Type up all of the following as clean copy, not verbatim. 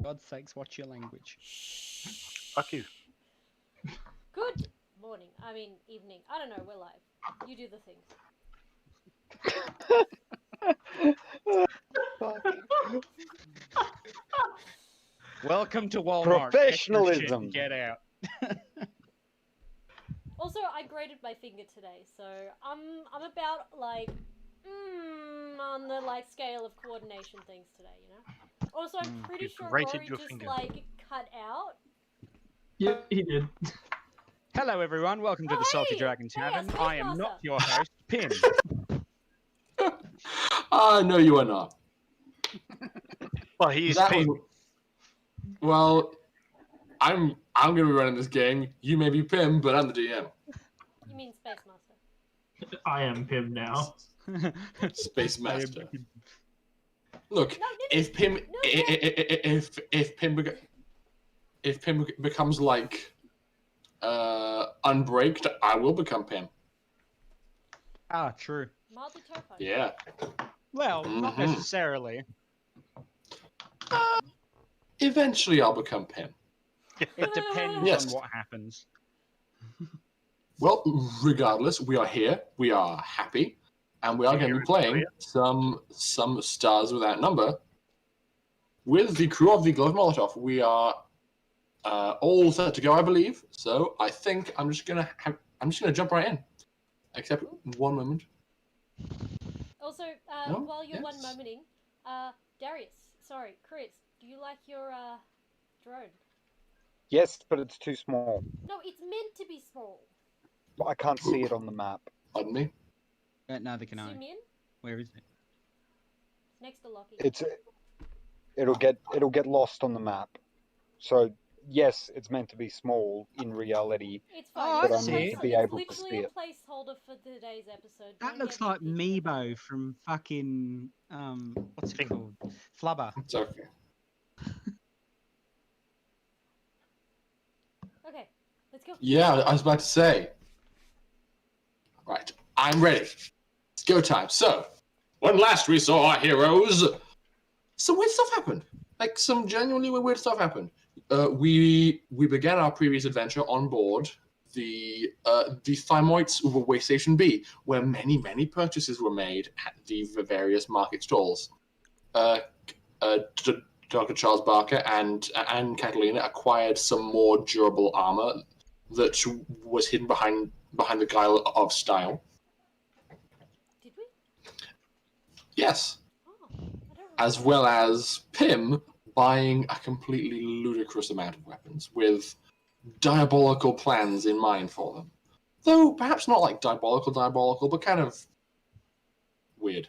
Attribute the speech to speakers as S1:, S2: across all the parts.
S1: God's sakes, watch your language.
S2: Fuck you.
S3: Good morning. I mean, evening. I don't know. We're live. You do the things.
S1: Welcome to Walmart.
S4: Professionalism.
S1: Get out.
S3: Also, I graded my finger today, so I'm about like on the like scale of coordination things today, you know. Also, I'm pretty
S2: you
S3: sure
S2: grated
S3: Rory
S2: your
S3: just
S2: finger.
S3: like cut out.
S5: Yeah, he did.
S1: Hello, everyone. Welcome to
S3: Oh,
S1: the Salty
S3: hey!
S1: Dragon
S3: Hey,
S1: Tavern.
S3: it's
S1: I am
S3: Tazi.
S1: not your host, Pim.
S6: No, you are not.
S2: Well, he's
S6: That
S2: Pim.
S6: was- Well, I'm gonna be running this game. You may be Pim, but I'm the DM.
S3: You mean Space Master?
S5: I am Pim now.
S6: Space
S1: I am
S6: Master.
S1: Pim.
S6: Look,
S3: No,
S6: if Pim,
S3: no,
S6: if Pim becomes like unbreaked, I will become Pim.
S1: Ah, true.
S3: Mildly terrifying.
S6: Yeah.
S1: Well, not
S6: Mhm.
S1: necessarily.
S6: Eventually, I'll become Pim.
S1: It depends
S6: Yes.
S1: on what happens.
S6: Well, regardless, we are here. We are happy, and we are going to be playing some Stars Without Number with the crew of the Glove Molotov. We are all set to go, I believe. So I think I'm just gonna jump right in. Except one moment.
S3: Also,
S6: No?
S3: while you're one
S6: Yes.
S3: momenting, Chris, do you like your drone?
S4: Yes, but it's too small.
S3: No, it's meant to be small.
S4: I can't see it on the map.
S6: Pardon me.
S1: Neither can I.
S3: Zoom in.
S1: Where is it?
S3: It's next to Locky.
S4: It'll get lost on the map. So yes, it's meant to be small in reality.
S3: It's
S1: Oh,
S3: fine.
S1: I
S3: It's
S1: see
S3: a
S1: it.
S3: place-
S4: Be
S3: it's
S4: able to
S3: literally
S4: see
S3: a
S4: it.
S3: placeholder for today's episode.
S1: That
S3: Don't
S1: looks
S3: get
S1: like
S3: ridiculous.
S1: Meebo from fucking what's it called? Flubber.
S6: It's okay.
S3: Okay, let's go.
S6: Yeah, I was about to say. Right, I'm ready. It's go time. So, when last we saw our heroes, some weird stuff happened. Like some genuinely weird stuff happened. We began our previous adventure on board the Thymoids Way Station B, where many purchases were made at the various market stalls. Dr. Charles Barker and Catalina acquired some more durable armor that was hidden behind the guile of style.
S3: Did we?
S6: Yes,
S3: Oh, I don't
S6: as
S3: remember.
S6: well as Pim buying a completely ludicrous amount of weapons with diabolical plans in mind for them. Though perhaps not like diabolical, but kind of weird.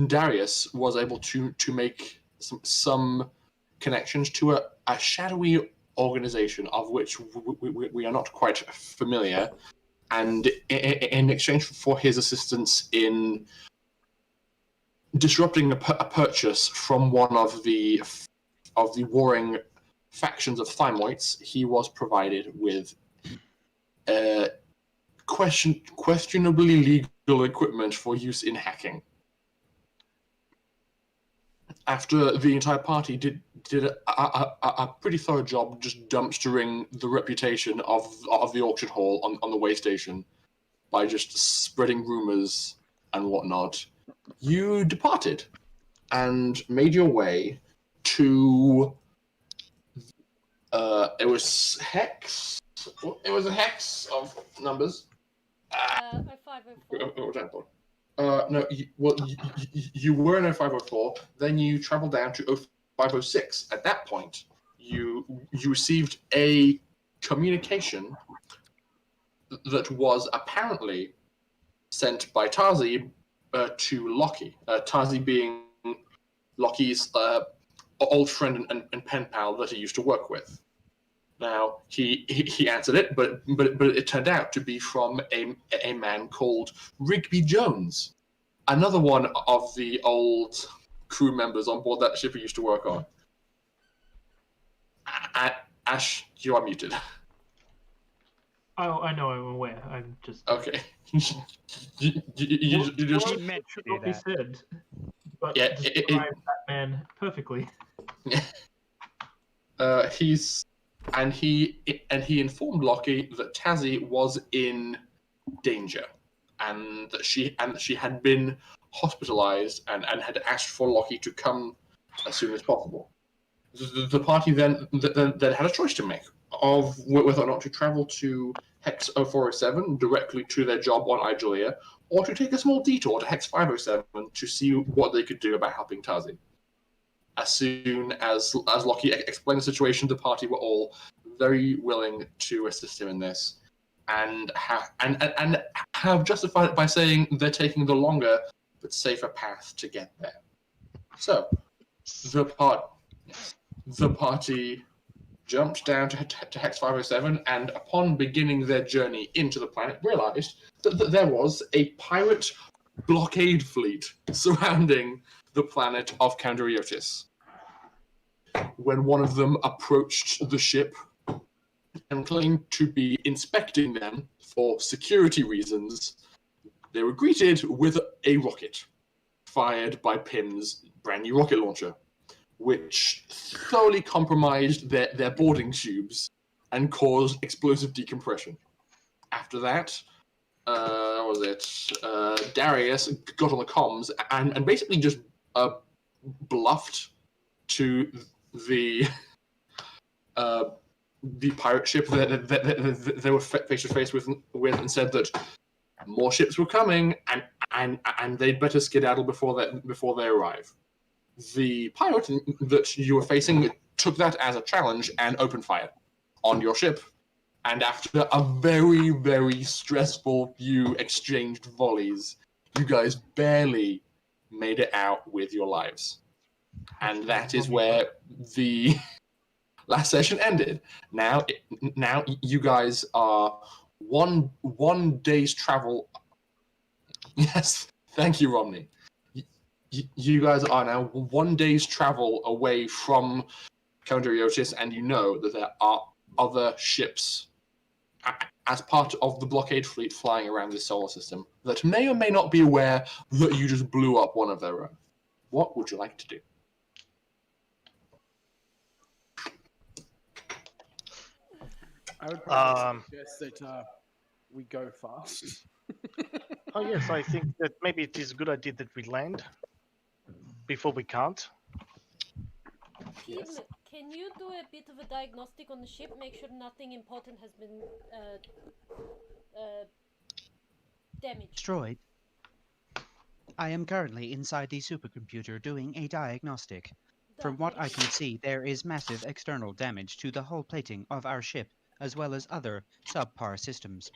S6: Darius was able to make some connections to a shadowy organization of which we are not quite familiar, and in exchange for his assistance in disrupting a purchase from one of the warring factions of Thymoids, he was provided with questionably legal equipment for use in hacking. After the entire party did a pretty thorough job just dumpstering the reputation of the auction hall on the way station by just spreading rumors and whatnot, you departed and made your way to it was a hex of numbers.
S3: 0504.
S6: No, you were in 0504, then you traveled down to 0506. At that point, you received a communication that was apparently sent by Tazi to Locky. Tazi being Locky's old friend and pen pal that he used to work with. Now, he answered it, but it turned out to be from a man called Rigby Jones, another one of the old crew members on board that ship he used to work on. Ash, you are muted.
S5: Oh, I know, I'm aware. I'm just.
S6: Okay. you just
S1: He meant to
S5: should
S1: do
S5: not be
S1: that.
S5: said, but
S6: Yeah,
S5: describe that man perfectly.
S6: he informed Locky that Tazi was in danger, and that she had been hospitalized and had asked for Locky to come as soon as possible. The party then had a choice to make of whether or not to travel to Hex 0407 directly to their job on Igelia, or to take a small detour to Hex 507 to see what they could do about helping Tazi. As soon as Locky explained the situation, the party were all very willing to assist him in this, and have justified it by saying they're taking the longer but safer path to get there. So, the party jumped down to Hex 507, and upon beginning their journey into the planet, realized that there was a pirate blockade fleet surrounding the planet of Koundouriotis. When one of them approached the ship and claimed to be inspecting them for security reasons, they were greeted with a rocket fired by Pym's brand new rocket launcher, which thoroughly compromised their boarding tubes and caused explosive decompression. After that, Darius got on the comms and basically just bluffed to the pirate ship that they were face to face with and said that more ships were coming and they'd better skedaddle before they arrive. The pirate that you were facing took that as a challenge and opened fire on your ship. And after a very, very stressful few exchanged volleys, you guys barely made it out with your lives. And that is where the last session ended. Now you guys are one day's travel. Yes, thank you, Romney. You guys are now 1 day's travel away from Koundouriotis, and you know that there are other ships as part of the blockade fleet flying around this solar system that may or may not be aware that you just blew up one of their own. What would you like to do?
S7: I would probably suggest that we go fast.
S2: Oh yes, I think that maybe it is a good idea that we land before we can't.
S3: Kim, can you do a bit of a diagnostic on the ship? Make sure nothing important has been damaged.
S1: Destroyed. I am currently inside the supercomputer doing a diagnostic. From what I can see, there is massive external damage to the hull plating of our ship, as well as other subpar systems.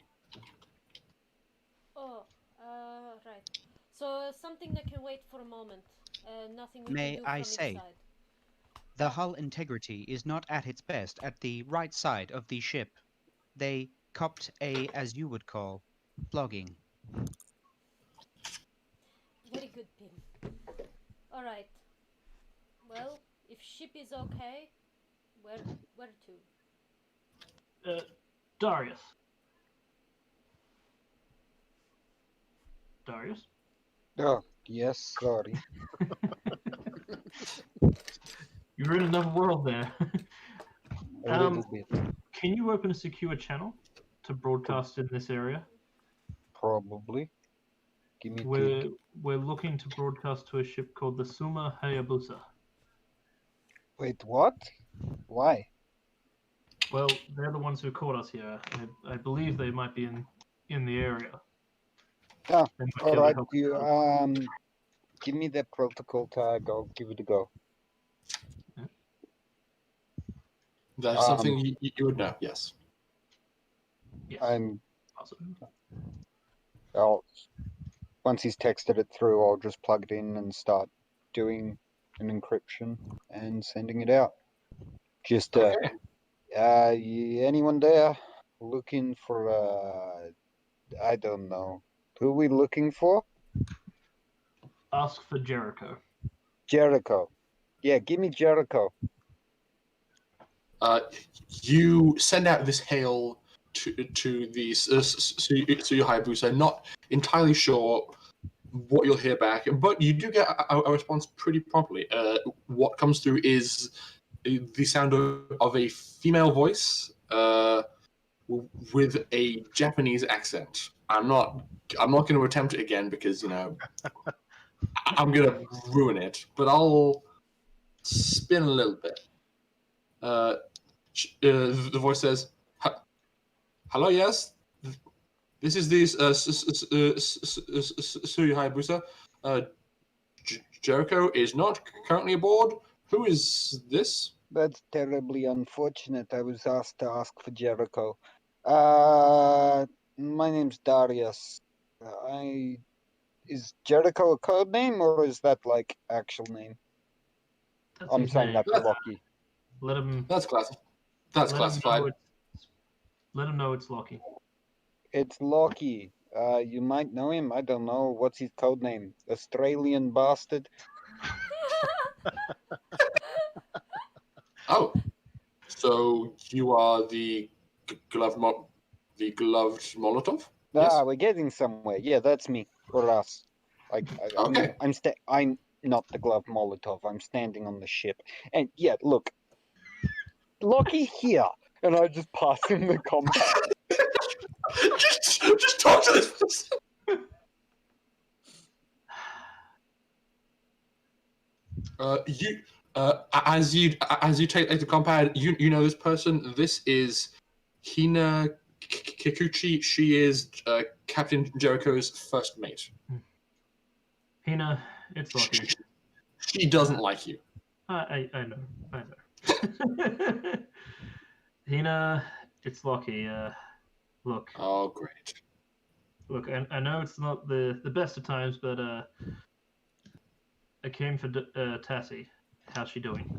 S3: Oh, right. So something that can wait for a moment. Nothing we
S1: May
S3: can do
S1: I
S3: from
S1: say,
S3: inside.
S1: the hull integrity is not at its best at the right side of the ship. They copped a, as you would call, flogging.
S3: Very good, Pim. Alright. Well, if ship is okay, where to?
S5: Darius. Darius?
S4: Oh, yes, sorry.
S5: You're in another world there.
S4: A little bit.
S5: Can you open a secure channel to broadcast in this area?
S4: Probably. Give me
S5: We're looking to broadcast to a ship called the Suma Hayabusa.
S4: Wait, what? Why?
S5: Well, they're the ones who caught us here. I believe they might be in the area.
S4: Ah,
S5: They might be
S4: all
S5: able to
S4: right.
S5: help
S4: You
S5: us.
S4: give me the protocol tag. I'll give it a go.
S6: That's something you would know, yes.
S5: Yes. Awesome.
S4: Once he's texted it through, I'll just plug it in and start doing an encryption and sending it out. Just
S6: Okay.
S4: anyone there looking for I don't know. Who are we looking for?
S5: Ask for Jericho.
S4: Jericho. Yeah, give me Jericho.
S6: You send out this hail to the Hayabusa, not entirely sure what you'll hear back, but you do get a response pretty promptly. What comes through is the sound of a female voice with a Japanese accent. I'm not going to attempt it again because I'm going to ruin it. But I'll spin a little bit. The voice says, "Hello, yes. This is the Suyu Hayabusa. Jericho is not currently aboard. Who is this?"
S4: That's terribly unfortunate. I was asked to ask for Jericho. My name's Darius. Is Jericho a code name or is that like actual name?
S5: That's
S4: I'm
S5: his
S4: saying
S5: name.
S4: that for Locky.
S5: Let him.
S6: That's classified.
S5: Let him know it's Locky.
S4: It's Locky. You might know him. I don't know. What's his code name? Australian bastard.
S6: Oh, so you are the gloved Molotov? Yes.
S4: We're getting somewhere. Yeah, that's me or us.
S6: Okay.
S4: I'm not the glove Molotov. I'm standing on the ship. And yeah, look, Locky here, and I just pass him the compass.
S6: just talk to this person. As you take the compad, you know this person. This is Hina Kikuchi. She is Captain Jericho's first mate.
S5: Hina, it's Locky.
S6: She doesn't like you.
S5: I know. Hina, it's Locky. Look.
S6: Oh, great.
S5: Look, I know it's not the best of times, but I came for Tazi. How's she doing?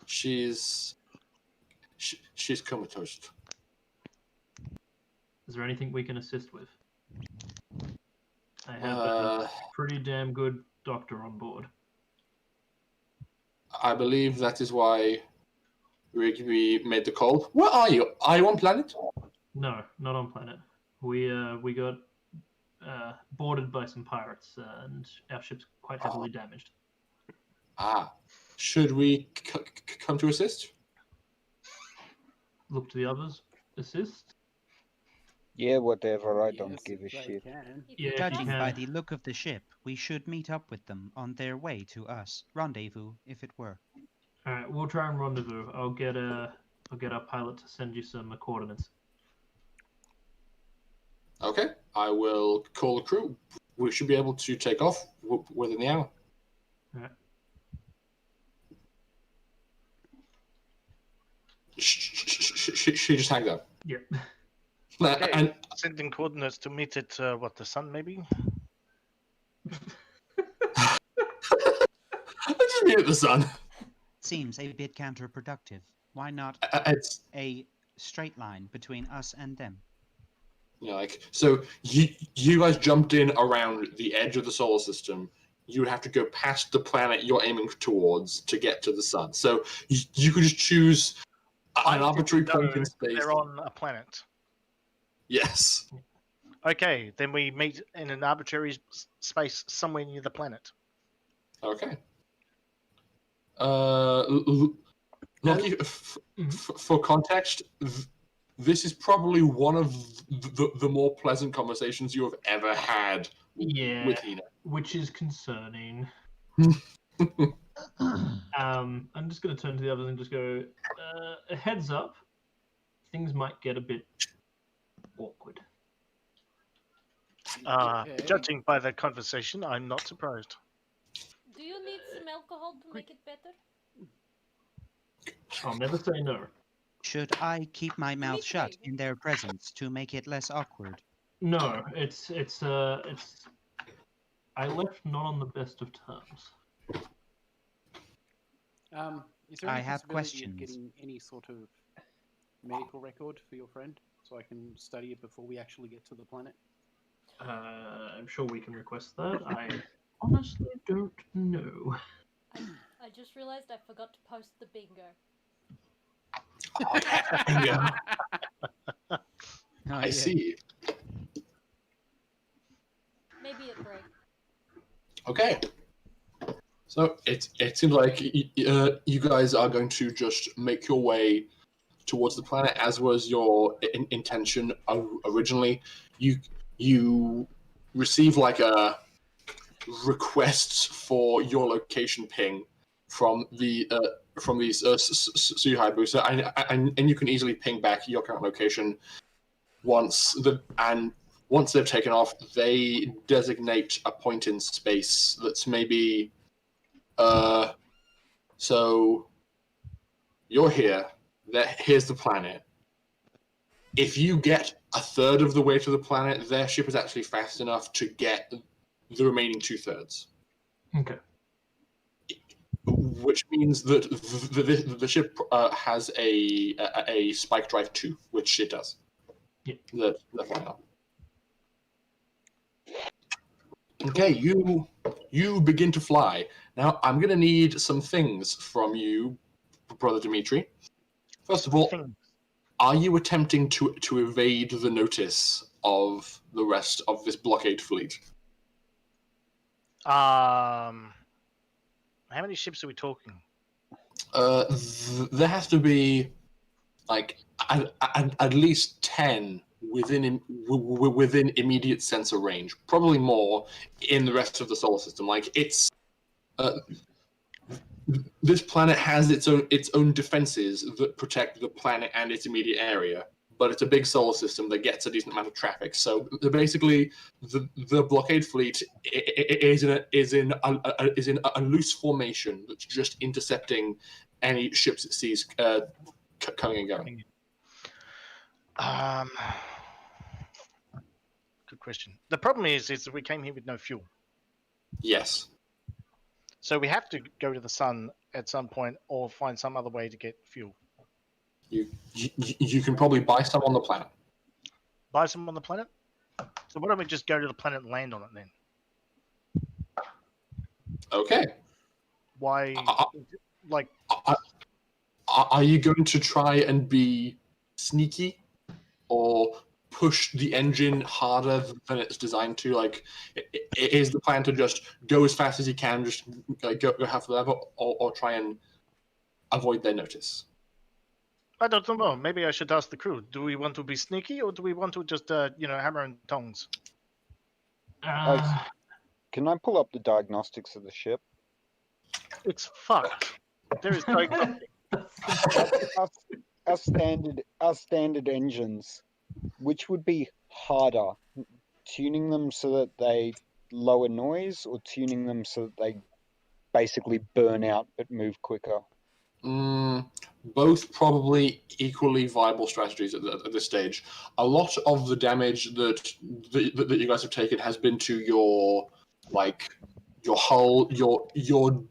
S6: She's comatose.
S5: Is there anything we can assist with? I have a pretty damn good doctor on board.
S6: I believe that is why we made the call. Where are you? Are you on planet?
S5: No, not on planet. We got boarded by some pirates, and our ship's quite heavily damaged.
S6: Should we come to assist?
S5: Look to the others. Assist?
S4: Yeah, whatever. I don't
S7: Yes,
S4: give a
S7: if they
S4: shit.
S7: can.
S5: Yeah, if you
S1: Judging by
S5: can.
S1: the look of the ship, we should meet up with them on their way to us. Rendezvous, if it were.
S5: All right, we'll try and rendezvous. I'll get our pilot to send you some coordinates.
S6: Okay, I will call the crew. We should be able to take off within the hour.
S5: All right.
S6: She just hangs up.
S5: Yep.
S2: Okay,
S6: And
S2: sending coordinates to meet at the sun, maybe.
S6: just meet at the sun.
S1: Seems a bit counterproductive. Why not
S6: It's
S1: a straight line between us and them?
S6: so you guys jumped in around the edge of the solar system. You would have to go past the planet you're aiming towards to get to the sun. So you could just choose an arbitrary point in space.
S2: They're on a planet.
S6: Yes.
S2: Okay, then we meet in an arbitrary space somewhere near the planet.
S6: Okay. Locky, for context, this is probably one of the more pleasant conversations you have ever had with Hina.
S5: Which is concerning. I'm just going to turn to the others and just go, a heads up, things might get a bit awkward.
S7: Okay.
S2: Judging by the conversation, I'm not surprised.
S3: Do you need some alcohol to make it better?
S5: I'll never say no.
S1: Should I keep my mouth
S3: Me
S1: shut
S3: too.
S1: in their presence to make it less awkward?
S5: No, it's I left not on the best of terms.
S7: Is there any
S1: I have
S7: possibility of
S1: questions.
S7: getting any sort of medical record for your friend so I can study it before we actually get to the planet?
S5: I'm sure we can request that. I honestly don't know.
S3: I just realized I forgot to post the bingo.
S6: I see.
S3: Maybe at 3.
S6: Okay. So it seems like you guys are going to just make your way towards the planet, as was your intention originally. You receive like a requests for your location ping from these Suhai booster, and you can easily ping back your current location once they've taken off. They designate a point in space that's maybe so you're here. Here's the planet. If you get a third of the way to the planet, their ship is actually fast enough to get the remaining 2/3.
S5: Okay.
S6: Which means that the ship has a spike drive 2, which it does.
S5: Yeah.
S6: They're flying up. Okay, you begin to fly. Now I'm gonna need some things from you, Brother Dimitri. First of all, are you attempting to evade the notice of the rest of this blockade fleet?
S2: How many ships are we talking?
S6: There has to be like at least 10 within immediate sensor range. Probably more in the rest of the solar system. Like it's this planet has its own defenses that protect the planet and its immediate area. But it's a big solar system that gets a decent amount of traffic. So basically, the blockade fleet is in a loose formation that's just intercepting any ships it sees coming and going.
S2: Good question. The problem is that we came here with no fuel.
S6: Yes.
S2: So we have to go to the sun at some point, or find some other way to get fuel.
S6: You can probably buy some on the planet.
S2: Buy some on the planet? So why don't we just go to the planet and land on it then?
S6: Okay.
S2: Why? Like,
S6: are you going to try and be sneaky, or push the engine harder than it's designed to? Like, is the plan to just go as fast as you can, just go half the level, or try and avoid their notice?
S2: I don't know. Maybe I should ask the crew. Do we want to be sneaky, or do we want to just, hammer and tongs?
S4: Can I pull up the diagnostics of the ship?
S2: It's fucked. There is no.
S4: Our standard engines, which would be harder, tuning them so that they lower noise, or tuning them so that they basically burn out but move quicker?
S6: Both probably equally viable strategies at this stage. A lot of the damage that you guys have taken has been to your hull, your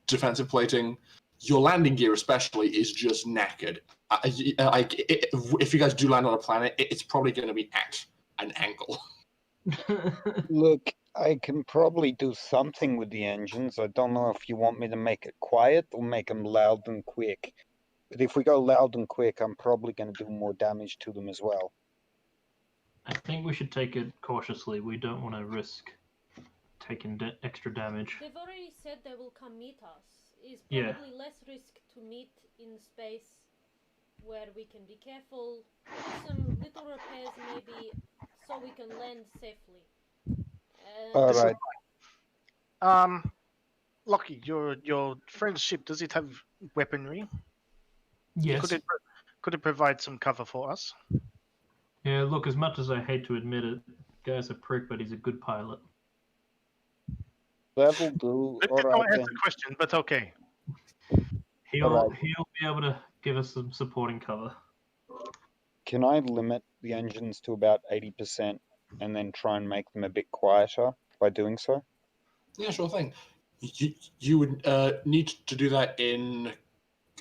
S6: defensive plating. Your landing gear especially is just knackered. If you guys do land on a planet, it's probably going to be at an angle.
S4: Look, I can probably do something with the engines. I don't know if you want me to make it quiet or make them loud and quick. But if we go loud and quick, I'm probably going to do more damage to them as well.
S5: I think we should take it cautiously. We don't want to risk taking extra damage.
S3: They've already said they will come meet us. It's
S5: Yeah.
S3: probably less risk to meet in space where we can be careful, do some little repairs maybe, so we can land safely.
S4: All right.
S2: Locky, your friend's ship, does it have weaponry?
S5: Yes.
S2: Could it provide some cover for us?
S5: Yeah, look, as much as I hate to admit it, guy's a prick, but he's a good pilot.
S4: That'll do.
S2: It
S4: All
S2: didn't
S4: right
S2: answer
S4: then.
S2: the question, but okay.
S5: He'll
S4: Alright.
S5: be able to give us some supporting cover.
S4: Can I limit the engines to about 80% and then try and make them a bit quieter by doing so?
S6: Yeah, sure thing. You would need to do that in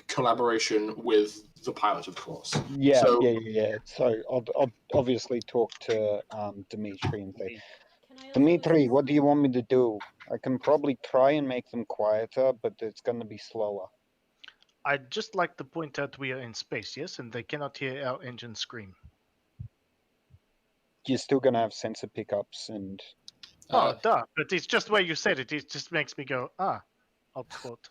S6: collaboration with the pilot, of course.
S4: Yeah,
S6: So-
S4: yeah. So I'll obviously talk to Dimitri and say,
S3: Can I also
S4: Dimitri,
S3: assist?
S4: what do you want me to do? I can probably try and make them quieter, but it's going to be slower.
S2: I'd just like to point out we are in space, yes, and they cannot hear our engine scream.
S4: You're still going to have sensor pickups and
S2: Duh. But it's just the way you said it. It just makes me go, I'll quote.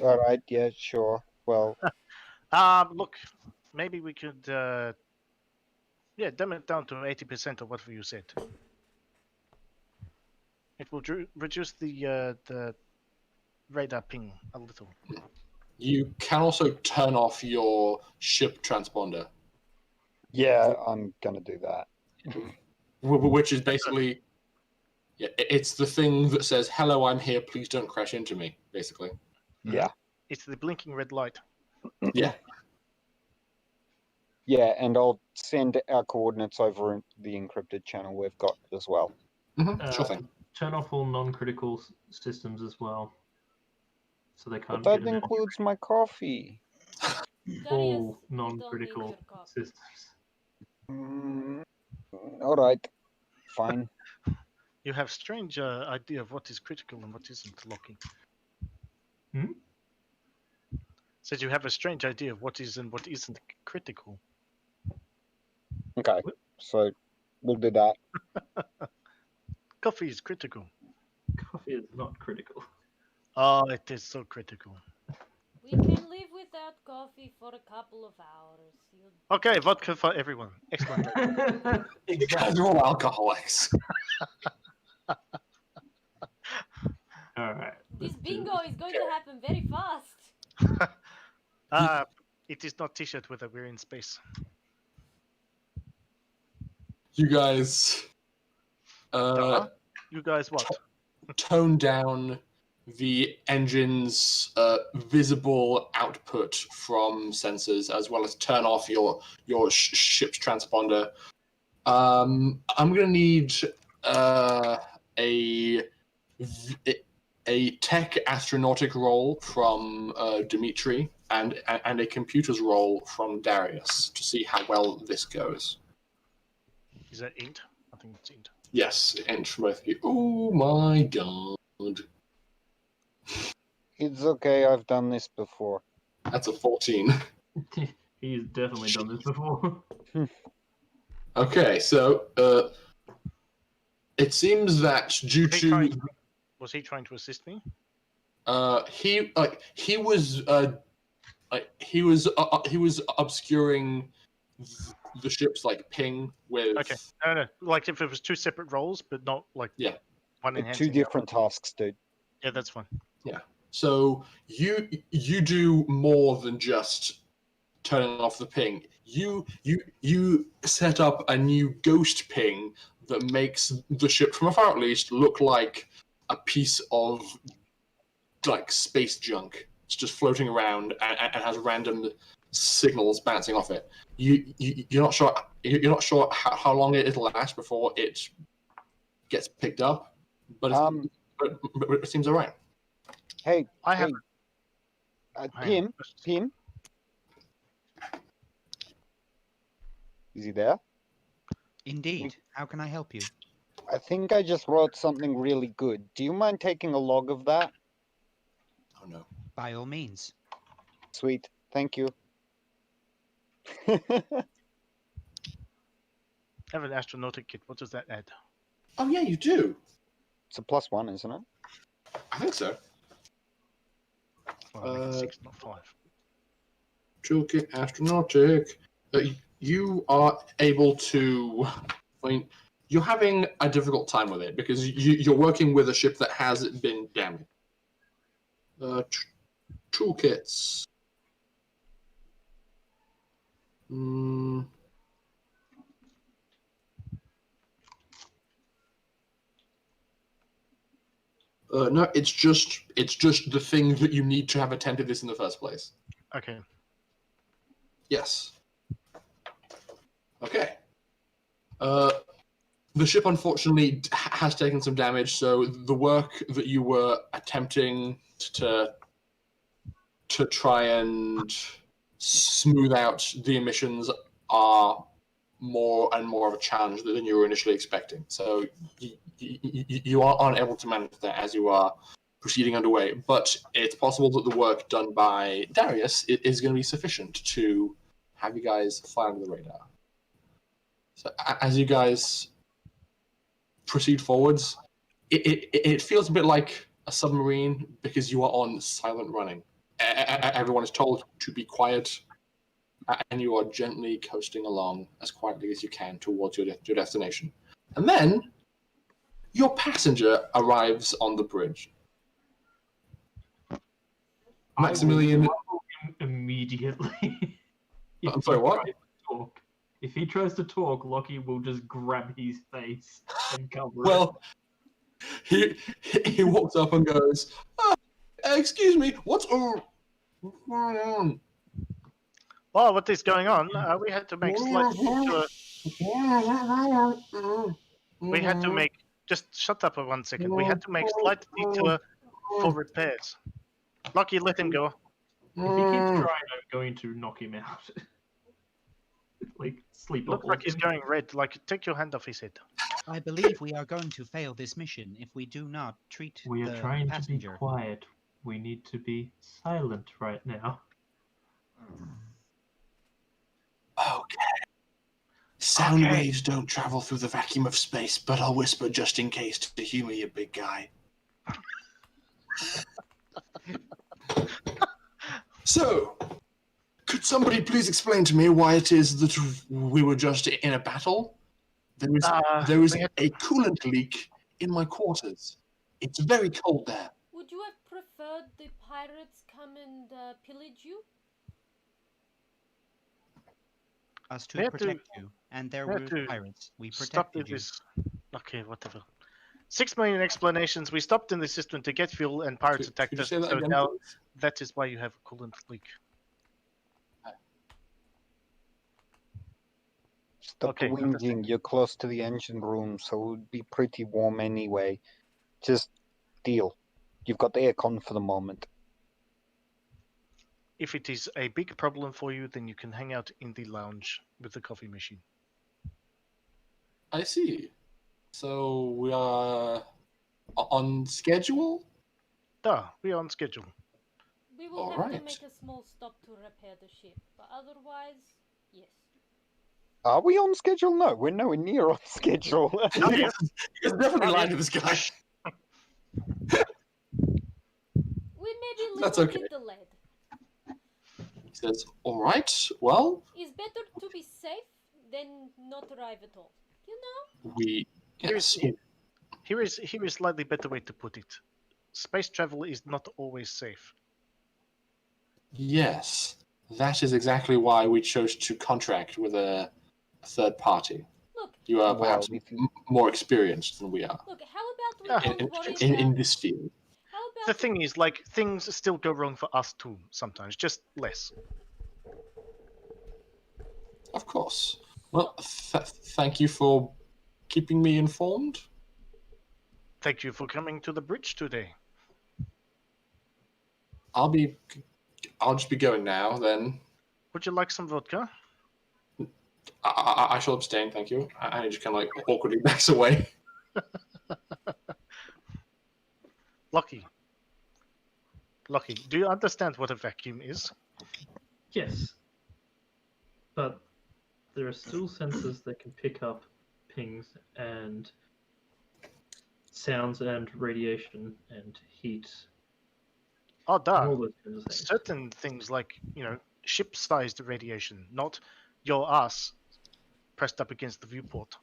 S4: All right, yeah, sure. Well,
S2: Look, maybe we could, dim it down to 80% of what you said. It will reduce the radar ping a little.
S6: You can also turn off your ship transponder,
S4: yeah, I'm gonna do that.
S6: which is basically, it's the thing that says, "Hello, I'm here. Please don't crash into me." Basically.
S4: Yeah.
S2: It's the blinking red light.
S6: Yeah.
S4: Yeah, and I'll send our coordinates over the encrypted channel we've got as well.
S6: Sure thing.
S5: Turn off all non-critical systems as well, so they
S4: But
S5: can't
S4: that
S5: get in
S4: includes my coffee.
S5: all
S3: Darius, we don't need
S5: non-critical
S3: your coffee.
S5: systems.
S4: All right, fine.
S2: You have strange idea of what is critical and what isn't, Locky.
S5: Hmm?
S2: Said you have a strange idea of what is and what isn't critical.
S4: Okay, so we'll do that.
S2: Coffee is critical.
S5: Coffee is not critical.
S2: Oh, it is so critical.
S3: We can live without coffee for a couple of hours.
S2: Okay, vodka for everyone. Excellent.
S6: You guys are all alcoholics.
S5: All right.
S3: This
S5: let's do
S3: bingo
S5: this.
S3: is going to happen very fast.
S2: It is not t-shirt weather. We're in space.
S6: You guys
S2: You guys what?
S6: tone down the engine's visible output from sensors, as well as turn off your ship's transponder. I'm gonna need a tech astronautic roll from Dimitri and a computers roll from Darius to see how well this goes.
S2: Is that int? I think it's int.
S6: Yes, and from both of you. Oh my god.
S4: It's okay, I've done this before.
S6: That's a 14.
S5: He's definitely done this before.
S6: Okay, so it seems that due to
S2: Was he trying to assist me?
S6: he was obscuring the ship's ping with.
S2: Okay, no. Like if it was two separate roles, but not like one
S4: Two
S2: enhancing.
S4: different tasks, dude.
S2: Yeah, that's fine.
S6: Yeah. So you do more than just turning off the ping. You set up a new ghost ping that makes the ship, from afar at least, look like a piece of space junk. It's just floating around and has random signals bouncing off it. You're not sure. You're not sure how long it'll last before it gets picked up, but it seems alright.
S4: Hey,
S2: I have.
S4: Pim. Is he there?
S1: Indeed. How can I help you?
S4: I think I just wrote something really good. Do you mind taking a log of that?
S6: Oh no.
S1: By all means.
S4: Sweet. Thank you.
S2: I have an astronautic kit. What does that add?
S6: Oh yeah, you do.
S4: It's a +1, isn't it?
S6: I think so.
S2: Well, make it 6, not 5.
S6: Toolkit astronautic. You are able to. I mean, you're having a difficult time with it because you're working with a ship that has been damaged. Toolkits. No, it's just the thing that you need to have attended this in the first place.
S2: Okay.
S6: Yes. Okay. The ship unfortunately has taken some damage, so the work that you were attempting to try and smooth out the emissions are more and more of a challenge than you were initially expecting. So you are unable to manage that as you are proceeding underway. But it's possible that the work done by Darius is going to be sufficient to have you guys fly under the radar. So as you guys proceed forwards, it feels a bit like a submarine because you are on silent running. Everyone is told to be quiet, and you are gently coasting along as quietly as you can towards your destination. And then your passenger arrives on the bridge. Maximilian.
S5: I will rumble him immediately. If
S6: I'm sorry,
S5: he
S6: what?
S5: tries to talk. If he tries to talk, Locky will just grab his face and cover it.
S6: Well, he walks up and goes, "Excuse me, what's going on?"
S2: Well, what is going on? We had to make slight We had to make. Just shut up for 1 second. We had to make slight detour for repairs. Lucky, let him go.
S5: If he keeps trying, I'm going to knock him out. Like, sleep
S2: Looks like he's going red. Like, take your hand off his head.
S1: I believe we are going to fail this mission if we do not treat
S5: We are
S1: the
S5: trying
S1: passenger.
S5: to be quiet. We need to be silent right now.
S6: Okay. Sound waves don't travel through the vacuum of space, but I'll whisper just in case to humor you, big guy. So, could somebody please explain to me why it is that we were just in a battle? There is a coolant leak in my quarters. It's very cold there.
S3: Would you have preferred the pirates come and pillage you?
S1: Us
S2: We
S1: to
S2: had to-
S1: protect you, and there
S2: we
S1: were
S2: had to
S1: pirates. We
S2: Stop
S1: protected
S2: with
S1: you.
S2: this. Okay, whatever. 6 million explanations. We stopped in the system to get fuel, and pirates attacked
S6: Could you
S2: us.
S6: say that
S2: So
S6: again,
S2: now
S6: please?
S2: that is why you have a coolant leak.
S4: Stop
S2: Okay,
S4: whinging. You're close to the engine room, so it would be pretty warm anyway. Just deal. You've got the aircon for the moment.
S2: If it is a big problem for you, then you can hang out in the lounge with the coffee machine.
S6: I see. So we are on schedule?
S2: We are on schedule.
S3: We will have to
S6: Alright.
S3: make a small stop to repair the ship, but otherwise, yes.
S4: Are we on schedule? No, we're nowhere near on schedule.
S6: You're definitely lying to this guy.
S3: We may be a
S6: That's
S3: little
S6: okay.
S3: bit delayed.
S6: He says, "Alright, well,
S3: It's better to be safe than not arrive at all. You know?
S6: yes,
S2: Here is a slightly better way to put it. Space travel is not always safe.
S6: yes, that is exactly why we chose to contract with a third party.
S3: Look,
S6: You are
S4: Well,
S6: perhaps
S4: if you-
S6: more experienced than we are
S3: look, how about we
S2: Yeah.
S3: don't worry
S6: in
S3: about...
S6: this field.
S3: How about...
S2: The thing is, like, things still go wrong for us too sometimes, just less.
S6: Of course. Well, thank you for keeping me informed.
S2: Thank you for coming to the bridge today.
S6: I'll just be going now. Then
S2: Would you like some vodka?
S6: I shall abstain. Thank you. And he just kind of like awkwardly backs away.
S2: Lucky, do you understand what a vacuum is?
S5: Yes. But there are still sensors that can pick up pings and sounds and radiation and heat.
S2: Oh,
S5: And
S2: duh.
S5: all those kinds of things.
S2: Certain things like, ship-sized radiation, not your ass pressed up against the viewport.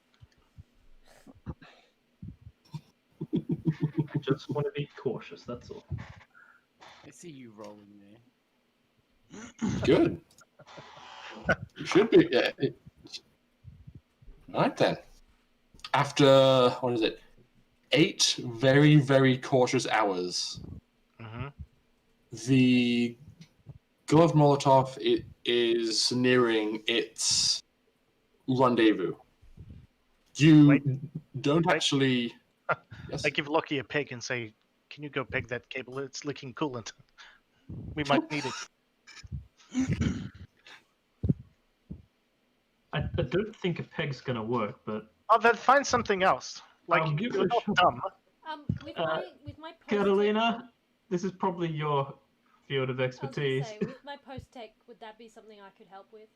S5: I just want to be cautious, that's all.
S7: I see you rolling there.
S6: Good. You should be. Yeah. All right then. After what is it? 8 very, very cautious hours.
S2: Mm-hmm.
S6: The glove Molotov is nearing its rendezvous. You
S2: Wait.
S6: don't
S2: Wait.
S6: actually. Yes.
S2: I give Locky a peg and say, "Can you go peg that cable? It's leaking coolant. We might need it."
S5: I don't think a peg's gonna work, but
S2: Oh, then find something else. Like,
S5: I'll give it
S2: you're
S5: a
S2: not
S5: shot.
S2: dumb.
S3: With
S5: Uh,
S3: my post-tech...
S5: Catalina, this is probably your field of
S3: I was gonna
S5: expertise.
S3: say, with my post-tech, would that be something I could help with?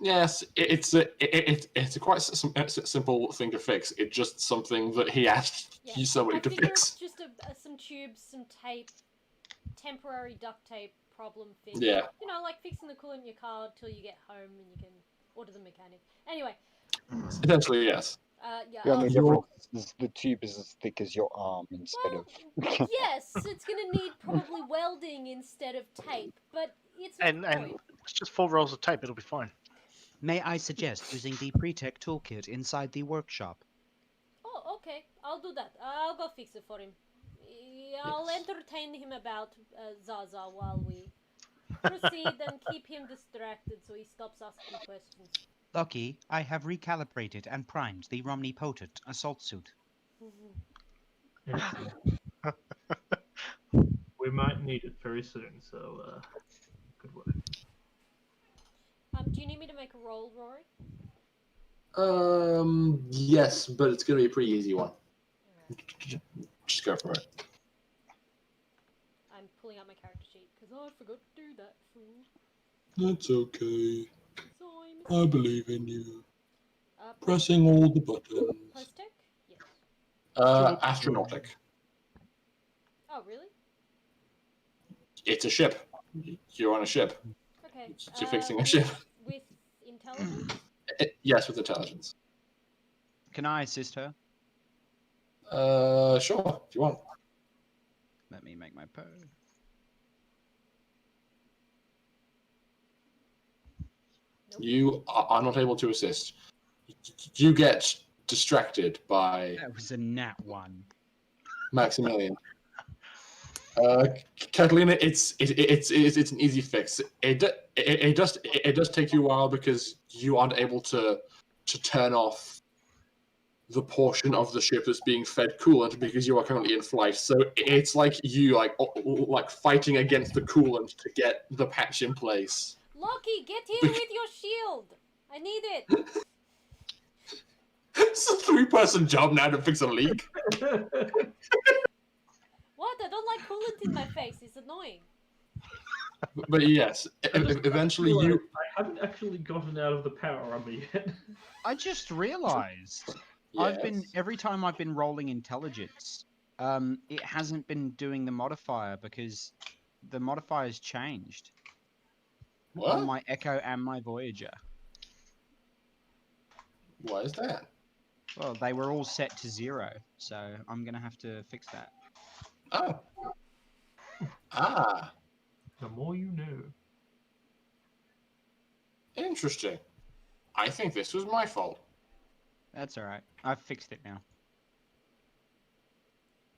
S6: Yes, it's a quite simple thing to fix. It's just something that he asked
S3: Yeah,
S6: somebody
S3: I
S6: to
S3: figure
S6: fix.
S3: just some tubes, some tape, temporary duct tape problem fix.
S6: Yeah.
S3: You know, like fixing the coolant in your car till you get home and you can order the mechanic. Anyway,
S6: Essentially, yes.
S3: yeah.
S4: The only
S3: I'll-
S4: difference is the tube is as thick as your arm instead
S3: well,
S4: of.
S3: yes, it's gonna need probably welding instead of tape, but it's not
S2: And
S3: the point.
S2: it's just 4 rolls of tape. It'll be fine.
S1: May I suggest using the pre-tech toolkit inside the workshop?
S3: Oh, okay. I'll do that. I'll go fix it for him. I'll
S6: Yes.
S3: entertain him about Zaza while we proceed and keep him distracted so he stops asking questions.
S1: Lucky, I have recalibrated and primed the Romnipotent assault suit.
S5: Excellent. We might need it very soon, so good work.
S3: Do you need me to make a roll, Rory?
S6: Yes, but it's gonna be a pretty easy one. Just go for it.
S3: I'm pulling out my character sheet because I forgot to do that, fool.
S6: That's okay.
S3: So I'm
S6: I believe in you.
S3: post
S6: Pressing all the buttons.
S3: tech? Yes.
S6: Astronautic.
S3: Oh, really?
S6: It's a ship. You're on a ship.
S3: Okay.
S6: You're fixing a ship.
S3: With intelligence?
S6: Yes, with intelligence.
S1: Can I assist her?
S6: Sure, if you want.
S1: Let me make my pose.
S3: Nope.
S6: You are not able to assist. You get distracted by
S1: That was a nat 1.
S6: Maximilian. Catalina, it's an easy fix. It does take you a while because you aren't able to turn off the portion of the ship that's being fed coolant because you are currently in flight. So it's like you like fighting against the coolant to get the patch in place.
S3: Locky, get here with your shield! I need it!
S6: It's a 3-person job now to fix a leak.
S3: What? I don't like coolant in my face. It's annoying.
S6: But yes, eventually you.
S5: I haven't actually gotten out of the power armor yet.
S1: I just realized every time I've been rolling intelligence, it hasn't been doing the modifier because the modifier's changed on
S6: What?
S1: my Echo and my Voyager.
S6: Why is that?
S1: Well, they were all set to 0, so I'm gonna have to fix that.
S6: Oh. Ah.
S5: The more you know.
S6: Interesting. I think this was my fault.
S1: That's all right. I've fixed it now.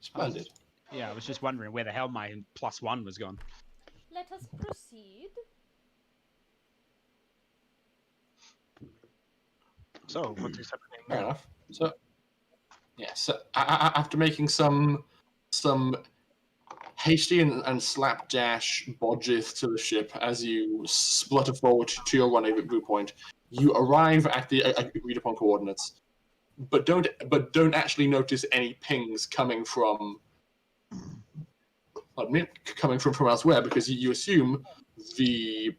S6: Splendid.
S1: Yeah, I was just wondering where the hell my +1 was gone.
S3: Let us proceed.
S2: So, what is happening
S6: Fair
S2: now?
S6: enough. So, yeah. So after making some hasty and slapdash bodges to the ship as you splutter forward to your rendezvous point, you arrive at the agreed upon coordinates, but don't actually notice any pings coming from. Coming from elsewhere because you assume the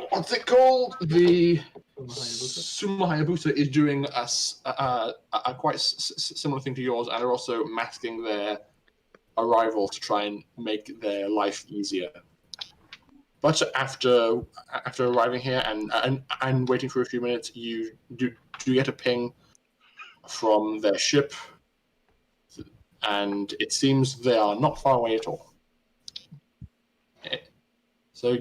S6: what's it called? The Sumo Hayabusa is doing a quite similar thing to yours, and are also masking their arrival to try and make their life easier. But after arriving here and waiting for a few minutes, you do get a ping from their ship, and it seems they are not far away at all. So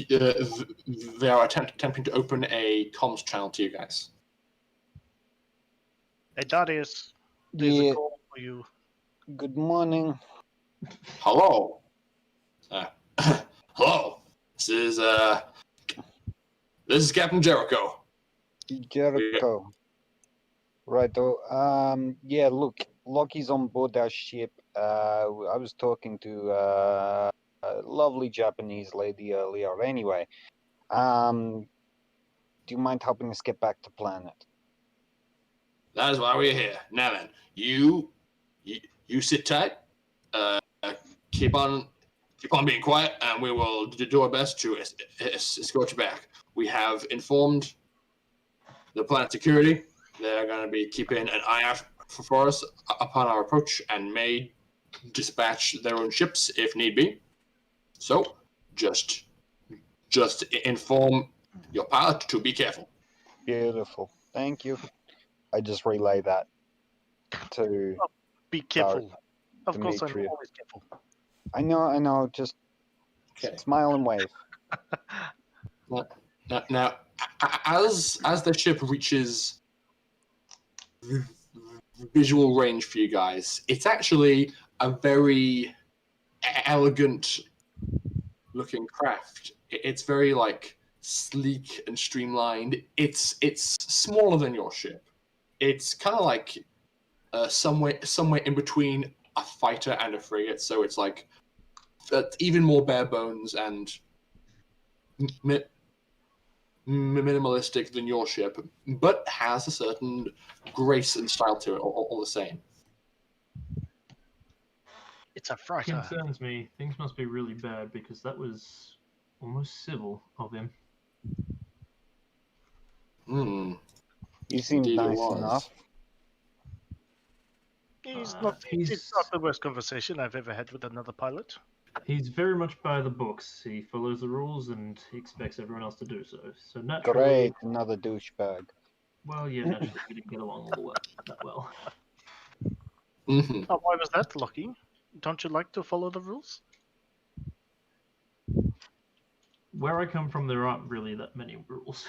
S6: they are attempting to open a comms channel to you guys.
S2: Hey, Darius, there's
S4: Yeah,
S2: a call for you.
S4: good morning.
S6: Hello. Hello. This is Captain Jericho.
S4: Jericho. Righto. Yeah, look, Locky's on board our ship. I was talking to a lovely Japanese lady earlier. Anyway, do you mind helping us get back to planet?
S6: That is why we're here. Now then, you sit tight. Keep on keep on being quiet, and we will do our best to escort you back. We have informed the planet security. They're going to be keeping an eye out for us upon our approach, and may dispatch their own ships if need be. So, just inform your pilot to be careful.
S4: Beautiful. Thank you. I just relay that to.
S2: Be careful. Of course, I'm
S4: Dimitri.
S2: always careful.
S4: I know. Just
S6: Okay.
S4: smile and wave.
S6: Now, as the ship reaches visual range for you guys, it's actually a very elegant looking craft. It's very like sleek and streamlined. It's smaller than your ship. It's kind of like somewhere in between a fighter and a frigate. So it's like even more bare bones and minimalistic than your ship, but has a certain grace and style to it all the same.
S2: It's a freighter.
S5: Concerns me. Things must be really bad because that was almost civil of him.
S4: You seem
S6: Indeed it
S4: nice
S6: was.
S4: enough.
S2: It's
S5: he's-
S2: not the worst conversation I've ever had with another pilot.
S5: He's very much by the books. He follows the rules and he expects everyone else to do so. So naturally,
S4: Great, another douchebag.
S5: well, yeah, naturally we didn't get along all that well.
S6: Mm-hmm.
S2: Oh, why was that, Locky? Don't you like to follow the rules?
S5: Where I come from, there aren't really that many rules.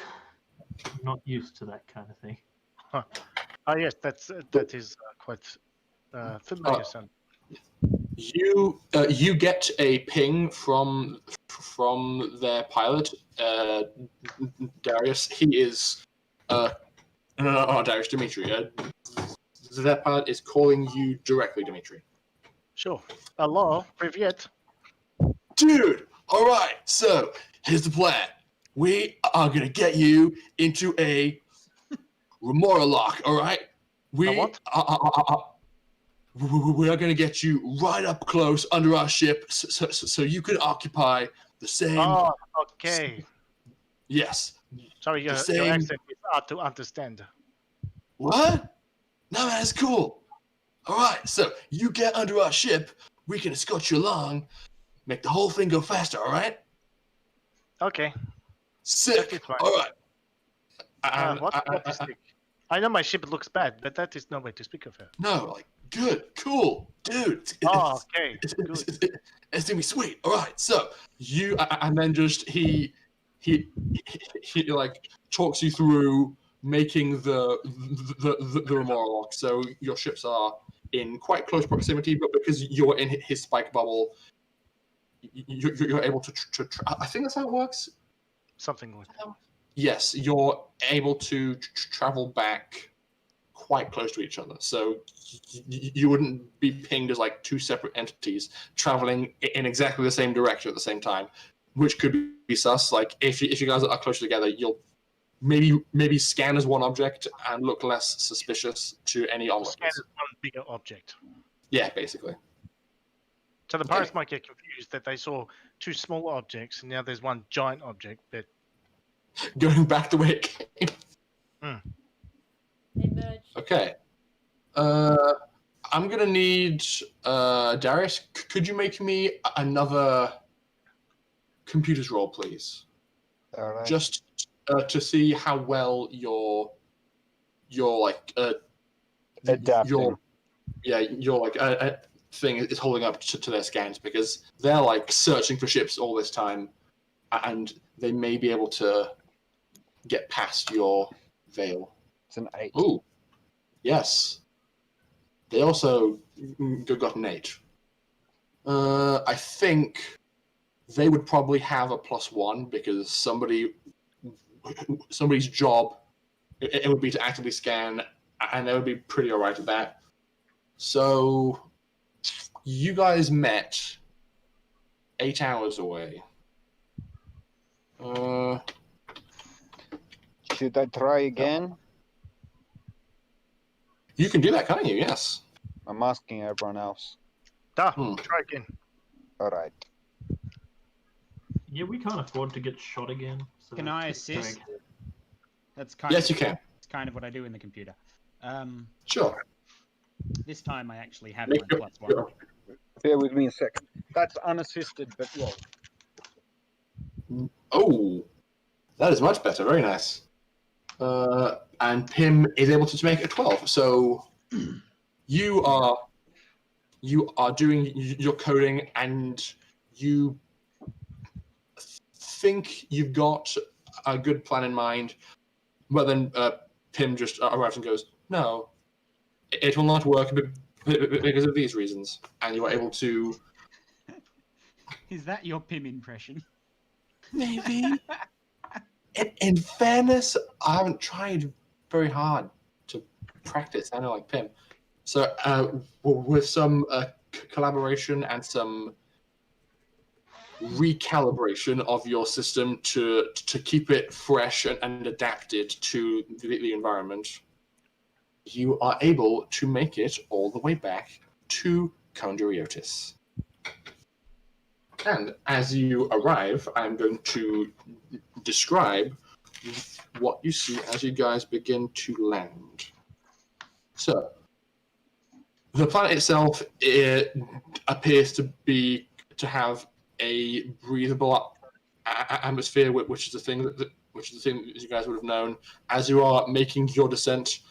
S5: I'm not used to that kind of thing.
S2: Ah, yes, that is quite familiar sound.
S6: You get a ping from their pilot, Darius. He is no, Darius, Dimitri. Their pilot is calling you directly, Dimitri.
S2: Sure. Hello, привет.
S6: Dude, all right. So here's the plan. We are gonna get you into a remora lock. All right. We
S2: A what?
S6: we are going to get you right up close under our ship, so you can occupy the same.
S2: Oh, okay.
S6: Yes.
S2: Sorry, your
S6: same-
S2: accent is hard to understand.
S6: What? No, man, it's cool. All right. So you get under our ship. We can escort you along, make the whole thing go faster. All right.
S2: Okay.
S6: Sick.
S2: is fine.
S6: All right.
S2: What is sick? I know my ship looks bad, but that is no way to speak of her.
S6: No, like good, cool, dude.
S2: Oh, okay.
S6: It's
S2: Good.
S6: gonna be sweet. All right, so you and then just he like talks you through making the remora lock. So your ships are in quite close proximity, but because you're in his spike bubble, you're able to. I think that's how it works.
S2: Something like that.
S6: Yes, you're able to travel back quite close to each other. So you wouldn't be pinged as like two separate entities traveling in exactly the same direction at the same time, which could be sus. Like if you guys are close together, you'll maybe scan as one object and look less suspicious to any onlookers.
S2: Scan is one bigger object.
S6: Yeah, basically.
S2: So the pirates might get confused that they saw two small objects and now there's one giant object that
S6: Going back the way it came.
S3: They merged.
S6: Okay. I'm gonna need Darius. Could you make me another computers roll, please?
S4: All right.
S6: Just to see how well your like
S4: Adapting.
S6: your thing is holding up to their scans, because they're like searching for ships all this time, and they may be able to get past your veil.
S4: It's an 8.
S6: Ooh, yes. They also got an 8. I think they would probably have a +1 because somebody's job it would be to actively scan, and they would be pretty alright at that. So you guys met 8 hours away.
S4: Should I try again?
S6: You can do that, can't you? Yes.
S4: I'm asking everyone else.
S2: try again.
S4: All right.
S5: Yeah, we can't afford to get shot again. So
S1: Can I
S5: just
S1: assist?
S5: drag.
S1: That's kind
S6: Yes,
S1: of
S6: you can.
S1: It's kind of what I do in the computer.
S6: Sure.
S1: This time I actually have
S6: Make
S1: my
S6: your,
S1: +1.
S4: Bear with me a second. That's unassisted, but roll.
S6: Oh, that is much better. Very nice. And Pim is able to make a 12. So you are doing your coding, and you think you've got a good plan in mind. But then Pim just arrives and goes, "No, it will not work because of these reasons." And you are able to.
S1: Is that your Pim impression?
S6: Maybe. In fairness, I haven't tried very hard to practice. I know, like Pim. So, with some collaboration and some recalibration of your system to keep it fresh and adapted to the environment, you are able to make it all the way back to Koundouriotis. And as you arrive, I'm going to describe what you see as you guys begin to land. So, the planet itself, it appears to have a breathable atmosphere, which is the thing that you guys would have known. As you are making your descent,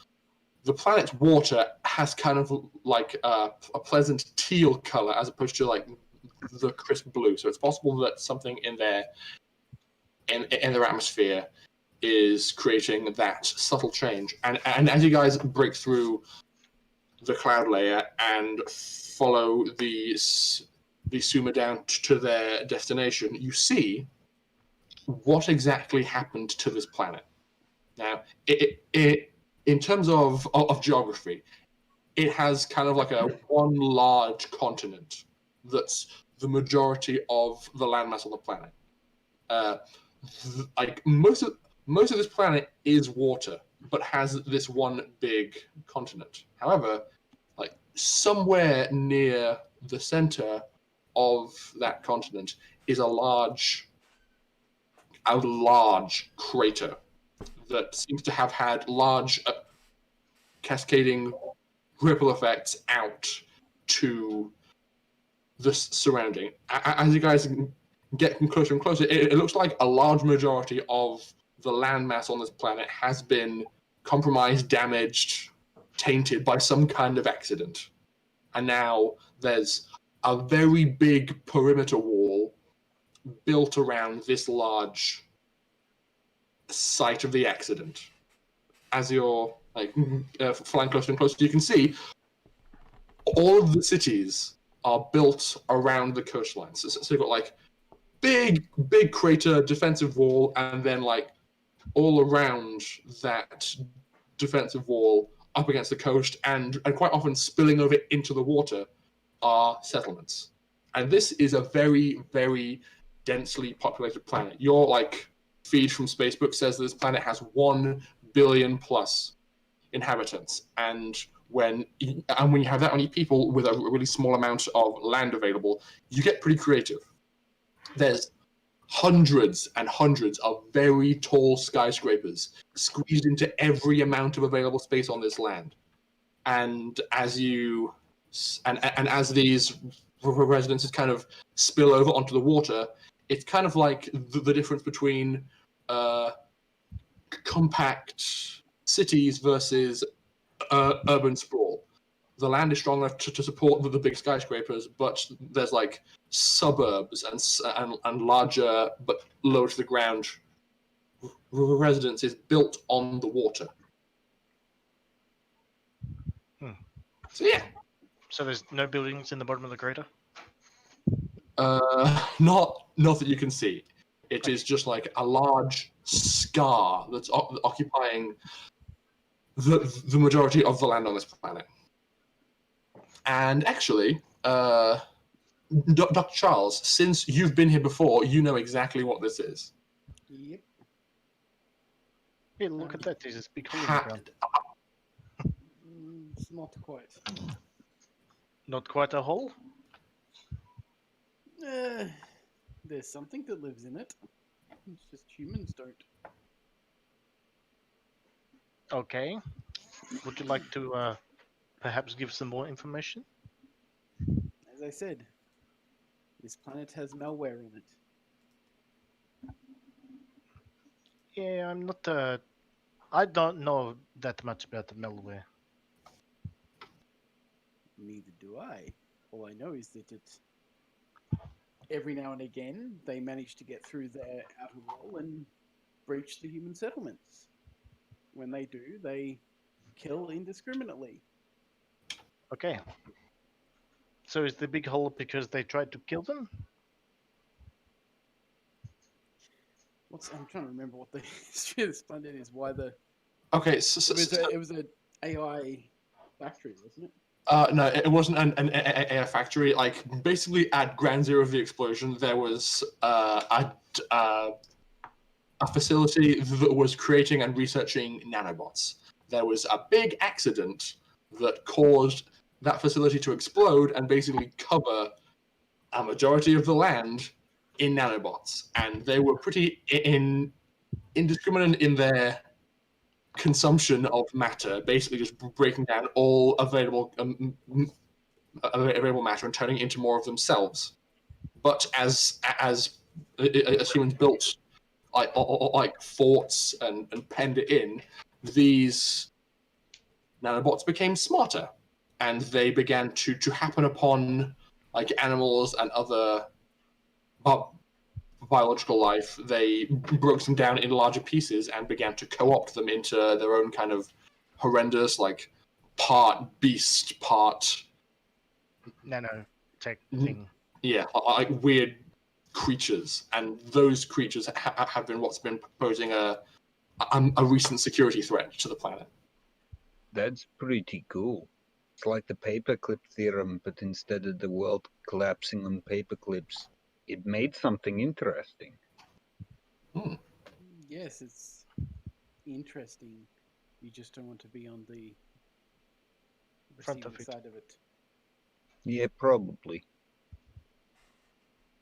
S6: the planet's water has kind of like a pleasant teal color, as opposed to like the crisp blue. So it's possible that something in their atmosphere is creating that subtle change. And as you guys break through the cloud layer and follow the Suma down to their destination, you see what exactly happened to this planet. Now, it in terms of geography, it has kind of like a one large continent that's the majority of the landmass on the planet. Like most of this planet is water, but has this one big continent. However, like somewhere near the center of that continent is a large crater that seems to have had large cascading ripple effects out to the surrounding. As you guys get closer and closer, it looks like a large majority of the landmass on this planet has been compromised, damaged, tainted by some kind of accident. And now there's a very big perimeter wall built around this large site of the accident. As you're flying closer and closer, you can see all of the cities are built around the coastlines. So you've got like big crater, defensive wall, and then like all around that defensive wall, up against the coast, and quite often spilling over into the water, are settlements. And this is a very, very densely populated planet. Your like feed from Spacebook says this planet has 1 billion plus inhabitants, and when you have that many people with a really small amount of land available, you get pretty creative. There's hundreds and hundreds of very tall skyscrapers squeezed into every amount of available space on this land. And as these residences kind of spill over onto the water, it's kind of like the difference between compact cities versus urban sprawl. The land is strong enough to support the big skyscrapers, but there's like suburbs and larger but lower to the ground residences built on the water. So yeah.
S2: So there's no buildings in the bottom of the crater?
S6: Not that you can see. It is just like a large scar that's occupying the majority of the land on this planet. And actually, Dr. Charles, since you've been here before, you know exactly what this is.
S7: Yep.
S2: Yeah, look at that. There's this big hole in the ground.
S7: It's not quite.
S2: Not quite a hole?
S7: There's something that lives in it. It's just humans don't.
S2: Okay. Would you like to perhaps give some more information?
S7: As I said, this planet has malware on it.
S2: Yeah, I'm not. I don't know that much about the malware.
S7: Neither do I. All I know is that every now and again they manage to get through their outer wall and breach the human settlements. When they do, they kill indiscriminately.
S2: Okay. So is the big hole because they tried to kill them?
S7: I'm trying to remember what the history of this planet is. Why the
S6: Okay,
S7: it was an AI factory, wasn't it?
S6: no, it wasn't an AI factory. Like, basically, at ground zero of the explosion, there was a facility that was creating and researching nanobots. There was a big accident that caused that facility to explode and basically cover a majority of the land in nanobots. And they were pretty indiscriminate in their consumption of matter, basically just breaking down all available matter and turning it into more of themselves. But as humans built like forts and penned it in, these nanobots became smarter, and they began to happen upon like animals and other biological life. They broke them down in larger pieces and began to co-opt them into their own kind of horrendous, like, part beast, part
S2: nanotech thing.
S6: Yeah, like weird creatures, and those creatures have been what's been posing a recent security threat to the planet.
S4: That's pretty cool. It's like the paperclip theorem, but instead of the world collapsing on paperclips, it made something interesting.
S7: Yes, it's interesting. You just don't want to be on the
S2: Front of
S7: receiving
S2: it.
S7: side of it.
S4: Yeah, probably.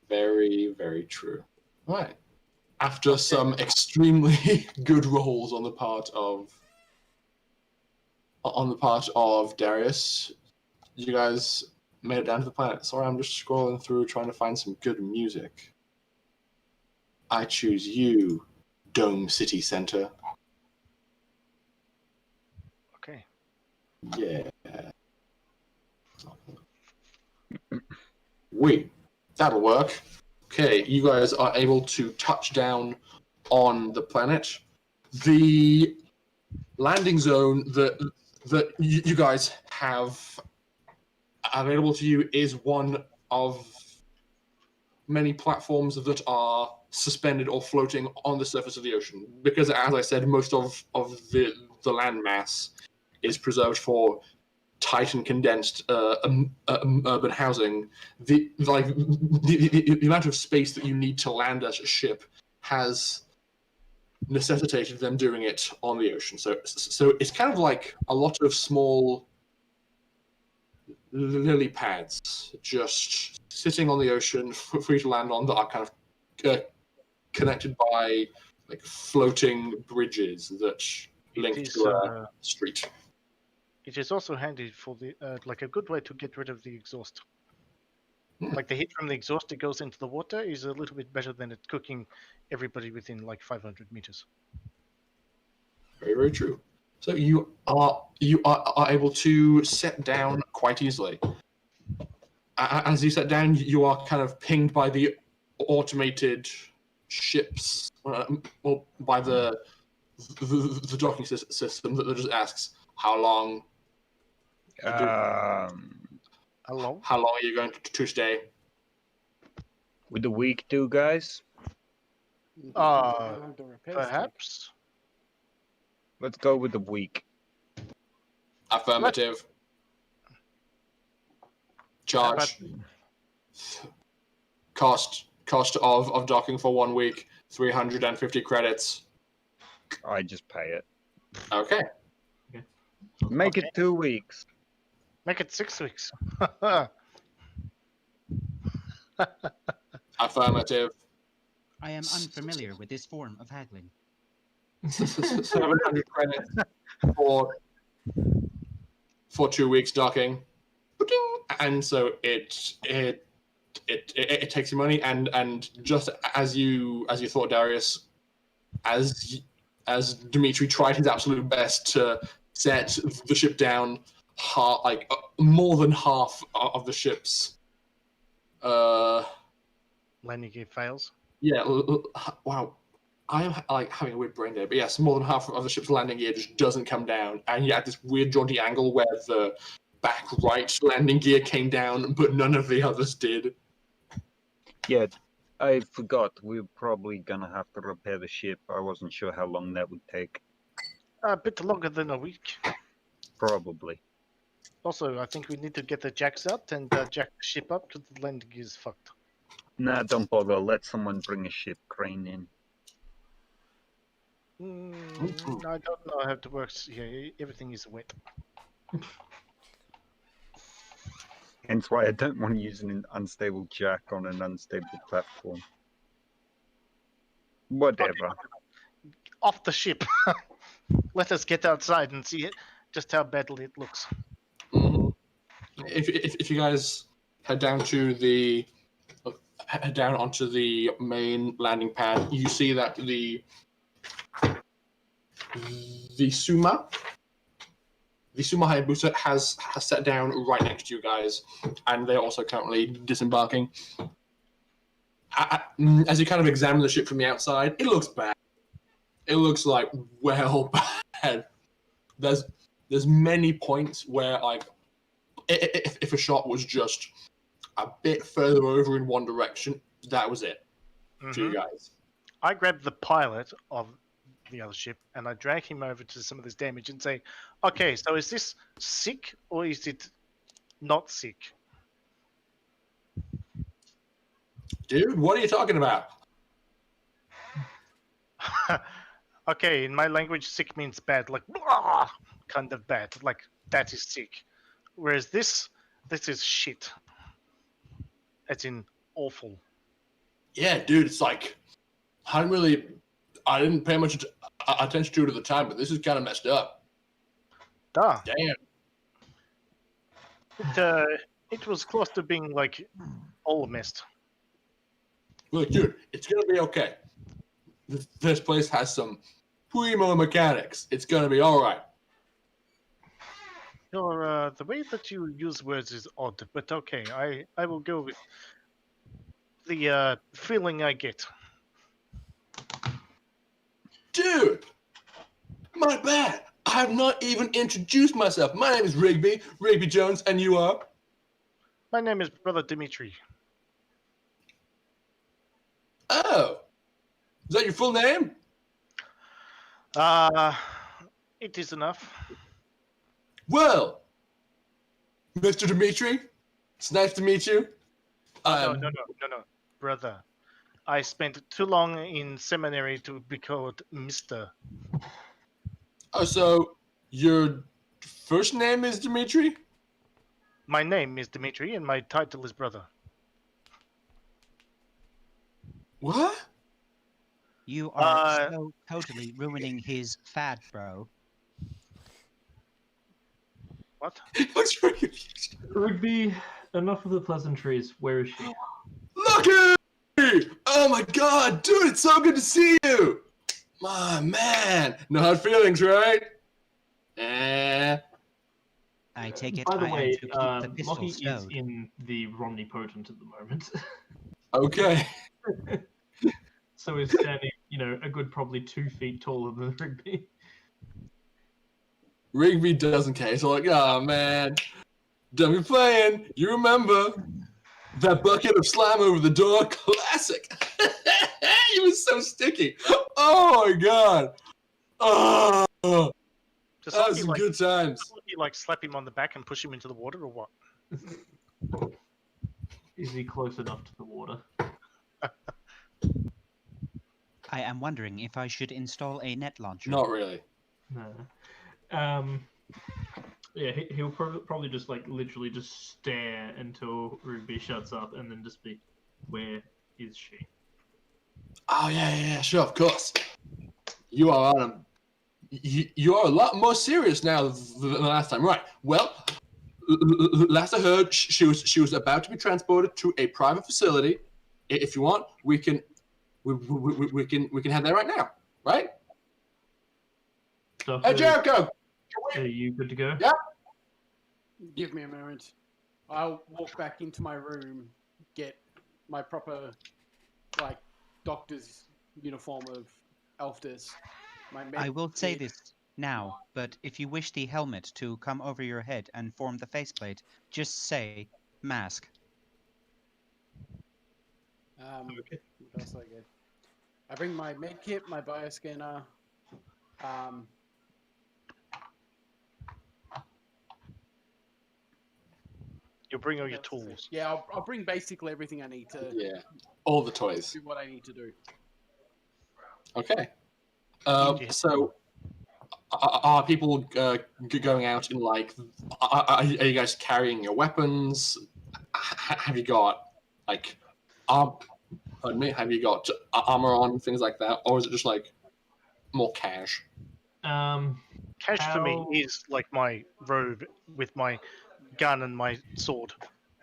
S6: Very, very true. Right. After some extremely good rolls on the part of Darius, you guys made it down to the planet. Sorry, I'm just scrolling through trying to find some good music. I choose you, Dome City Center.
S2: Okay.
S6: Yeah. That'll work. Okay, you guys are able to touch down on the planet. The landing zone that you guys have available to you is one of many platforms that are suspended or floating on the surface of the ocean. Because, as I said, most of the land mass is preserved for tight and condensed urban housing. The amount of space that you need to land a ship has necessitated them doing it on the ocean. So it's kind of like a lot of small lily pads just sitting on the ocean, free to land on, that are kind of connected by like floating bridges that link to a street.
S2: It is also handy for the like a good way to get rid of the exhaust. Like the heat from the exhaust that goes into the water is a little bit better than it cooking everybody within like 500 meters.
S6: Very, very true. So you are able to set down quite easily. As you set down, you are kind of pinged by the automated ships, or by the docking system that just asks, how long?
S2: Hello?
S6: How long are you going to stay?
S4: Would the week do, guys?
S7: How long do repairs take?
S2: Perhaps.
S4: Let's go with the week.
S6: Affirmative. Charge. Cost of docking for 1 week, 350 credits.
S4: I just pay it.
S6: Okay.
S4: Make it 2 weeks.
S2: Make it 6 weeks.
S6: Affirmative.
S1: I am unfamiliar with this form of haggling.
S6: 700 credits for 2 weeks docking. And so it takes your money, and just as you thought, Darius, as Dimitri tried his absolute best to set the ship down, more than half of the ship's
S2: landing gear fails.
S6: Yeah, wow. I am having a weird brain day, but yes, more than half of the ship's landing gear just doesn't come down, and you had this weird jaunty angle where the back right landing gear came down, but none of the others did.
S4: Yeah, I forgot. We're probably gonna have to repair the ship. I wasn't sure how long that would take.
S2: A bit longer than a week.
S4: Probably.
S2: Also, I think we need to get the jacks out and jack the ship up because the landing gear is fucked.
S4: Nah, don't bother. Let someone bring a ship crane in.
S2: I don't know how it works here. Everything is wet.
S4: Hence why I don't want to use an unstable jack on an unstable platform. Whatever.
S2: Okay. Off the ship. Let us get outside and see it, just how badly it looks.
S6: Mm-hmm. If you guys head down onto the main landing pad, you see that the Suma Hayabusa has sat down right next to you guys, and they're also currently disembarking. As you kind of examine the ship from the outside, it looks bad. It looks like well bad. There's many points where, like, if a shot was just a bit further over in one direction, that was it for you guys.
S2: I grabbed the pilot of the other ship and I drag him over to some of this damage and say, okay, so is this sick or is it not sick?
S6: Dude, what are you talking about?
S2: Okay, in my language, sick means bad, like blah, kind of bad, like that is sick. Whereas this is shit. As in awful.
S6: Yeah, dude, it's like I didn't pay much attention to it at the time, but this is kind of messed up.
S2: Duh.
S6: Damn.
S2: It was close to being like all messed.
S6: Look, dude, it's gonna be okay. This place has some primo mechanics. It's gonna be all right.
S2: Your the way that you use words is odd, but okay, I will go with the feeling I get.
S6: Dude, my bad. I have not even introduced myself. My name is Rigby Jones, and you are?
S2: My name is Brother Dimitri.
S6: Oh, is that your full name?
S2: It is enough.
S6: Well, Mr. Dimitri, it's nice to meet you.
S2: No, brother. I spent too long in seminary to be called Mr.
S6: Oh, so your first name is Dimitri?
S2: My name is Dimitri and my title is brother.
S6: What?
S1: You are so totally ruining his fad, bro.
S2: What?
S6: Looks very confused.
S5: Rigby, enough of the pleasantries. Where is she?
S6: Lucky! Oh my god, dude, it's so good to see you! My man, no hard feelings, right?
S1: I take it
S5: By the
S1: I
S5: way,
S1: am to keep the pistol
S5: Locky is
S1: stowed.
S5: in the Romnipotent at the moment.
S6: Okay.
S5: So he's standing, a good probably 2 feet taller than Rigby.
S6: Rigby doesn't care. He's like, oh man, don't be playing. You remember that bucket of slime over the door? Classic. He was so sticky. Oh my god. Oh,
S2: Does
S6: that was
S2: Lucky,
S6: some good times.
S2: does Lucky, slap him on the back and push him into the water or what?
S5: Is he close enough to the water?
S1: I am wondering if I should install a net launcher.
S6: Not really.
S5: No. Yeah, he'll probably just literally just stare until Ruby shuts up and then just be, where is she?
S6: Oh yeah, sure, of course. You are on a, you are a lot more serious now than the last time, right? Well, last I heard, she was about to be transported to a private facility. If you want, we can have that right now, right?
S5: Doctor,
S6: Jericho,
S5: are you good to go?
S6: Yeah.
S7: Give me a moment. I'll walk back into my room, get my proper, like, doctor's uniform of Alftus. My med
S1: I will say
S7: kit.
S1: this now, but if you wish the helmet to come over your head and form the faceplate, just say mask.
S5: Okay.
S7: What else do I get? I bring my med kit, my bioscanner.
S2: You'll bring all
S7: what
S2: your
S7: else is there?
S2: tools.
S7: Yeah, I'll bring basically everything I need to
S6: Yeah, all the toys.
S7: do what I need to do.
S6: Okay.
S2: Yeah.
S6: So, are people going out in like? Are you guys carrying your weapons? Have you got like, pardon me? Have you got armor on, things like that, or is it just like more cash?
S2: Cash for me
S5: How-
S2: is like my robe with my gun and my sword.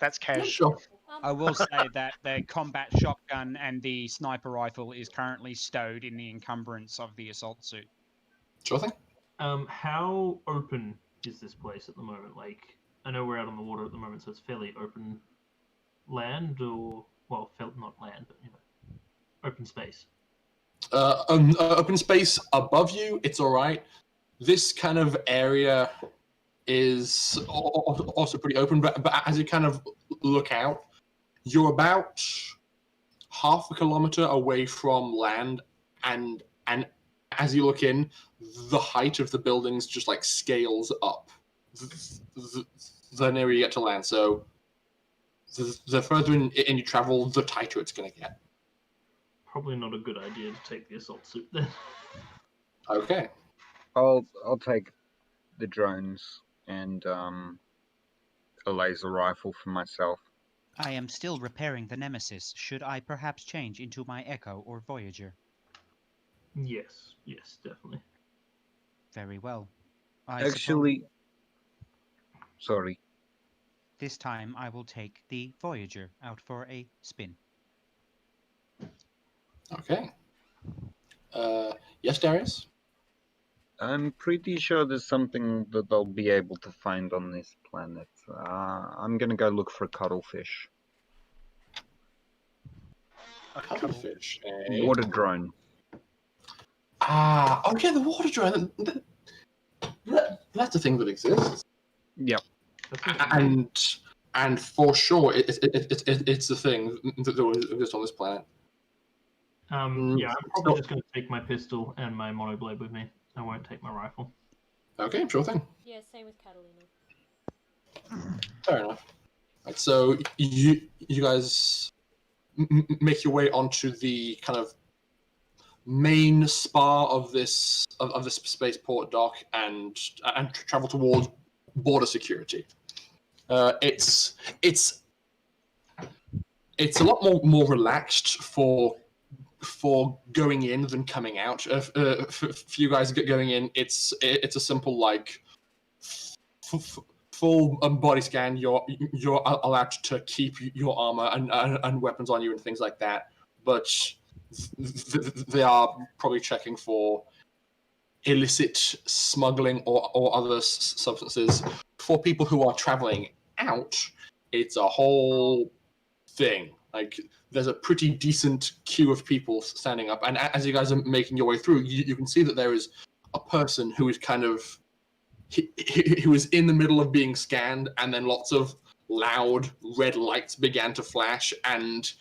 S2: That's
S6: Yeah,
S2: cash.
S6: sure.
S1: I will say that the combat shotgun and the sniper rifle is currently stowed in the encumbrance of the assault suit.
S6: Sure thing.
S5: How open is this place at the moment? Like, I know we're out on the water at the moment, so it's fairly open land, or well, not land, but open space.
S6: Open space above you, it's all right. This kind of area is also pretty open, but as you kind of look out, you're about half a kilometer away from land, and as you look in, the height of the buildings just like scales up the nearer you get to land. So the further in you travel, the tighter it's going to get.
S5: Probably not a good idea to take the assault suit then.
S6: Okay.
S4: I'll take the drones and a laser rifle for myself.
S1: I am still repairing the Nemesis. Should I perhaps change into my Echo or Voyager?
S5: Yes, definitely.
S1: Very well.
S4: Actually, sorry.
S1: This time I will take the Voyager out for a spin.
S6: Okay. Yes, Darius?
S4: I'm pretty sure there's something that they'll be able to find on this planet. I'm gonna go look for cuttlefish.
S2: A couple.
S6: Cuttlefish.
S4: Water drone.
S6: Okay, the water drone. That's a thing that exists.
S4: Yep.
S6: And for sure, it's the thing that exists on this planet.
S5: Yeah, I'm probably just going to take my pistol and my monoblade with me. I won't take my rifle.
S6: Okay, sure thing.
S3: Yeah, same with Catalina.
S6: Fair enough. Right, so you guys make your way onto the kind of main spar of this spaceport dock and travel towards border security. It's a lot more relaxed for going in than coming out. For you guys going in, it's a simple like full body scan. You're allowed to keep your armor and weapons on you and things like that, but they are probably checking for illicit smuggling or other substances. For people who are traveling out, it's a whole thing. Like, there's a pretty decent queue of people standing up, and as you guys are making your way through, you can see that there is a person who is kind of who is in the middle of being scanned, and then lots of loud red lights began to flash, and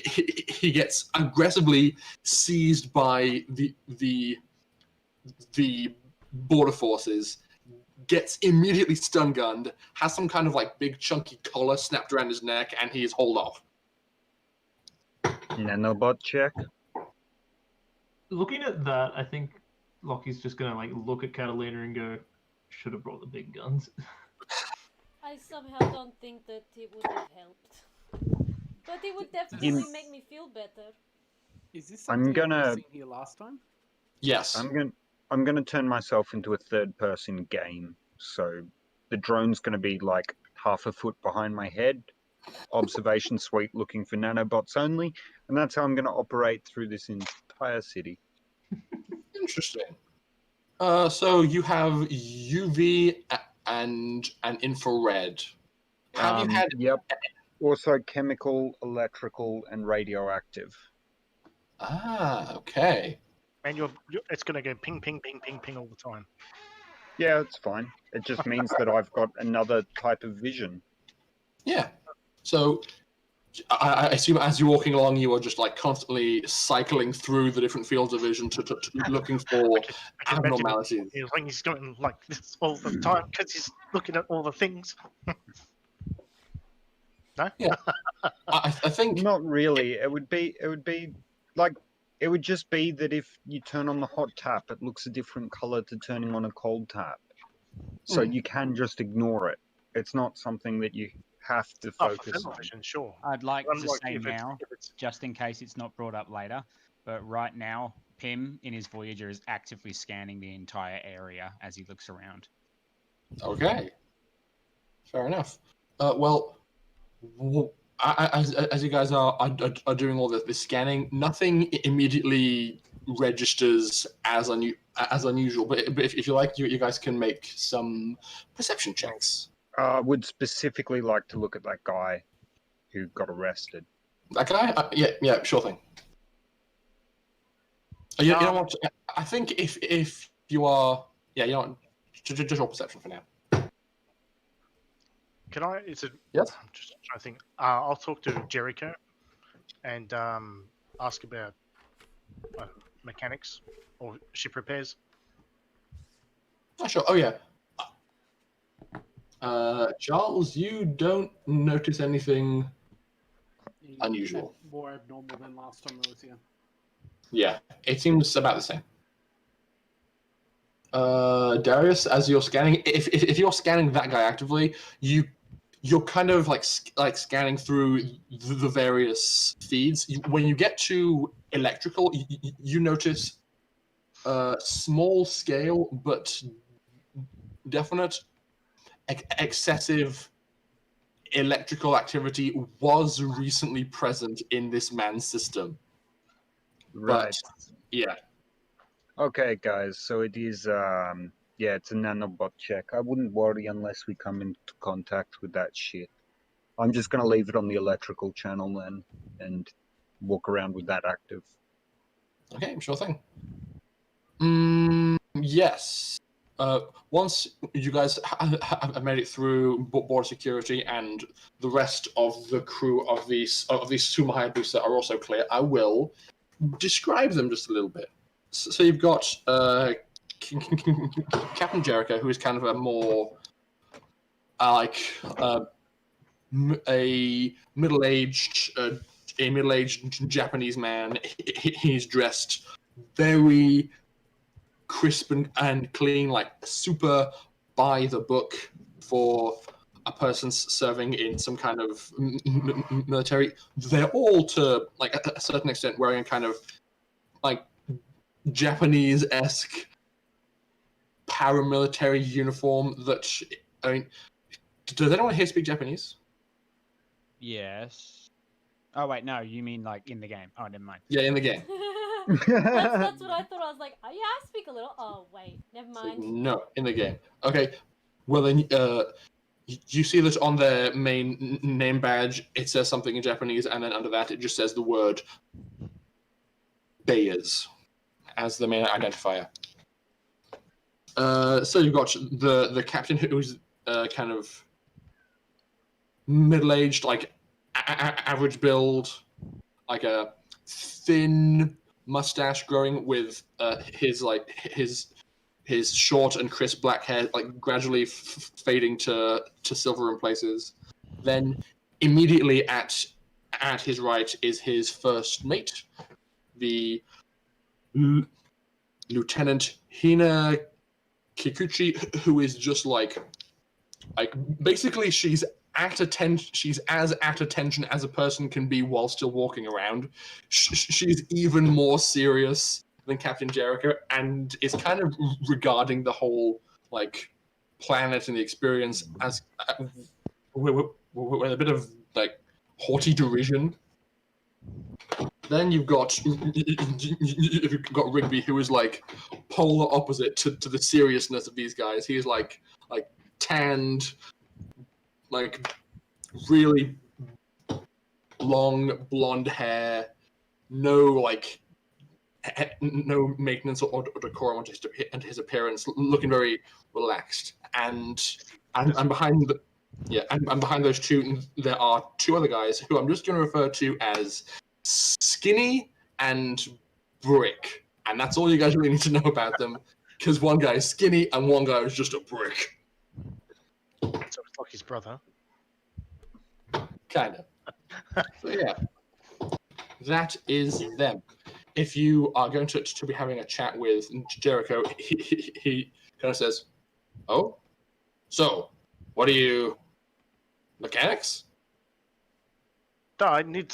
S6: he gets aggressively seized by the border forces, gets immediately stun gunned, has some kind of like big chunky collar snapped around his neck, and he is hauled off.
S4: Nanobot check.
S5: Looking at that, I think Locky's just going to like look at Catalina and go, should have brought the big guns.
S3: I somehow don't think that it would have helped. But it would definitely make me feel better.
S7: Is this
S4: I'm
S7: something
S4: gonna-
S7: I've seen here last time?
S6: Yes.
S4: I'm gonna turn myself into a third-person game. So the drone's gonna be like half a foot behind my head, observation suite looking for nanobots only, and that's how I'm gonna operate through this entire city.
S6: Interesting. So you have UV and infrared. Have you had?
S4: Yep. Also chemical, electrical, and radioactive.
S6: Ah, okay.
S2: And it's going to go ping, ping, ping, ping, ping all the time.
S4: Yeah, it's fine. It just means that I've got another type of vision.
S6: Yeah. So I assume as you're walking along, you are just like constantly cycling through the different fields of vision to looking for
S2: I can imagine
S6: abnormalities.
S2: he's going like this all the time because he's looking at all the things. No?
S6: Yeah. I think
S4: Not really. It would be like it would just be that if you turn on the hot tap, it looks a different color to turning on a cold tap. So you can just ignore it. It's not something that you have to
S2: Oh, for
S4: focus on.
S2: television, sure.
S1: I'd like to
S2: Unlike
S1: say
S2: if it's-
S1: now,
S2: if it's-
S1: just in case it's not brought up later, but right now, Pim in his Voyager is actively scanning the entire area as he looks around.
S6: okay. Fair enough. Well, as you guys are doing all this scanning, nothing immediately registers as unusual. But if you like, you guys can make some perception checks.
S4: I would specifically like to look at that guy who got arrested.
S6: That guy? Yeah, sure thing. You know what? I think if you are, you know what, just roll perception for now.
S2: Can I? Is it?
S6: Yes.
S2: I'm just trying to think. I'll talk to Jericho and ask about mechanics or ship repairs.
S6: Oh, sure. Oh, yeah. Charles, you don't notice anything unusual.
S7: More abnormal than last time I was here.
S6: Yeah, it seems about the same. Darius, as you're scanning, if you're scanning that guy actively, you're kind of like scanning through the various feeds. When you get to electrical, you notice small scale but definite excessive electrical activity was recently present in this man's system.
S4: Right.
S6: But, yeah.
S4: Okay, guys. So it is. It's a nanobot check. I wouldn't worry unless we come into contact with that shit. I'm just gonna leave it on the electrical channel then, and walk around with that active.
S6: Okay, sure thing. Yes. Once you guys have made it through border security and the rest of the crew of these Sumo Hayabusa are also clear, I will describe them just a little bit. So you've got Captain Jericho, who is kind of a more a middle-aged Japanese man. He's dressed very crisp and clean, like super by the book for a person serving in some kind of military. They're all, to like a certain extent, wearing a kind of like Japanese-esque paramilitary uniform. That, I mean, does anyone here speak Japanese?
S1: Yes. Oh wait, no, you mean like in the game? Oh, never mind.
S6: Yeah, in the game.
S3: That's what I thought. I was like, oh, yeah, I speak a little. Oh wait, never mind.
S6: No, in the game. Okay, well then, you see that on their main name badge, it says something in Japanese, and then under that, it just says the word Bayers as the main identifier. So you've got the captain, who's kind of middle-aged, like average build, like a thin mustache growing with his short and crisp black hair, like gradually fading to silver in places. Then immediately at his right is his first mate, the Lieutenant Hina Kikuchi, who is just like basically she's She's as at attention as a person can be while still walking around. She's even more serious than Captain Jericho, and is kind of regarding the whole like planet and the experience as with a bit of like haughty derision. Then you've got Rigby, who is like polar opposite to the seriousness of these guys. He is like tanned, like really long blonde hair, no maintenance or decorum on his appearance, looking very relaxed. And behind and behind those two, there are two other guys who I'm just going to refer to as Skinny and Brick. And that's all you guys really need to know about them, because one guy is skinny and one guy is just a brick.
S2: So it's Locky's brother.
S6: Kind of. So yeah, that is them. If you are going to be having a chat with Jericho, he kind of says, "Oh, so what are you, mechanics?"
S2: No, I need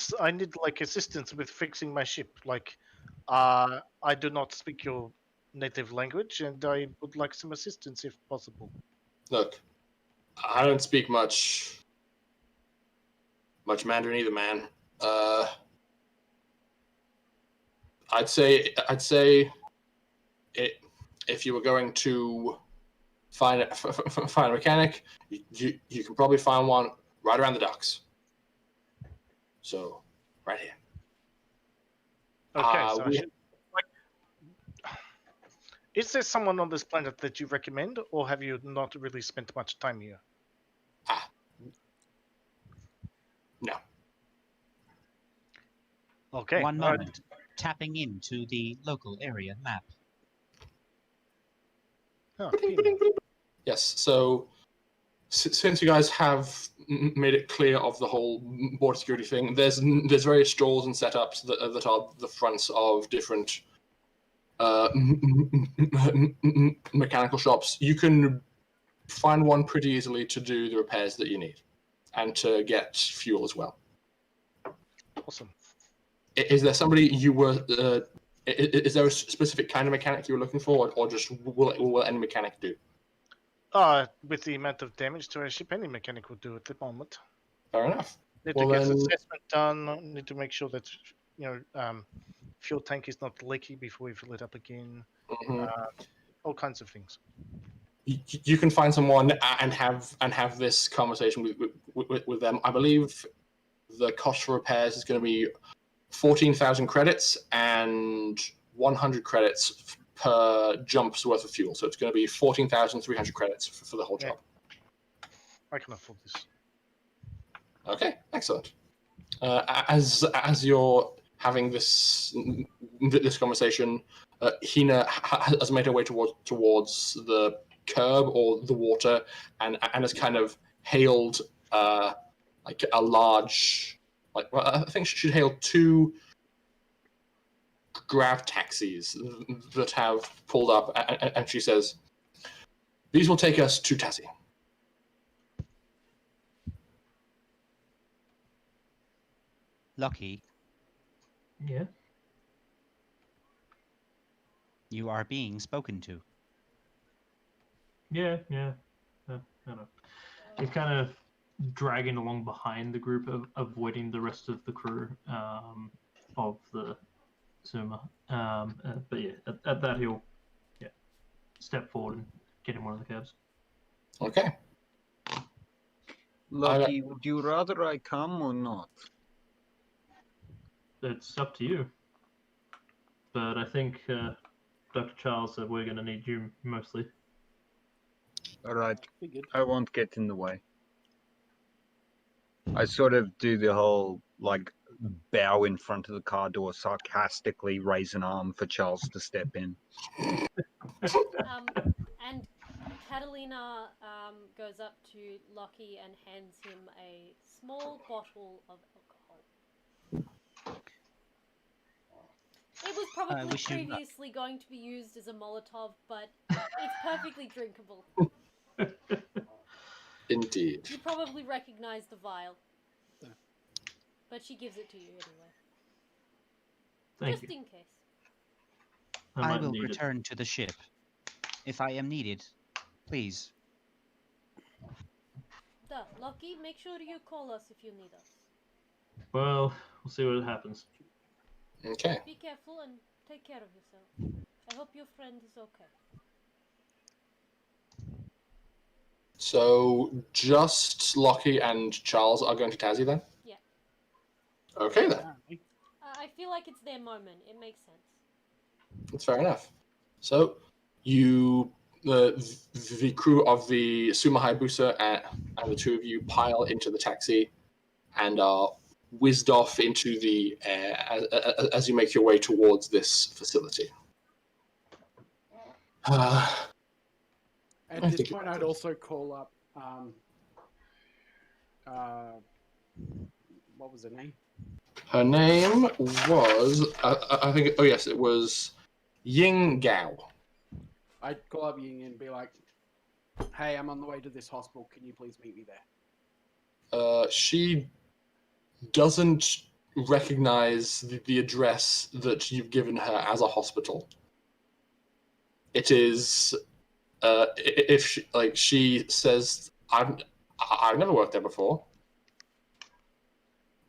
S2: like assistance with fixing my ship. Like, I do not speak your native language, and I would like some assistance if possible.
S6: Look, I don't speak much Mandarin either, man. I'd say if you were going to find a mechanic, you can probably find one right around the docks. So, right here.
S2: Okay, so I should, is there someone on this planet that you recommend, or have you not really spent much time here?
S6: No.
S2: Okay.
S1: One moment. Tapping into the local area map.
S2: Oh,
S6: Yes, so since you guys have made it clear of the whole border security thing, there's various stalls and setups that are the fronts of different mechanical shops. You can find one pretty easily to do the repairs that you need, and to get fuel as well.
S2: Awesome.
S6: Is there somebody you were? Is there a specific kind of mechanic you were looking for, or just will any mechanic do?
S2: With the amount of damage to our ship, any mechanic would do at the moment.
S6: Fair enough.
S2: Need
S6: Well,
S2: to get
S6: then-
S2: assessment done. Need to make sure that fuel tank is not leaky before we fill it up again.
S6: Mhm.
S2: All kinds of things.
S6: You can find someone and have this conversation with them. I believe the cost for repairs is going to be 14,000 credits and 100 credits per jump's worth of fuel. So it's going to be 14,300 credits for the whole job.
S2: I can afford this.
S6: Okay, excellent. As you're having this conversation, Hina has made her way towards the curb or the water, and has kind of hailed like a large, I think she'd hailed two grab taxis that have pulled up, and she says, "These will take us to Tazi."
S1: Locky,
S5: Yeah.
S1: you are being spoken to.
S5: Yeah. I know. He's kind of dragging along behind the group, avoiding the rest of the crew of the Zuma. But yeah, at that he'll step forward and get in one of the cabs.
S6: Okay.
S4: Lucky, would you rather I come or not?
S5: It's up to you. But I think Dr. Charles said we're going to need you mostly.
S4: All right,
S7: Figured.
S4: I won't get in the way. I sort of do the whole, like, bow in front of the car door, sarcastically raise an arm for Charles to step in.
S3: And Catalina goes up to Locky and hands him a small bottle of alcohol. It was probably
S1: wish you luck.
S3: previously going to be used as a Molotov, but it's perfectly drinkable.
S6: Indeed.
S3: You probably recognize the vial.
S7: Yeah.
S3: But she gives it to you anyway.
S5: Thank
S3: Just
S5: you.
S3: in case.
S5: I
S1: I
S5: might
S1: will
S5: need it.
S1: return to the ship. If I am needed, please.
S3: Locky, make sure you call us if you need us.
S5: Well, we'll see what happens.
S6: Okay.
S3: Be careful and take care of yourself. I hope your friend is okay.
S6: So just Locky and Charles are going to Tazi then?
S3: Yeah.
S6: Okay then.
S7: Apparently.
S3: I feel like it's their moment. It makes sense.
S6: That's fair enough. So you, the crew of the Suma Hayabusa and the two of you pile into the taxi and are whizzed off into the air as you make your way towards this facility.
S7: At
S6: I
S7: this
S6: think
S7: point,
S6: it
S7: I'd
S6: was.
S7: also call up. What was her name?
S6: Her name was, I think, oh yes, it was Ying Gao.
S7: I'd call up Ying and be like, "Hey, I'm on the way to this hospital. Can you please meet me there?"
S6: She doesn't recognize the address that you've given her as a hospital. It is, if she says, I've never worked there before,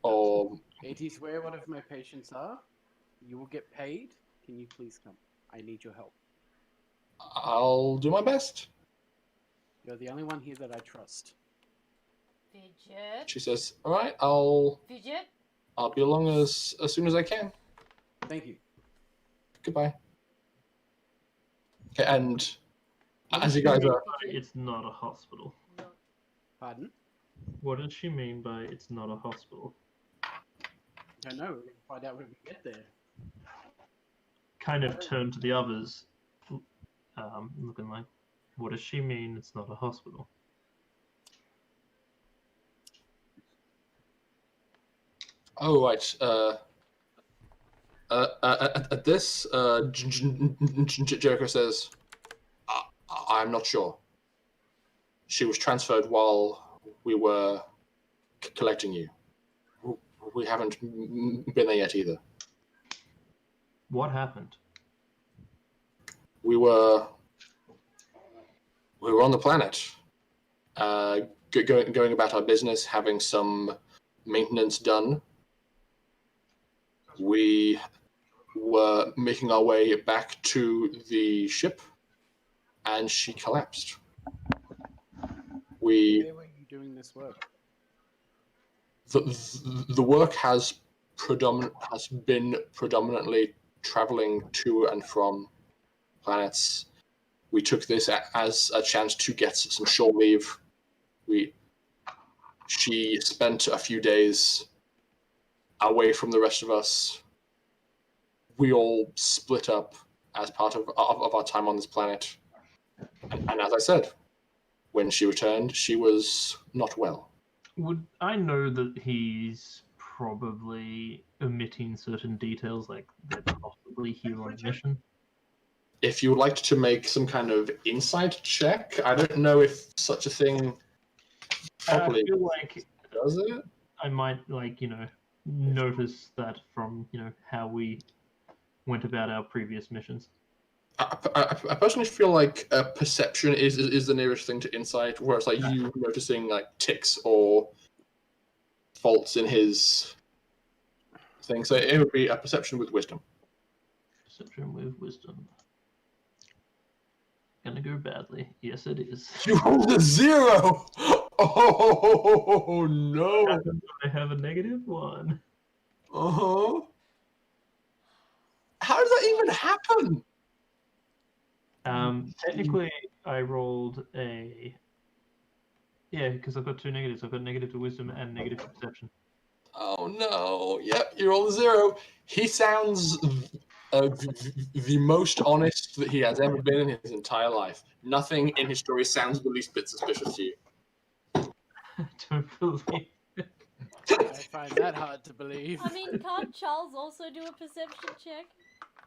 S6: or
S7: It is where one of my patients are. You will get paid. Can you please come? I need your help.
S6: I'll do my best.
S7: You're the only one here that I trust.
S3: Fidget.
S6: She says, all right, I'll be along as soon as I can.
S7: Thank you.
S6: Goodbye. Okay, and
S3: What
S6: as
S3: does
S6: you guys
S3: she mean
S6: are,
S3: by
S5: It's not a hospital.
S3: No.
S7: Pardon?
S5: What does she mean by it's not a hospital?
S7: I don't know. We're going to find out when we get there.
S5: Kind of turn to the others, looking like, what does she mean it's not a hospital?
S6: oh right, at this, Jericho says, I'm not sure. She was transferred while we were collecting you. We haven't been there yet either.
S5: What happened?
S6: We were on the planet, going about our business, having some maintenance done. We were making our way back to the ship, and she collapsed.
S7: Where were you doing this work?
S6: The work has been predominantly traveling to and from planets. We took this as a chance to get some shore leave. She spent a few days away from the rest of us. We all split up as part of our time on this planet. And as I said, when she returned, she was not well.
S5: Would I know that he's probably omitting certain details, like they're possibly here on a mission?
S6: If you would like to make some kind of insight check, I don't know if such a thing properly
S5: I feel like
S6: does it.
S5: I might, notice that from, how we went about our previous missions.
S6: I personally feel like perception is the nearest thing to insight, where it's like you noticing like ticks or faults in his thing. So it would be a perception with wisdom.
S5: Perception with wisdom. Gonna go badly. Yes, it is.
S6: You rolled a 0! Oh no!
S5: I have a -1.
S6: Uh-huh. How does that even happen?
S5: Technically, I rolled a... Yeah, because I've got 2 negatives. I've got negative to wisdom and negative to perception.
S6: Oh no! Yep, you rolled a 0. He sounds the most honest that he has ever been in his entire life. Nothing in his story sounds the least bit suspicious to you.
S5: I don't believe
S7: I find that hard to believe.
S3: I mean, can't Charles also do a perception check?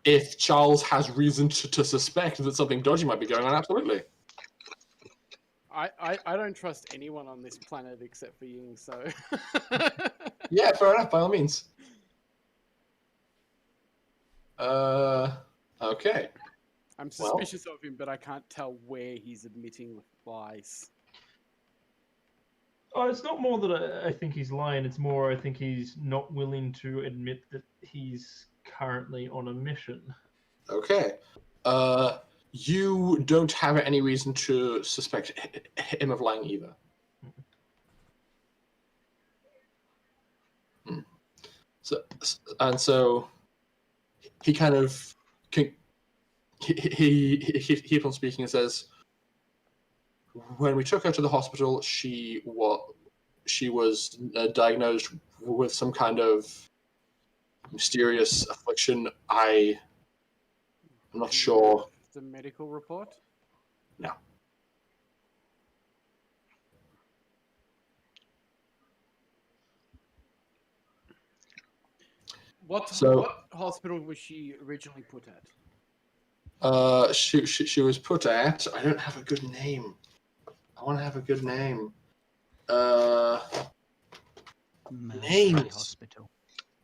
S6: If Charles has reason to suspect that something dodgy might be going on, absolutely.
S7: I don't trust anyone on this planet except for Ying, so.
S6: Yeah, fair enough, by all means. Okay.
S7: I'm suspicious of him, but I can't tell where he's admitting lies.
S5: Oh, it's not more that I think he's lying. It's more I think he's not willing to admit that he's currently on a mission.
S6: Okay. You don't have any reason to suspect him of lying either. So he kind of he keeps on speaking and says, when we took her to the hospital, she was diagnosed with some kind of mysterious affliction. I'm not sure.
S7: The medical report?
S6: No.
S7: What hospital was she originally put at?
S6: She was put at. I don't have a good name. I want to have a good name. Names.
S1: Hospital.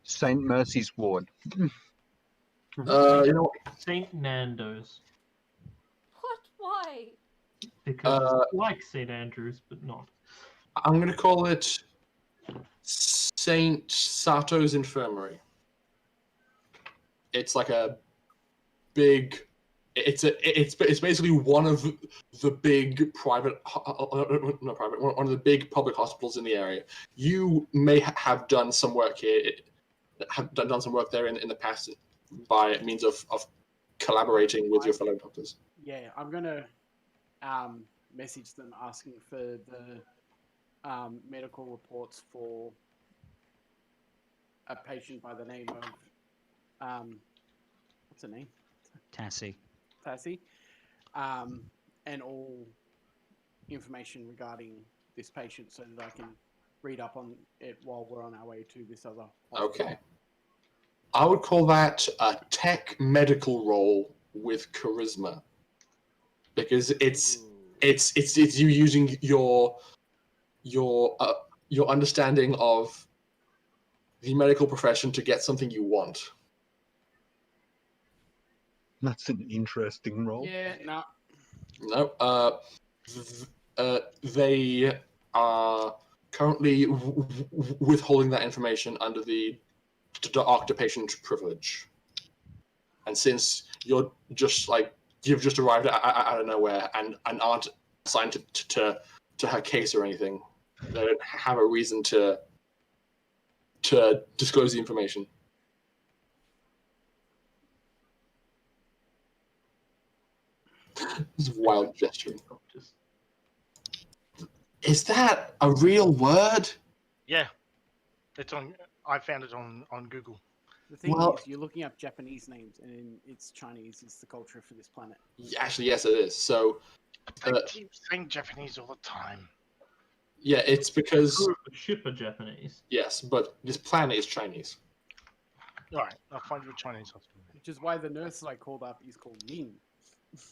S4: St. Mercy's Ward.
S6: You know,
S5: St. Nando's.
S3: What? Why?
S5: Because it's like St. Andrews, but not.
S6: I'm going to call it St. Sato's Infirmary. It's like a big. It's basically one of the big one of the big public hospitals in the area. You may have done some work here, have done some work there in the past by means of collaborating with your fellow doctors.
S7: Yeah, I'm gonna message them asking for the medical reports for a patient by the name of what's her name?
S1: Tazi.
S7: Tazi, and all information regarding this patient so that I can read up on it while we're on our way to this other hospital.
S6: Okay. I would call that a tech medical role with charisma, because it's you using your understanding of the medical profession to get something you want.
S4: That's an interesting role.
S7: Yeah, no.
S6: No. They are currently withholding that information under the doctor patient privilege. And since you're you've just arrived out of nowhere and aren't assigned to her case or anything, they don't have a reason to disclose the information. This is wild gesturing. Is that a real word?
S2: Yeah, it's on. I found it on Google.
S7: The thing
S6: Well-
S7: is, you're looking up Japanese names, and it's Chinese is the culture for this planet.
S6: Actually, yes, it is. So,
S2: They keep saying Japanese all the time.
S6: yeah, it's because
S5: The ship are Japanese.
S6: yes, but this planet is Chinese.
S2: All right, I'll find you a Chinese hospital.
S7: Which is why the nurse I called up is called Ying.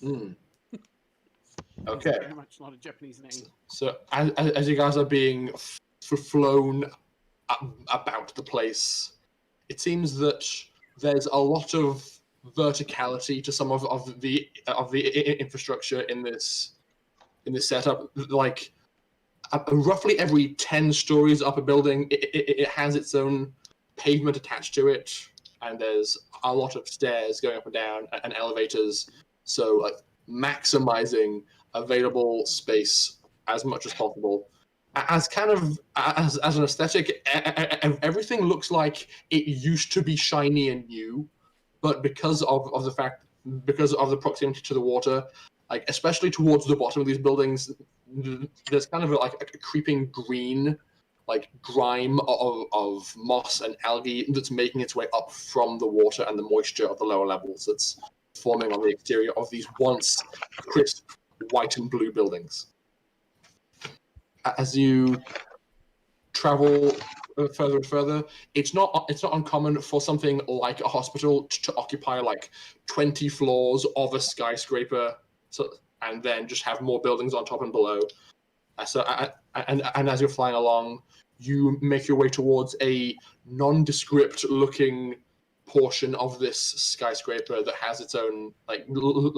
S6: Mm.
S7: It's
S6: Okay.
S7: very much not a Japanese name.
S6: So as you guys are being flown about the place, it seems that there's a lot of verticality to some of the infrastructure in this setup. Like roughly every 10 stories up a building, it has its own pavement attached to it, and there's a lot of stairs going up and down and elevators. So like maximizing available space as much as possible. As kind of as an aesthetic, everything looks like it used to be shiny and new, but because of the proximity to the water, like especially towards the bottom of these buildings, there's kind of like a creeping green, like grime of moss and algae that's making its way up from the water and the moisture of the lower levels that's forming on the exterior of these once crisp white and blue buildings. As you travel further and further, it's not uncommon for something like a hospital to occupy like 20 floors of a skyscraper, and then just have more buildings on top and below. And as you're flying along, you make your way towards a nondescript looking portion of this skyscraper that has its own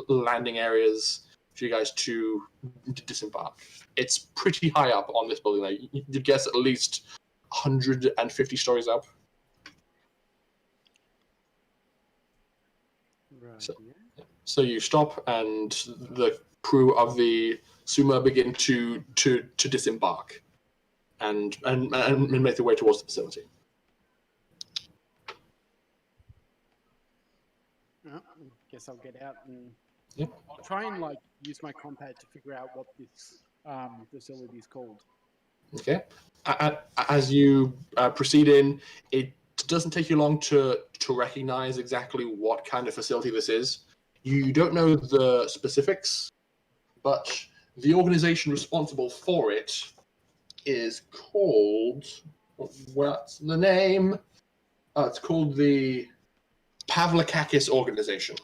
S6: landing areas for you guys to disembark. It's pretty high up on this building. Like, you'd guess at least 150 stories up.
S7: Right.
S6: So-
S7: Yeah.
S6: So you stop, and the crew of the Sumo begin to disembark, and make their way towards the facility.
S7: Oh, guess I'll get out and
S6: Yeah.
S7: I'll try and use my compad to figure out what this facility is called.
S6: Okay. As you proceed in, it doesn't take you long to recognize exactly what kind of facility this is. You don't know the specifics, but the organization responsible for it is called... What's the name? It's called the Pavlikakis Organization.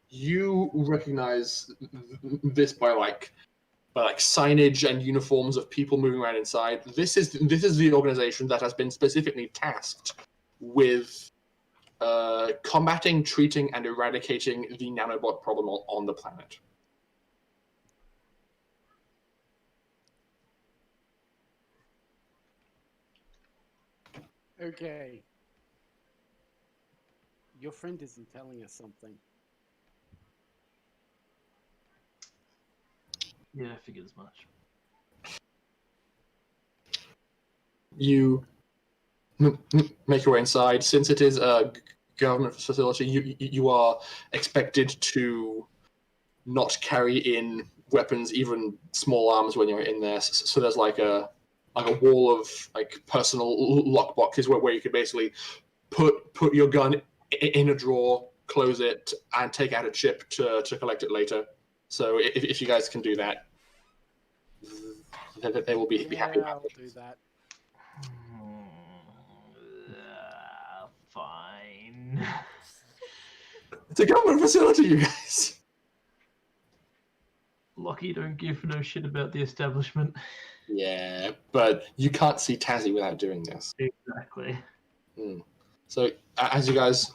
S6: You recognize this by signage and uniforms of people moving around inside. This is the organization that has been specifically tasked with combating, treating, and eradicating the nanobot problem on the planet.
S7: Okay. Your friend isn't telling us something.
S5: Yeah, I figured as much.
S6: You make your way inside. Since it is a government facility, you are expected to not carry in weapons, even small arms, when you're in there. So there's a wall of personal lockboxes where you could basically put your gun in a drawer, close it, and take out a chip to collect it later. So if you guys can do that, they will be happy.
S7: I'll do that.
S5: Fine.
S6: It's a government facility, you guys.
S5: Locky don't give no shit about the establishment.
S6: Yeah, but you can't see Tazi without doing this.
S5: Exactly.
S6: So as you guys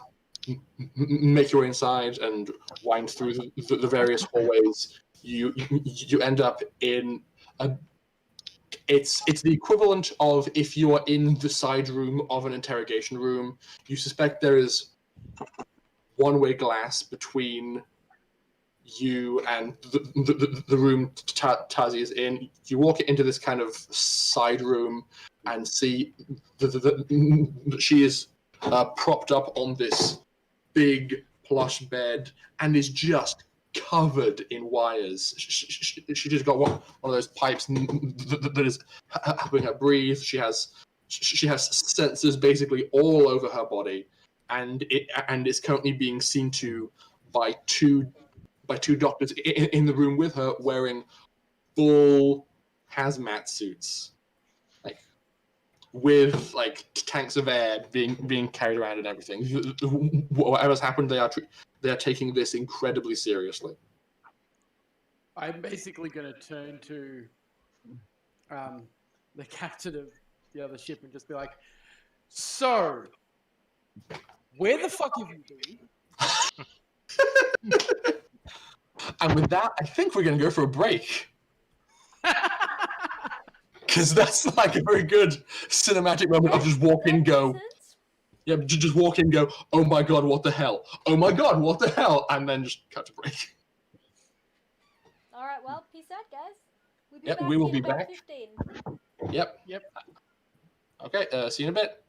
S6: make your way inside and wind through the various hallways, you end up in it's the equivalent of if you are in the side room of an interrogation room. You suspect there is one-way glass between you and the room Tazi is in. You walk into this kind of side room and see she is propped up on this big plush bed and is just covered in wires. She just got one of those pipes that is helping her breathe. She has sensors basically all over her body, and is currently being seen to by two doctors in the room with her, wearing full hazmat suits, with tanks of air being carried around and everything. Whatever's happened, they are taking this incredibly seriously.
S7: I'm basically going to turn to the captain of the other ship and just be like, "So, where the fuck have you been?"
S6: And with that, I think we're going to go for a break. Because that's a very good cinematic moment of just walk in, go. Yeah, just walk in, go, oh my god, what the hell? Oh my god, what the hell? And then just cut to break.
S3: Alright, well, peace out, guys. We'll be
S6: Yep,
S3: back
S6: we will
S3: in
S6: be
S3: about
S6: back.
S3: 15.
S6: Yep. Okay, see you in a bit.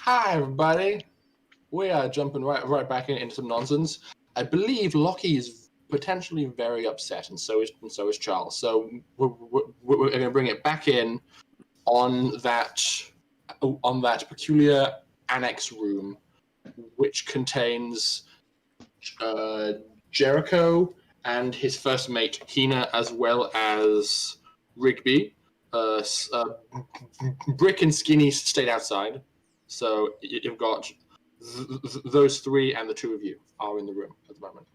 S6: Hi, everybody. We are jumping right back into some nonsense. I believe Locky is potentially very upset, and so is Charles. So we're going to bring it back in on that peculiar annex room, which contains Jericho and his first mate Hina, as well as Rigby. Brick and Skinny stayed outside, so you've got those three, and the two of you are in the room at the moment.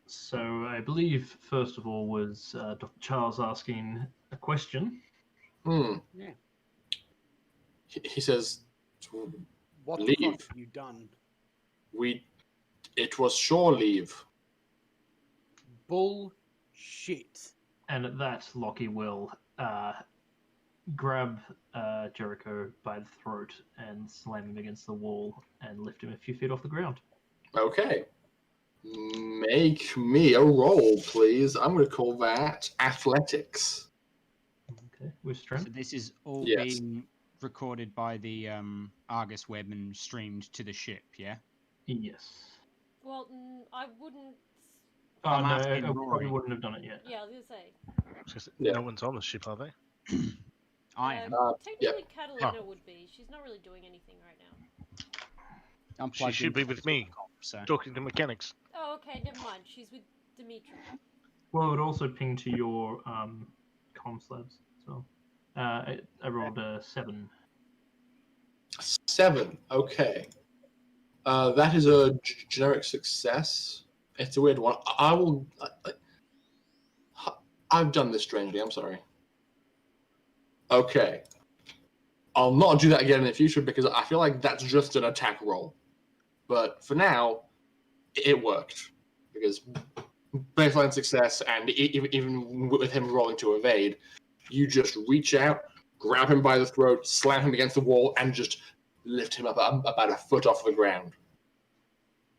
S5: So I believe, first of all, was Dr. Charles asking a question.
S7: Yeah.
S6: He says,
S7: What the
S6: Leave.
S7: fuck have you done?
S6: It was sure leave.
S7: Bullshit.
S5: And at that, Locky will grab Jericho by the throat and slam him against the wall and lift him a few feet off the ground.
S6: Okay. Make me a roll, please. I'm going to call that athletics.
S5: Okay, with strength.
S1: So this is all
S6: Yes.
S1: being recorded by the Argus web and streamed to the ship, yeah?
S5: Yes.
S3: Well, I wouldn't.
S5: Oh,
S1: I'm
S5: no, I
S1: asking
S5: probably
S1: Rory.
S5: wouldn't have done it yet.
S3: Yeah, I was gonna say.
S2: Just,
S6: Yeah.
S2: No one's on the ship, are they?
S1: I am.
S3: Technically, Catalina would be. She's not really doing anything right now.
S1: I'm
S2: She
S1: plugged
S2: should
S1: into
S2: be with
S1: the
S2: me.
S1: comp, so.
S2: Talking to mechanics.
S3: Oh, okay, never mind. She's with Dimitri.
S5: Well, it would also ping to your comms labs as well. I rolled a 7.
S6: 7. Okay. That is a generic success. It's a weird one. I've done this strangely. I'm sorry. Okay. I'll not do that again in the future because I feel like that's just an attack roll. But for now, it worked because baseline success, and even with him rolling to evade, you just reach out, grab him by the throat, slam him against the wall, and just lift him up about a foot off the ground.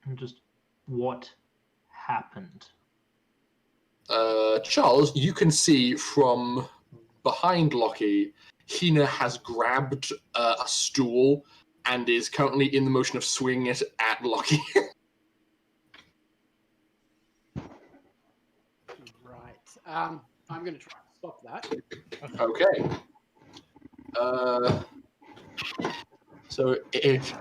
S5: And just what happened?
S6: Charles, you can see from behind Locky, Hina has grabbed a stool and is currently in the motion of swinging it at Locky.
S7: Right. I'm going to try and stop that.
S6: Okay. So if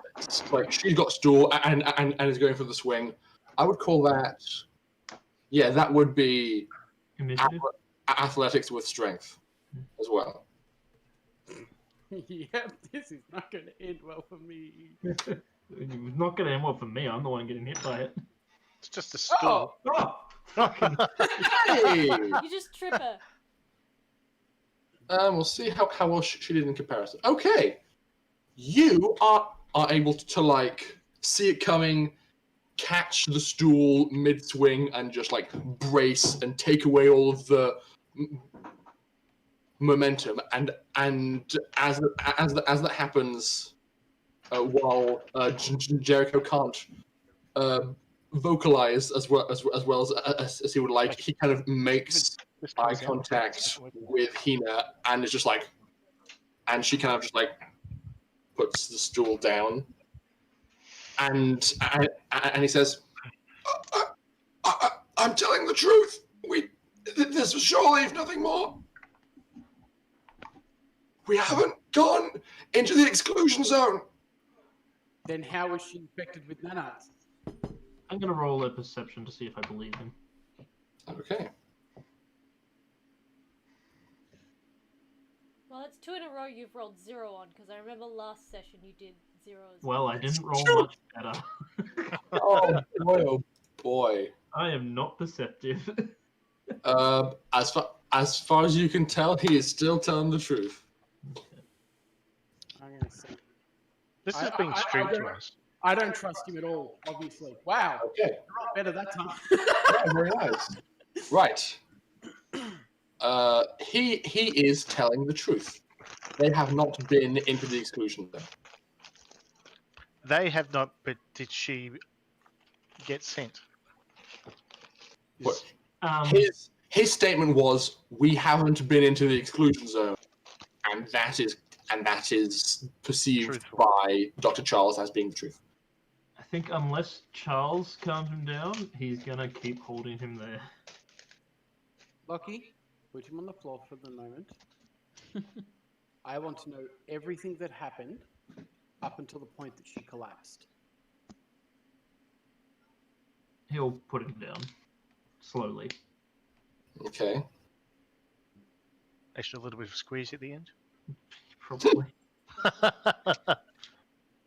S6: like she's got stool and is going for the swing, I would call that. Yeah, that would be
S5: Initiative?
S6: athletics with strength as well.
S7: Yep, this is not going to end well for me.
S5: It's not going to end well for me. I'm the one getting hit by it.
S2: It's just a stool.
S5: Oh! Fucking
S6: Hey!
S3: You just trip her.
S6: We'll see how well she did in comparison. Okay, you are able to like see it coming, catch the stool mid swing, and just like brace and take away all of the momentum. And as that happens, while Jericho can't vocalize as well as he would like, he kind of makes
S2: This
S6: eye
S2: comes out.
S6: contact with Hina, and is just like, and she kind of just like puts the stool down, and he says, "I'm telling the truth. This was shore leave, nothing more. We haven't gone into the exclusion zone."
S7: Then how was she infected with nanites?
S5: I'm going to roll a perception to see if I believe him.
S6: Okay.
S3: Well, that's 2 in a row you've rolled 0 on, because I remember last session you did 0 as
S5: Well, I didn't roll much better.
S6: Oh boy.
S5: I am not perceptive.
S6: As far as you can tell, he is still telling the truth.
S7: I'm going to say.
S2: This is
S7: I-
S2: being
S7: I-
S2: streamed
S7: I
S2: to
S7: don't-
S2: us.
S7: I don't trust him at all, obviously. Wow,
S6: Okay.
S7: you're a lot better that time.
S6: Yeah, very nice. Right. He is telling the truth. They have not been into the exclusion zone.
S2: They have not, but did she get sent?
S6: What?
S5: Um,
S6: His statement was, "We haven't been into the exclusion zone," and that is that is perceived
S2: Truthful.
S6: by Dr. Charles as being the truth.
S5: I think unless Charles calms him down, he's gonna keep holding him there.
S7: Locky, put him on the floor for the moment. I want to know everything that happened up until the point that she collapsed.
S5: He'll put him down slowly.
S6: Okay.
S2: Extra little bit of squeeze at the end.
S5: Probably.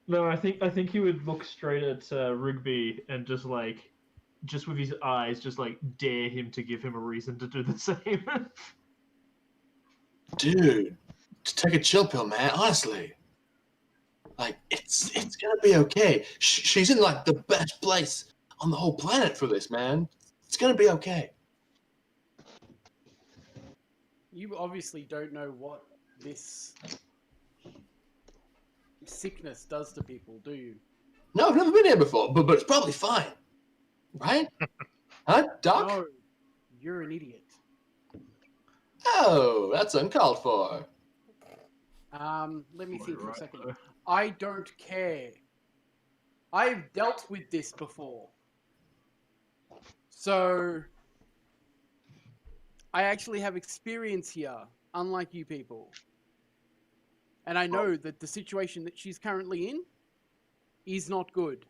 S5: No, I think he would look straight at Rigby and just with his eyes, just dare him to give him a reason to do the same.
S6: Dude, take a chill pill, man. Honestly, it's gonna be okay. She's in the best place on the whole planet for this, man. It's gonna be okay.
S7: You obviously don't know what this sickness does to people, do you?
S6: No, I've never been here before, but it's probably fine, right? Huh, Doc?
S7: No, you're an idiot.
S6: Oh, that's uncalled for.
S7: Let me think for a
S5: Right,
S7: second.
S5: though.
S7: I don't care. I've dealt with this before. So, I actually have experience here, unlike you people. And I know that the situation that she's currently in is not good.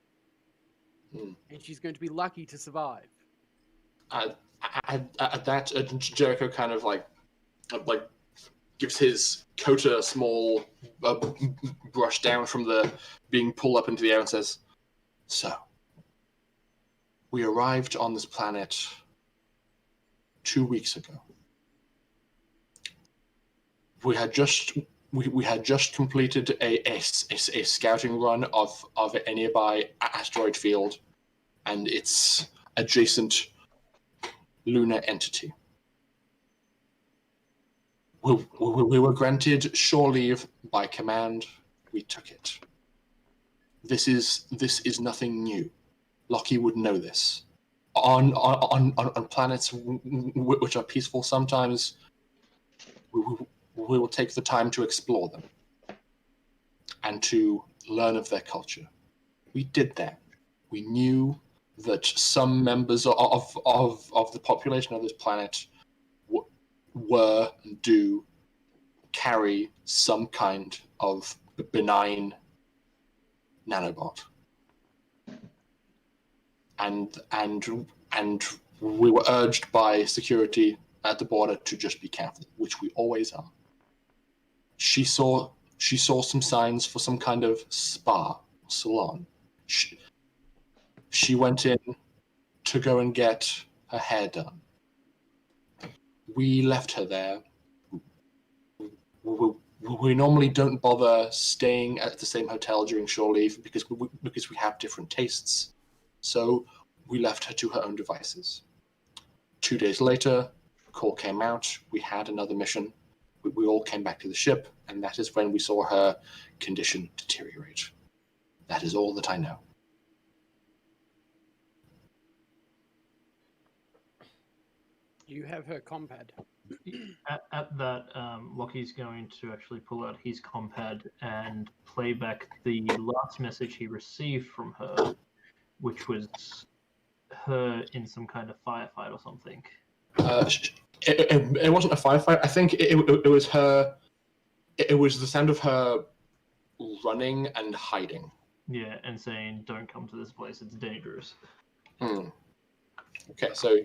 S6: Hmm.
S7: And she's going to be lucky to survive.
S6: At that, Jericho kind of gives his coat a small brush down from the being pulled up into the air and says, "So, we arrived on this planet 2 weeks ago. We had just completed a scouting run of a nearby asteroid field and its adjacent lunar entity. We were granted shore leave by command. We took it. This is nothing new. Locky would know this. On planets which are peaceful, sometimes we will take the time to explore them and to learn of their culture. We did that. We knew that some members of the population of this planet were and do carry some kind of benign nanobot. And we were urged by security at the border to just be careful, which we always are. She saw some signs for some kind of spa salon. She went in to go and get her hair done. We left her there. We normally don't bother staying at the same hotel during shore leave because we have different tastes. So we left her to her own devices. 2 days later, a call came out. We had another mission. We all came back to the ship, and that is when we saw her condition deteriorate. That is all that I know.
S7: You have her compad.
S5: At that, Locky's going to actually pull out his compad and play back the last message he received from her, which was her in some kind of firefight or something.
S6: It wasn't a firefight. I think it was her. It was the sound of her running and hiding.
S5: Yeah, and saying, "Don't come to this place; it's dangerous."
S6: Okay, so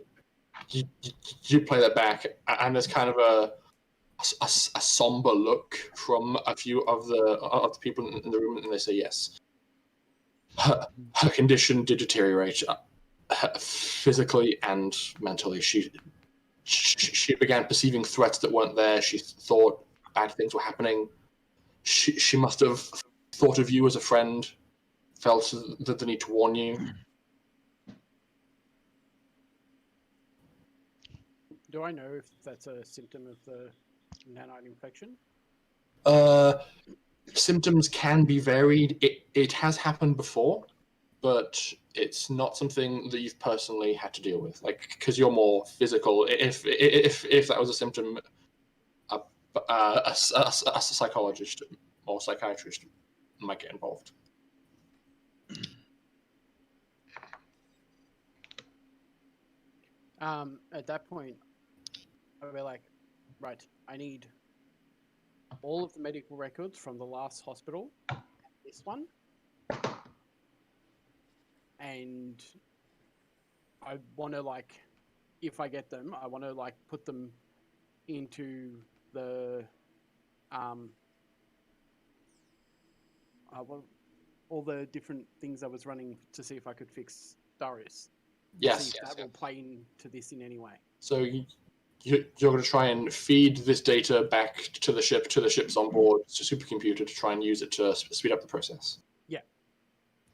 S6: you play that back, and there's kind of a somber look from a few of the people in the room, and they say yes. Her condition did deteriorate, physically and mentally. She began perceiving threats that weren't there. She thought bad things were happening. She must have thought of you as a friend, felt the need to warn you.
S7: Do I know if that's a symptom of the nanite infection?
S6: Symptoms can be varied. It has happened before, but it's not something that you've personally had to deal with. Like, because you're more physical. If that was a symptom, a psychologist or psychiatrist might get involved.
S7: At that point, I'll be like, right, I need all of the medical records from the last hospital, this one, and I want to, like, if I get them, I want to, like, put them into the, well, all the different things I was running to see if I could fix Darius.
S6: Yes.
S7: See if that will play into this in any way.
S6: So you're going to try and feed this data back to the ship, to the ship's onboard supercomputer to try and use it to speed up the process.
S7: Yeah.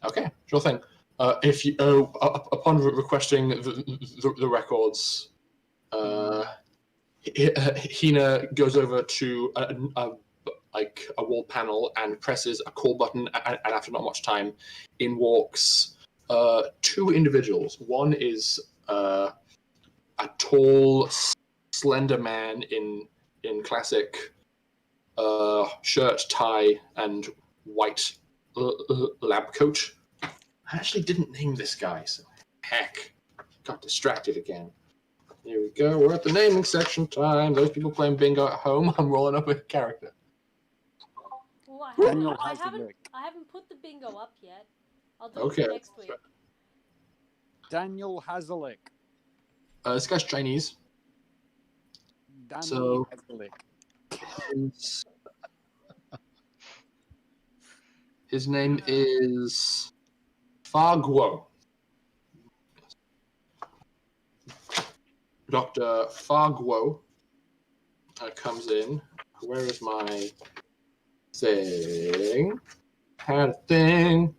S6: Okay, sure thing. If you upon requesting the records, Hina goes over to a wall panel and presses a call button, and after not much time, in walks two individuals. One is a tall, slender man in classic shirt, tie, and white lab coat. I actually didn't name this guy, so heck, got distracted again. Here we go. We're at the naming section time. Those people playing bingo at home, I'm rolling up a character.
S3: Well, I
S4: Daniel
S3: haven't put the bingo up yet. I'll do
S6: Okay.
S3: it next week.
S4: Daniel Hazelic.
S6: This guy's Chinese.
S4: Daniel Hazelic.
S6: His name is Fa Guo. Dr. Fa Guo comes in. Where is my thing? Had a thing.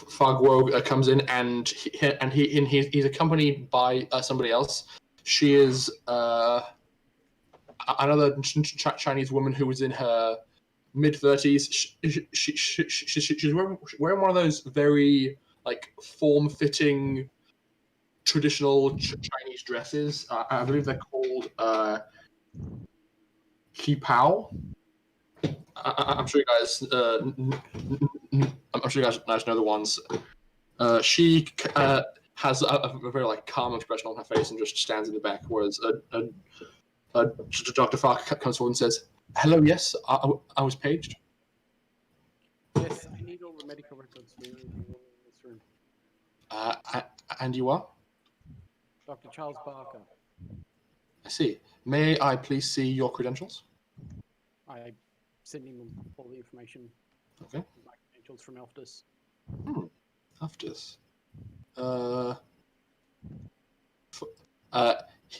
S6: Fa Guo comes in, and he's accompanied by somebody else. She is another Chinese woman who was in her mid-30s. She's wearing one of those very like form-fitting traditional Chinese dresses. I believe they're called qipao. I'm sure you guys. I'm sure you guys know the ones. She has a very like calm expression on her face and just stands in the back, whereas Dr. Fark comes forward and says, "Hello, yes, I was paged."
S7: Yes, I need all the medical records for everyone in this room.
S6: And you are?
S7: Dr. Charles Barker.
S6: I see. May I please see your credentials?
S7: I sent him all the information.
S6: Okay.
S7: My credentials from Elftus.
S6: Elftus.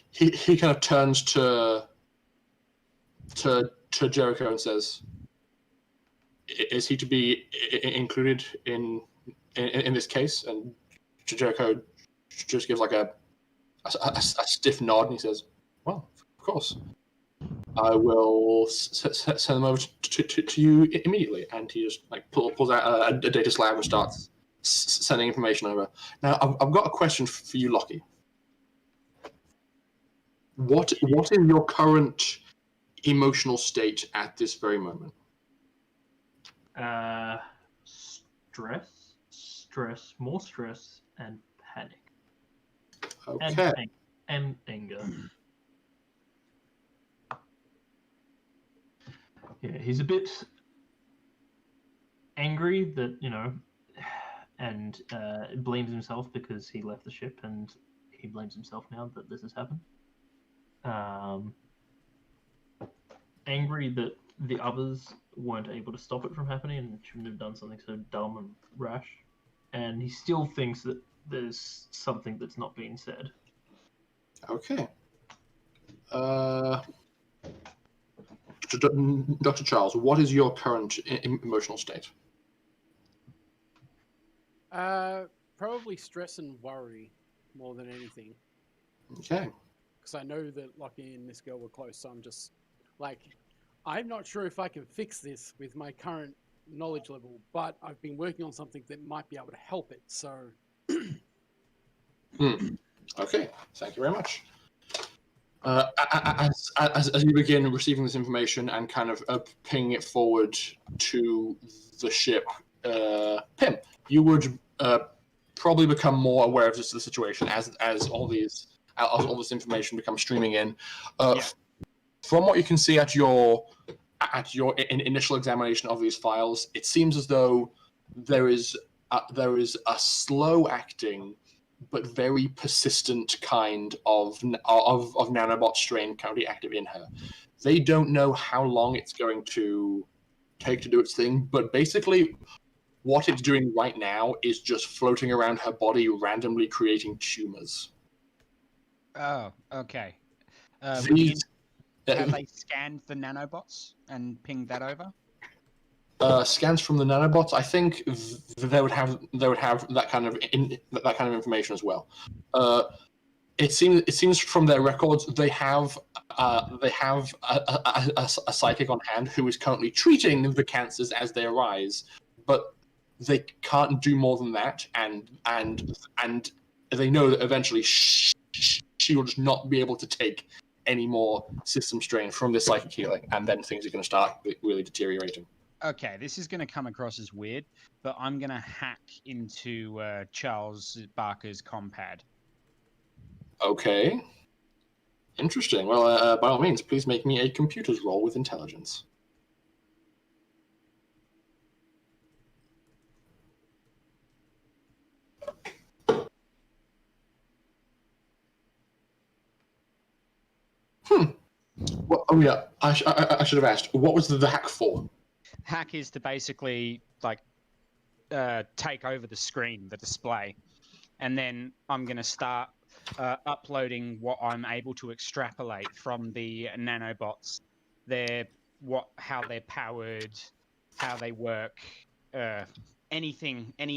S6: He kind of turns to Jericho and says, "Is he to be included in this case?" And Jericho just gives like a stiff nod, and he says, "Well, of course. I will send them over to you immediately." And he just like pulls out a data slab and starts sending information over. Now, I've got a question for you, Locky. What is your current emotional state at this very moment?
S5: Stress, more stress, and panic.
S6: Okay.
S5: And anger. Yeah, he's a bit angry that, and blames himself because he left the ship, and he blames himself now that this has happened. Angry that the others weren't able to stop it from happening and shouldn't have done something so dumb and rash. And he still thinks that there's something that's not being said.
S6: Okay. Dr. Charles, what is your current emotional state?
S7: Probably stress and worry more than anything.
S6: Okay.
S7: Because I know that Locky and this girl were close, so I'm just like, I'm not sure if I can fix this with my current knowledge level, but I've been working on something that might be able to help it, so
S6: Okay, thank you very much. As you begin receiving this information and kind of pinging it forward to the ship, Pim, you would probably become more aware of the situation as all this information becomes streaming in. From what you can see at your initial examination of these files, it seems as though there is a slow acting but very persistent kind of nanobot strain currently active in her. They don't know how long it's going to take to do its thing, but basically what it's doing right now is just floating around her body, randomly creating tumors.
S1: Oh, okay.
S6: These-
S1: Have they scanned the nanobots and pinged that over?
S6: Scans from the nanobots, I think they would have that kind of information as well. It seems from their records they have a psychic on hand who is currently treating the cancers as they arise, but they can't do more than that, and they know that eventually she will just not be able to take any more system strain from this psychic healing, and then things are going to start really deteriorating.
S1: Okay, this is going to come across as weird, but I'm going to hack into Charles Barker's compad.
S6: Okay. Interesting. Well, by all means, please make me a computer's roll with intelligence. Well, oh yeah, I should have asked. What was the hack for?
S1: Hack is to basically take over the screen, the display, and then I'm going to start uploading what I'm able to extrapolate from the nanobots, how they're powered, how they work, any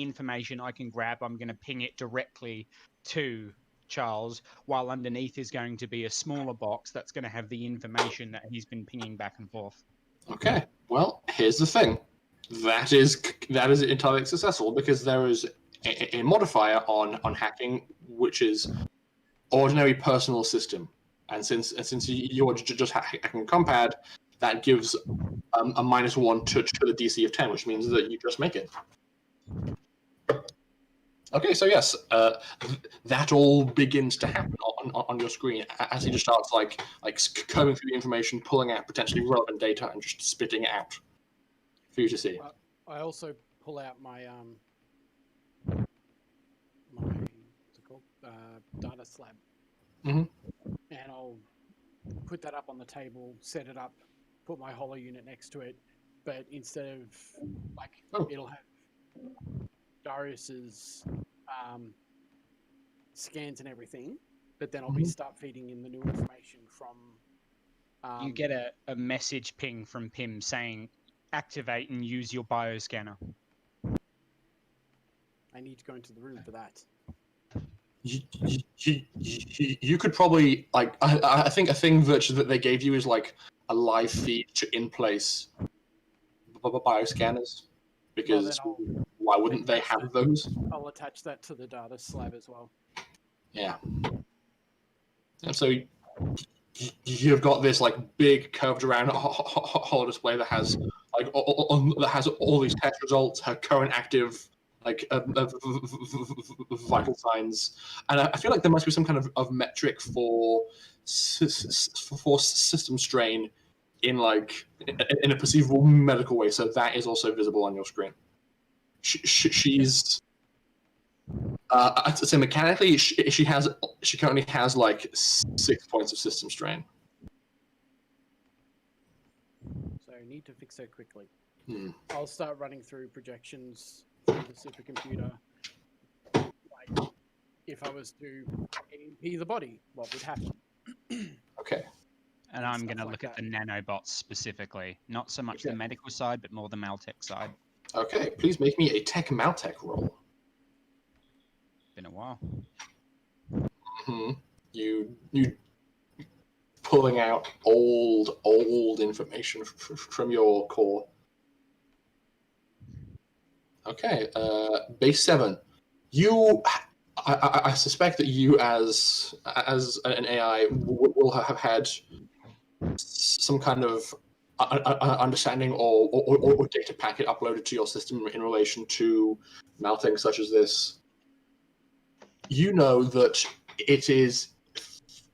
S1: information I can grab. I'm going to ping it directly to Charles, while underneath is going to be a smaller box that's going to have the information that he's been pinging back and forth.
S6: Okay. Well, here's the thing. That is entirely successful because there is a modifier on hacking, which is ordinary personal system, and since you're just hacking compad, that gives a -1 to the DC of 10, which means that you just make it. Okay, so yes, that all begins to happen on your screen as he just starts like combing through the information, pulling out potentially relevant data, and just spitting it out for you to see.
S7: I also pull out my what's it called? Data slab,
S6: Mhm.
S7: and I'll put that up on the table, set it up, put my holo unit next to it, but instead of it'll have Darius's scans and everything, but then I'll be start feeding in the new information from.
S1: You get a message ping from Pim saying, "Activate and use your bioscanner."
S7: I need to go into the room for that.
S6: You could probably I think a thing that they gave you is like a live feed to in-place bioscanners, because why wouldn't they have those?
S7: I'll attach that to the data slab as well.
S6: Yeah. And so you've got this like big curved around holo display that has all these test results, her current active vital signs, and I feel like there must be some kind of metric for system strain in a perceivable medical way. So that is also visible on your screen. She's I'd say mechanically she currently has like 6 points of system strain.
S7: So I need to fix her quickly. I'll start running through projections through the supercomputer. Like, if I was to EMP the body, what would happen?
S6: Okay.
S1: And I'm going to look at the nanobots specifically, not so much the medical side, but more the Maltech side.
S6: Okay, please make me a Tech Maltech roll.
S1: Been a while.
S6: You pulling out old information from your core. Okay, base 7. You I suspect that you, as an AI, will have had some kind of understanding or data packet uploaded to your system in relation to things such as this. You know that it is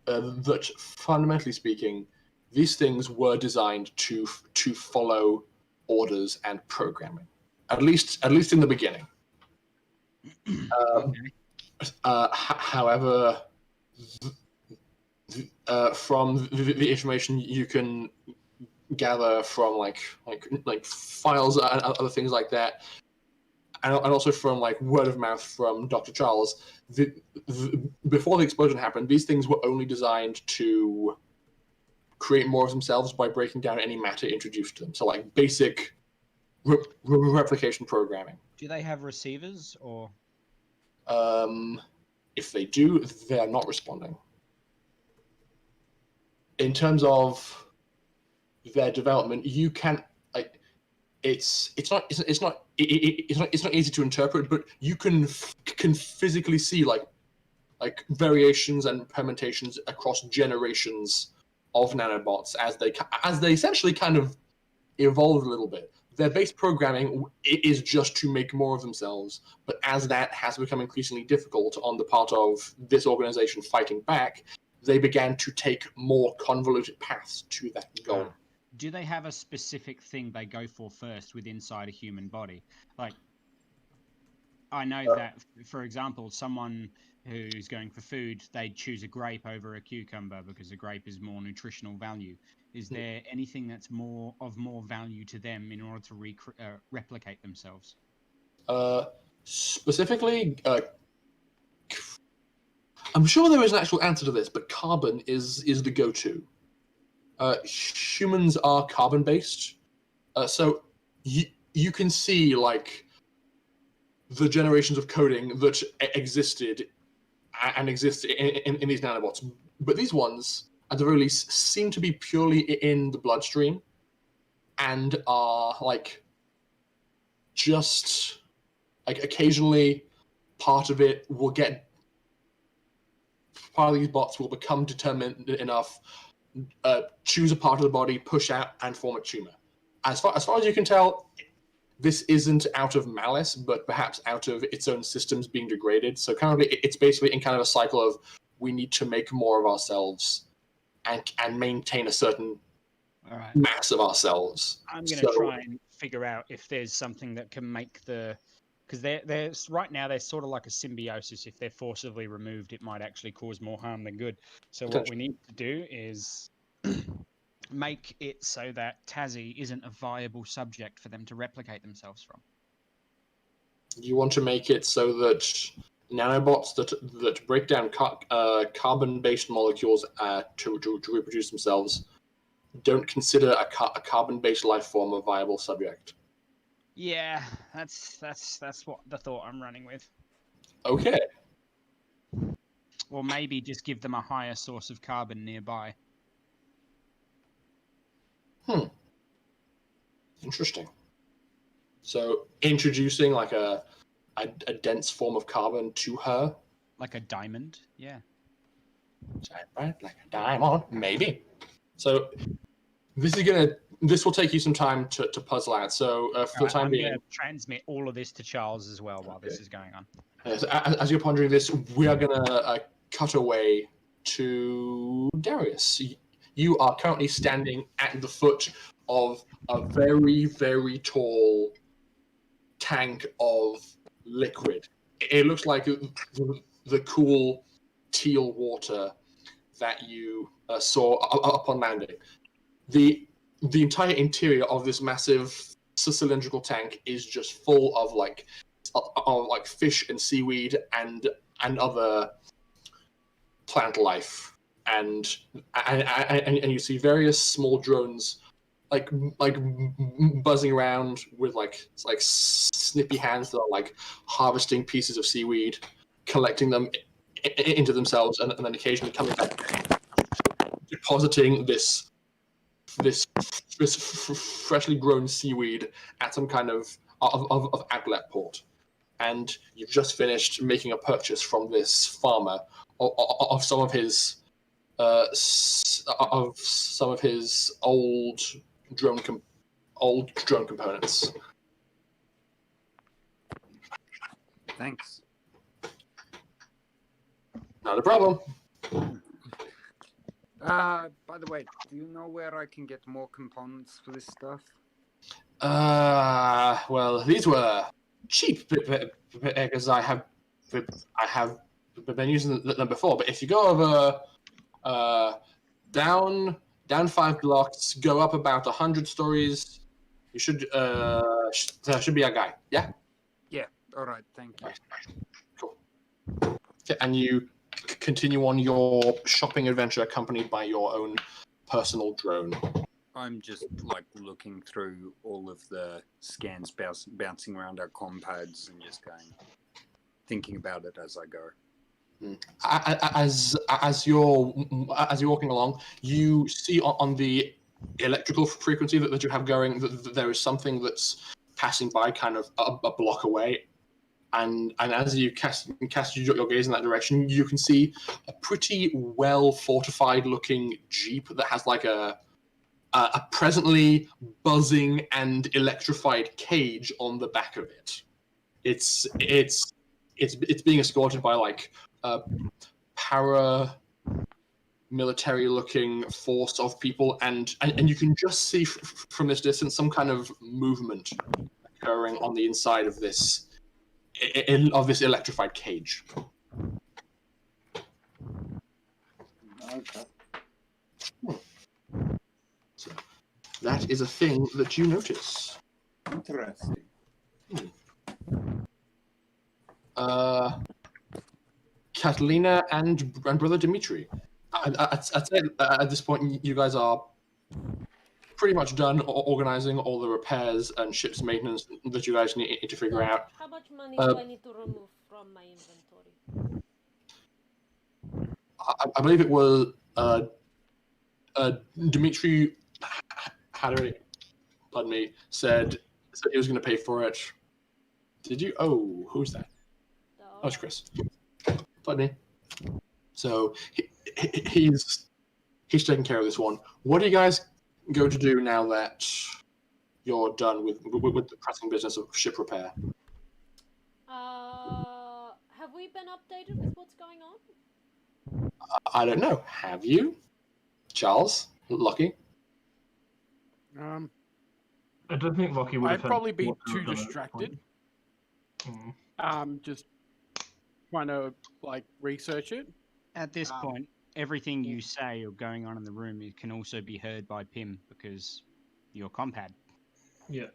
S6: that fundamentally speaking, these things were designed to follow orders and programming, at least in the beginning. However, from the information you can gather from like files and other things like that, and also from like word of mouth from Dr. Charles, before the explosion happened, these things were only designed to create more of themselves by breaking down any matter introduced to them. So like basic replication programming.
S1: Do they have receivers or?
S6: If they do, they are not responding. In terms of their development, you can like it's not easy to interpret, but you can physically see like variations and permutations across generations of nanobots as they essentially kind of evolve a little bit. Their base programming is just to make more of themselves, but as that has become increasingly difficult on the part of this organization fighting back, they began to take more convoluted paths to that goal.
S1: Do they have a specific thing they go for first with inside a human body? Like, I know that, for example, someone who's going for food, they'd choose a grape over a cucumber because a grape is more nutritional value. Is there anything that's more value to them in order to replicate themselves?
S6: Specifically, I'm sure there is an actual answer to this, but carbon is the go-to. Humans are carbon-based, so you can see like the generations of coding that existed and exist in these nanobots, but these ones, at the very least, seem to be purely in the bloodstream and are like just like occasionally part of these bots will become determined enough, choose a part of the body, push out, and form a tumor. As far as you can tell, this isn't out of malice, but perhaps out of its own systems being degraded. So currently, it's basically in kind of a cycle of we need to make more of ourselves and maintain a certain mass of ourselves.
S1: I'm going to try and figure out if there's something that can make because they're right now they're sort of like a symbiosis. If they're forcibly removed, it might actually cause more harm than good. So what we need to do is make it so that Tazi isn't a viable subject for them to replicate themselves from.
S6: You want to make it so that nanobots that break down carbon-based molecules to reproduce themselves don't consider a carbon-based life form a viable subject.
S1: Yeah, that's what the thought I'm running with.
S6: Okay.
S1: Or maybe just give them a higher source of carbon nearby.
S6: Interesting. So introducing like a dense form of carbon to her,
S1: like a diamond, yeah.
S6: Right, like a diamond, maybe. So this will take you some time to puzzle out. So for the time being,
S1: I'm going to transmit all of this to Charles as well while this is going on.
S6: As you're pondering this, we are going to cut away to Darius. You are currently standing at the foot of a very, very tall tank of liquid. It looks like the cool teal water that you saw upon landing. The entire interior of this massive cylindrical tank is just full of like fish and seaweed and other plant life, and you see various small drones like buzzing around with like snippy hands that are like harvesting pieces of seaweed, collecting them into themselves, and then occasionally coming back, depositing this freshly grown seaweed at some kind of outlet port. and you've just finished making a purchase from this farmer of some of his old drone components.
S4: Thanks.
S6: Not a problem.
S4: By the way, do you know where I can get more components for this stuff?
S6: Well, these were cheap because I have been using them before. But if you go over down 5 blocks, go up about 100 stories, you should there should be a guy. Yeah.
S4: Yeah. All right. Thank you.
S6: Cool. Okay, and you continue on your shopping adventure, accompanied by your own personal drone.
S4: I'm just like looking through all of the scans bouncing around our compads and just thinking about it as I go.
S6: As you're walking along, you see on the electrical frequency that you have going that there is something that's passing by kind of a block away, and as you cast your gaze in that direction, you can see a pretty well fortified looking jeep that has like a presently buzzing and electrified cage on the back of it. It's being escorted by like a military looking force of people, and you can just see from this distance some kind of movement occurring on the inside of this electrified cage.
S4: Okay.
S6: So that is a thing that you notice.
S4: Interesting.
S6: Catalina and brother Dimitri. I'd say at this point you guys are pretty much done organizing all the repairs and ship's maintenance that you guys need to figure out.
S3: How much money do I need to remove from my inventory?
S6: I believe it was Dimitri said he was going to pay for it. Did you? Oh, who's that? Oh, it's Chris. Pardon me. So he's taking care of this one. What are you guys going to do now that you're done with the pressing business of ship repair?
S3: Have we been updated with what's going on?
S6: I don't know. Have you, Charles? Locky?
S5: I don't think Locky would have.
S7: I'd probably be too distracted. Just trying to like research it.
S1: At this point, everything you say or going on in the room, it can also be heard by Pim because you're compad.
S5: Yeah.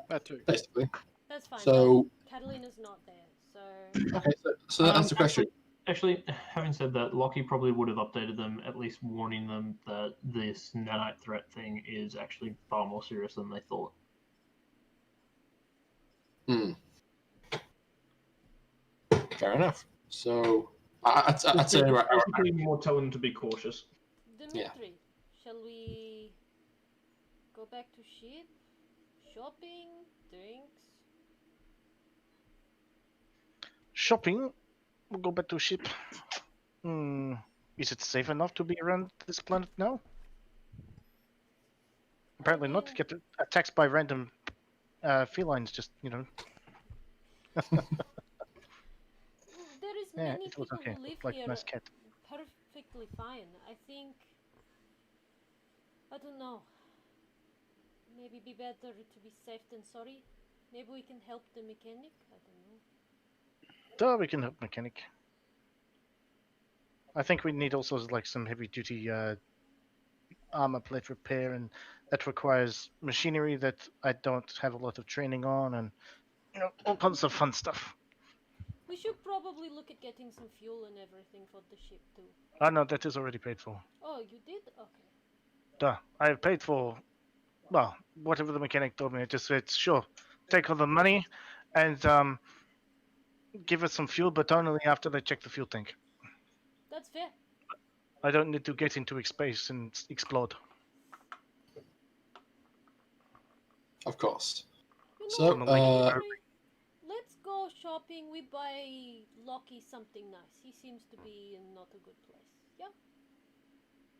S7: That too.
S6: Basically.
S3: That's fine.
S6: So
S3: Catalina's not there, so.
S6: Okay, so that's the question.
S5: Actually, having said that, Locky probably would have updated them, at least warning them that this nanite threat thing is actually far more serious than they thought.
S6: Fair enough. So I'd say
S5: basically more telling them to be cautious.
S3: Dimitri, shall we go back to ship? Shopping? Drinks?
S2: Shopping? We'll go back to ship. Is it safe enough to be around this planet now? Apparently not to get attacked by random felines, just, you know.
S3: There is
S2: Yeah,
S3: many
S2: it was
S3: people
S2: okay.
S3: who live
S2: Like
S3: here
S2: a nice cat.
S3: perfectly fine. I think, I don't know, maybe be better to be safe than sorry. Maybe we can help the mechanic, I don't know.
S2: So we can help mechanic. I think we need also like some heavy duty armor plate repair, and that requires machinery that I don't have a lot of training on, and you know, all kinds of fun stuff.
S3: We should probably look at getting some fuel and everything for the ship too.
S2: Oh no, that is already paid for.
S3: Oh, you did? Okay.
S2: Duh, I have paid for, well, whatever the mechanic told me. I just said, sure, take all the money and give us some fuel, but only after they check the fuel tank.
S3: That's fair.
S2: I don't need to get into space and explode.
S6: Of course.
S3: You
S6: So,
S3: know, Dimitri, let's go shopping, we buy Locky something nice. He seems to be in not a good place. Yeah?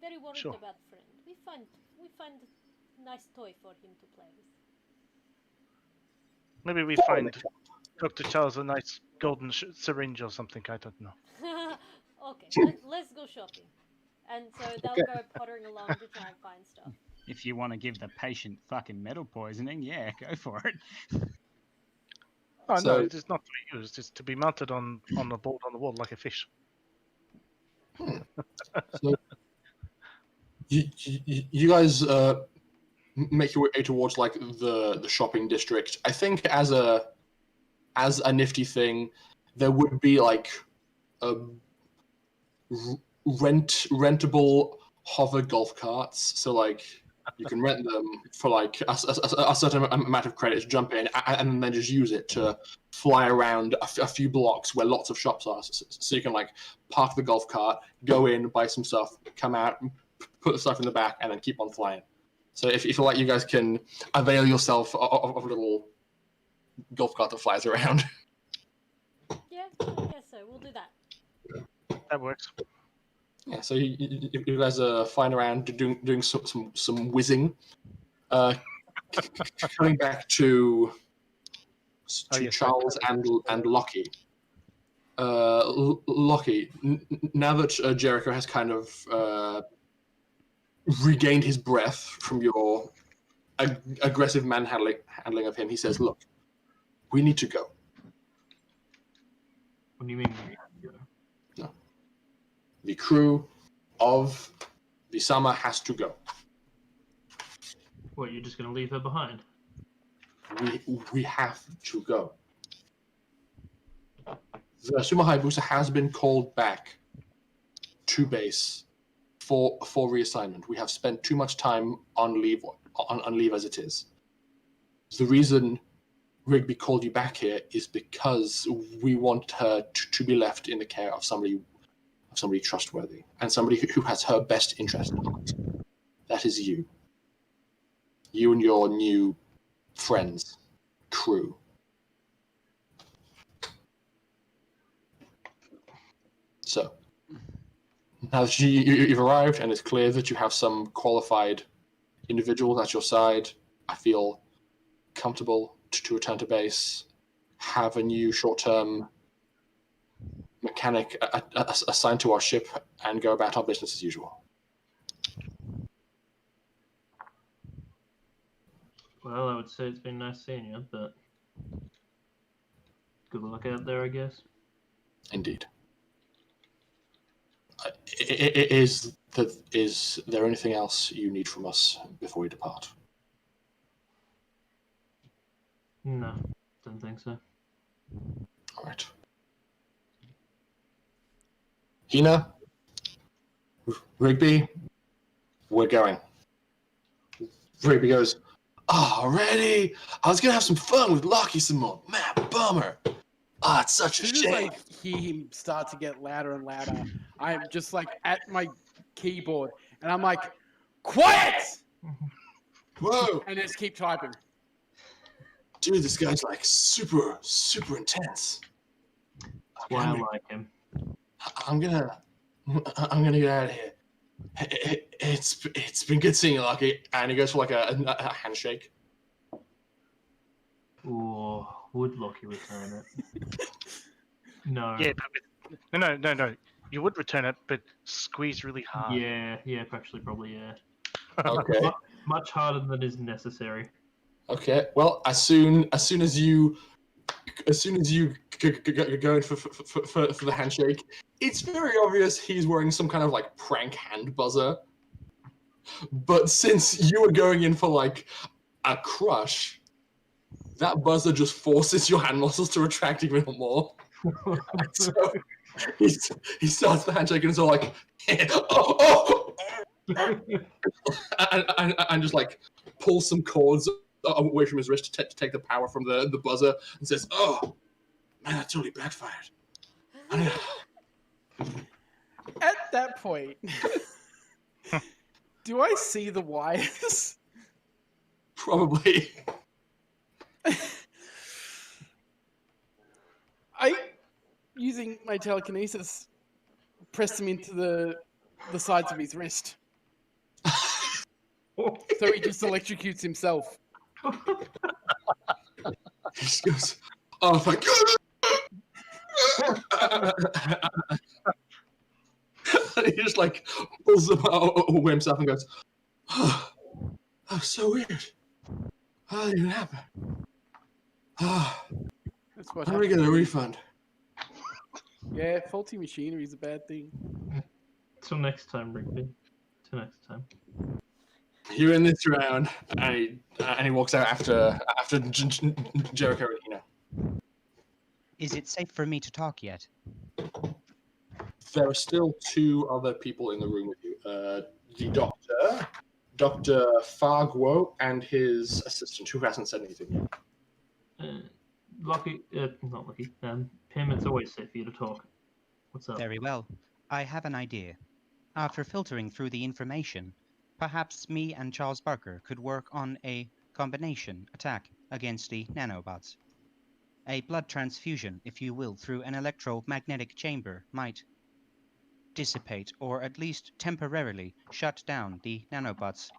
S3: Very worried
S2: Sure.
S3: about friend. We find a nice toy for him to play with.
S2: Maybe we find Dr. Charles a nice golden syringe or something. I don't know.
S3: Okay, let's go shopping. And so they'll
S4: Okay.
S3: go pottering along to try and find stuff.
S1: If you want to give the patient fucking metal poisoning, yeah, go for it.
S2: Oh
S6: So-
S2: no, it's not to be used. It's to be mounted on a board on the wall like a fish.
S6: So, you guys make your way towards like the shopping district. I think as a nifty thing, there would be like rentable hover golf carts. So like you can rent them for like a certain amount of credits, jump in, and then just use it to fly around a few blocks where lots of shops are. So you can like park the golf cart, go in, buy some stuff, come out, put the stuff in the back, and then keep on flying. So if you feel like you guys can avail yourself of a little golf cart that flies around.
S3: Yeah, I guess so. We'll do that.
S2: That works.
S6: Yeah, so you guys are flying around doing some whizzing. Coming back to
S2: yes,
S6: Charles and Locky. Locky, now that Jericho has kind of regained his breath from your aggressive manhandling of him, he says, "Look, we need to go."
S5: What do you mean? We need to go?
S6: The crew of the Sama has to go.
S5: What, you're just going to leave her behind?
S6: We have to go. The Sumo Hayabusa has been called back to base for reassignment. We have spent too much time on leave as it is. The reason Rigby called you back here is because we want her to be left in the care of somebody trustworthy and somebody who has her best interest in heart. That is you. You and your new friends, crew. So, now that you've arrived and it's clear that you have some qualified individuals at your side, I feel comfortable to return to base, have a new short-term mechanic assigned to our ship, and go about our business as usual.
S5: Well, I would say it's been nice seeing you, but good luck out there, I guess.
S6: Indeed. Is there anything else you need from us before we depart?
S5: No, don't think so.
S6: All right. Hina, Rigby, we're going. Rigby goes, already? I was going to have some fun with Locky some more. Man, bummer. Ah, it's such a
S7: As soon
S6: shame.
S7: as I hear him start to get louder and louder, I'm just like at my keyboard and I'm like, quiet!
S6: Whoa.
S7: And just keep typing.
S6: Dude, this guy's like super intense.
S5: That's why I like him.
S6: I'm gonna get out of here. It's been good seeing you, Lucky. And he goes for like a handshake.
S5: Or would Locky return it? No.
S2: Yeah, but no. You would return it, but squeeze really hard.
S5: Yeah, probably, yeah.
S6: Okay.
S5: Much harder than is necessary.
S6: Okay. Well, as soon as you go in for the handshake, it's very obvious he's wearing some kind of like prank hand buzzer. But since you were going in for like a crush, that buzzer just forces your hand muscles to retract even more. So he starts the handshake and it's all like, oh. and just like pulls some cords away from his wrist to take the power from the buzzer and says, "Oh, man, that totally backfired."
S7: At that point, do I see the wires?
S6: Probably.
S7: using my telekinesis, press them into the sides of his wrist. So he just electrocutes himself.
S6: He just goes, oh, thank God. He just like pulls them away himself and goes, oh, so weird. How did it even happen? Oh,
S7: That's what
S6: how do we get a refund?
S7: Yeah, faulty machinery is a bad thing.
S5: Till next time, Rigby. Till next time.
S6: You're in this round, and he walks out after Jericho and Hina.
S1: Is it safe for me to talk yet?
S6: There are still two other people in the room with you. The doctor, Dr. Farguo, and his assistant, who hasn't said anything yet.
S5: Locky, not Locky. Pim, it's always safe for you to talk. What's up?
S1: Very well. I have an idea. After filtering through the information, perhaps me and Charles Barker could work on a combination attack against the nanobots. A blood transfusion, if you will, through an electromagnetic chamber might dissipate or at least temporarily shut down the nanobots.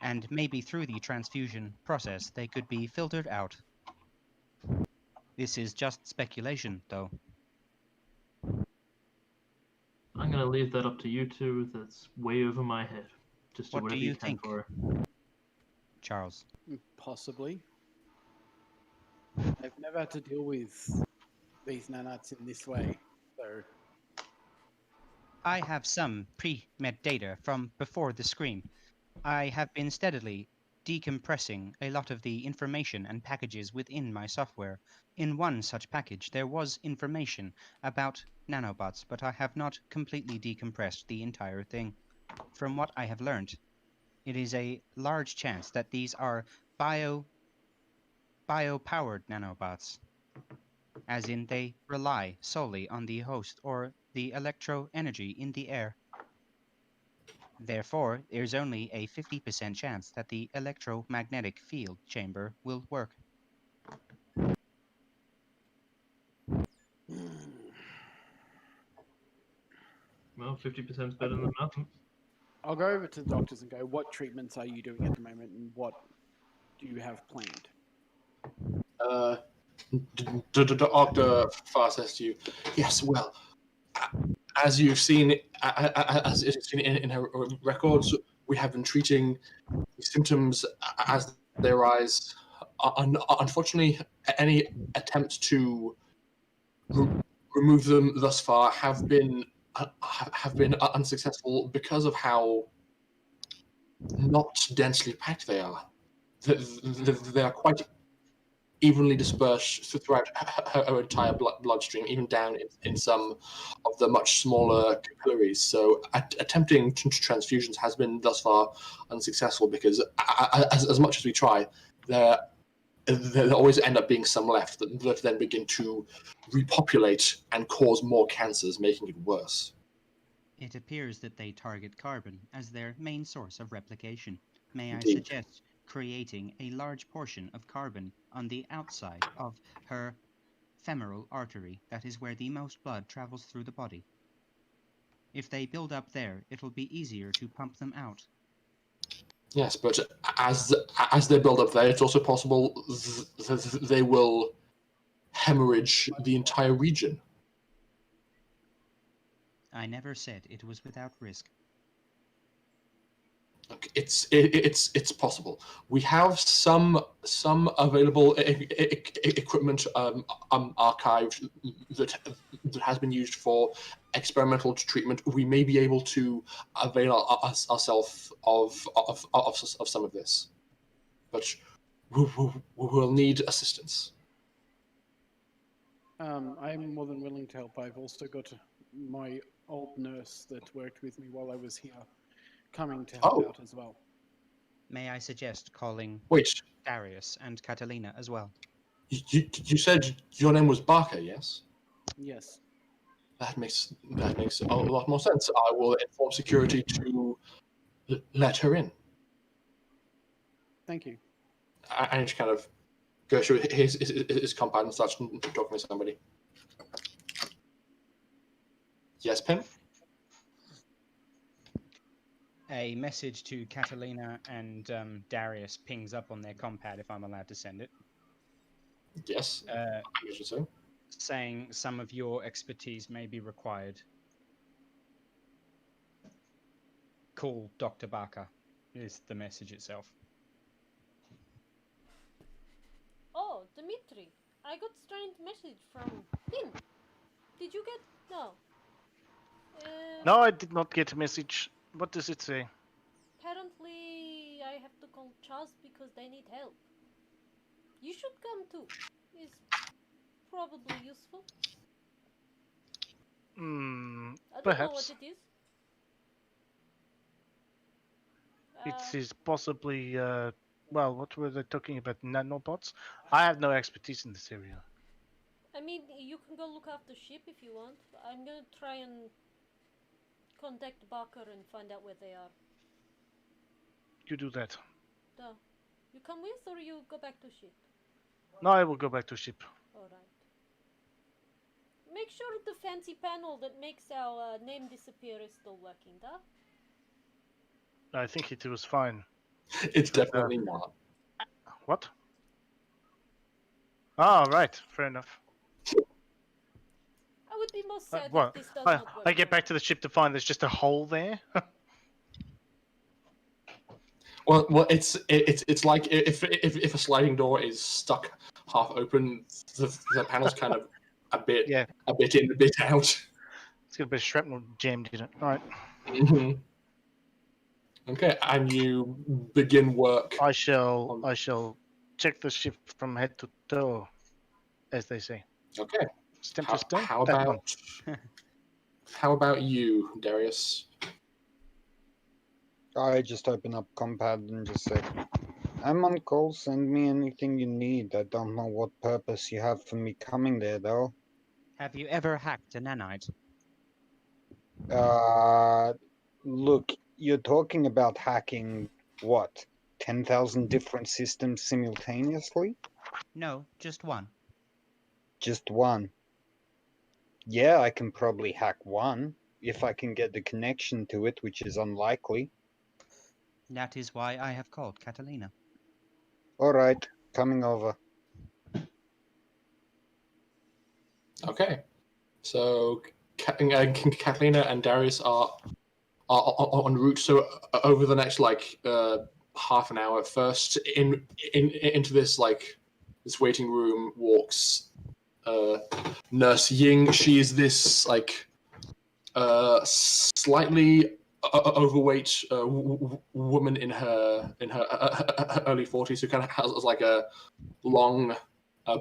S1: And maybe through the transfusion process they could be filtered out. This is just speculation, though.
S5: I'm gonna leave that up to you two. That's way over my head. Just do
S1: What do
S5: whatever
S1: you
S5: you can
S1: think?
S5: for her.
S1: Charles.
S7: Possibly. I've never had to deal with these nanites in this way, so
S1: I have some pre-med data from before the scream. I have been steadily decompressing a lot of the information and packages within my software. In one such package, there was information about nanobots, but I have not completely decompressed the entire thing. From what I have learned, it is a large chance that these are bio-powered nanobots, as in they rely solely on the host or the electro energy in the air. Therefore, there's only a 50% chance that the electromagnetic field chamber will work.
S5: Well, 50% is better than nothing.
S7: I'll go over to the doctors and go, what treatments are you doing at the moment and what do you have planned?
S6: Dr. Farr says to you, yes, well, as you've seen in her records, we have been treating symptoms as they arise. Unfortunately, any attempts to remove them thus far have been unsuccessful because of how not densely packed they are. They are quite evenly dispersed throughout her entire bloodstream, even down in some of the much smaller capillaries. So attempting transfusions has been thus far unsuccessful because as much as we try, there always end up being some left that then begin to repopulate and cause more cancers, making it worse.
S1: It appears that they target carbon as their main source of replication. May
S6: Indeed.
S1: I suggest creating a large portion of carbon on the outside of her femoral artery, that is where the most blood travels through the body. If they build up there, it'll be easier to pump them out.
S6: Yes, but as they build up there, it's also possible they will hemorrhage the entire region.
S1: I never said it was without risk.
S6: It's possible. We have some available equipment archived that has been used for experimental treatment. We may be able to avail ourselves of some of this, but we'll need assistance.
S7: I'm more than willing to help. I've also got my old nurse that worked with me while I was here coming to help out as well.
S1: May I suggest calling Darius and Catalina as well?
S6: You said your name was Barker, yes?
S7: Yes.
S6: That makes a lot more sense. I will inform security to let her in.
S7: Thank you.
S6: And just kind of go through his compound and starts talking to somebody. Yes, Pim?
S1: A message to Catalina and Darius pings up on their compad if I'm allowed to send it,
S6: Yes. I should say.
S1: saying some of your expertise may be required. Call Dr. Barker is the message itself.
S3: Oh, Dimitri, I got strange message from him. Did you get? No.
S2: No, I did not get a message. What does it say?
S3: Apparently, I have to call Chaz because they need help. You should come too. It's probably useful. I don't know what
S2: Perhaps.
S3: it is.
S2: It is possibly, well, what were they talking about? Nanobots? I have no expertise in this area.
S3: I mean, you can go look after ship if you want. I'm gonna try and contact Barker and find out where they are.
S2: You do that.
S3: Duh. You come with or you go back to ship?
S2: No, I will go back to ship.
S3: Alright. Make sure the fancy panel that makes our name disappear is still working, duh?
S2: I think it was fine.
S6: It's definitely not.
S2: What? Ah, right. Fair enough.
S3: I would be most sad
S2: Well,
S3: if this does not work.
S2: I get back to the ship to find there's just a hole there.
S6: Well, it's like if a sliding door is stuck half open, the panel's kind of a bit in, a bit out.
S2: It's got a bit of shrapnel jammed in it. All right.
S6: Mm-hmm. Okay, and you begin work.
S2: I shall check the ship from head to toe, as they say.
S6: Okay.
S2: Stem to stem.
S6: How about you, Darius?
S4: I just open up compad and just say, I'm on call, send me anything you need. I don't know what purpose you have for me coming there, though.
S1: Have you ever hacked a nanite?
S4: Look, you're talking about hacking, what, 10,000 different systems simultaneously?
S1: No, just one.
S4: Just one. Yeah, I can probably hack one, if I can get the connection to it, which is unlikely.
S1: That is why I have called Catalina.
S4: Alright, coming over.
S6: Okay. So Catalina and Darius are en route. So over the next half an hour, first into this this waiting room walks Nurse Ying. She is this slightly overweight woman in her early 40s who kind of has a long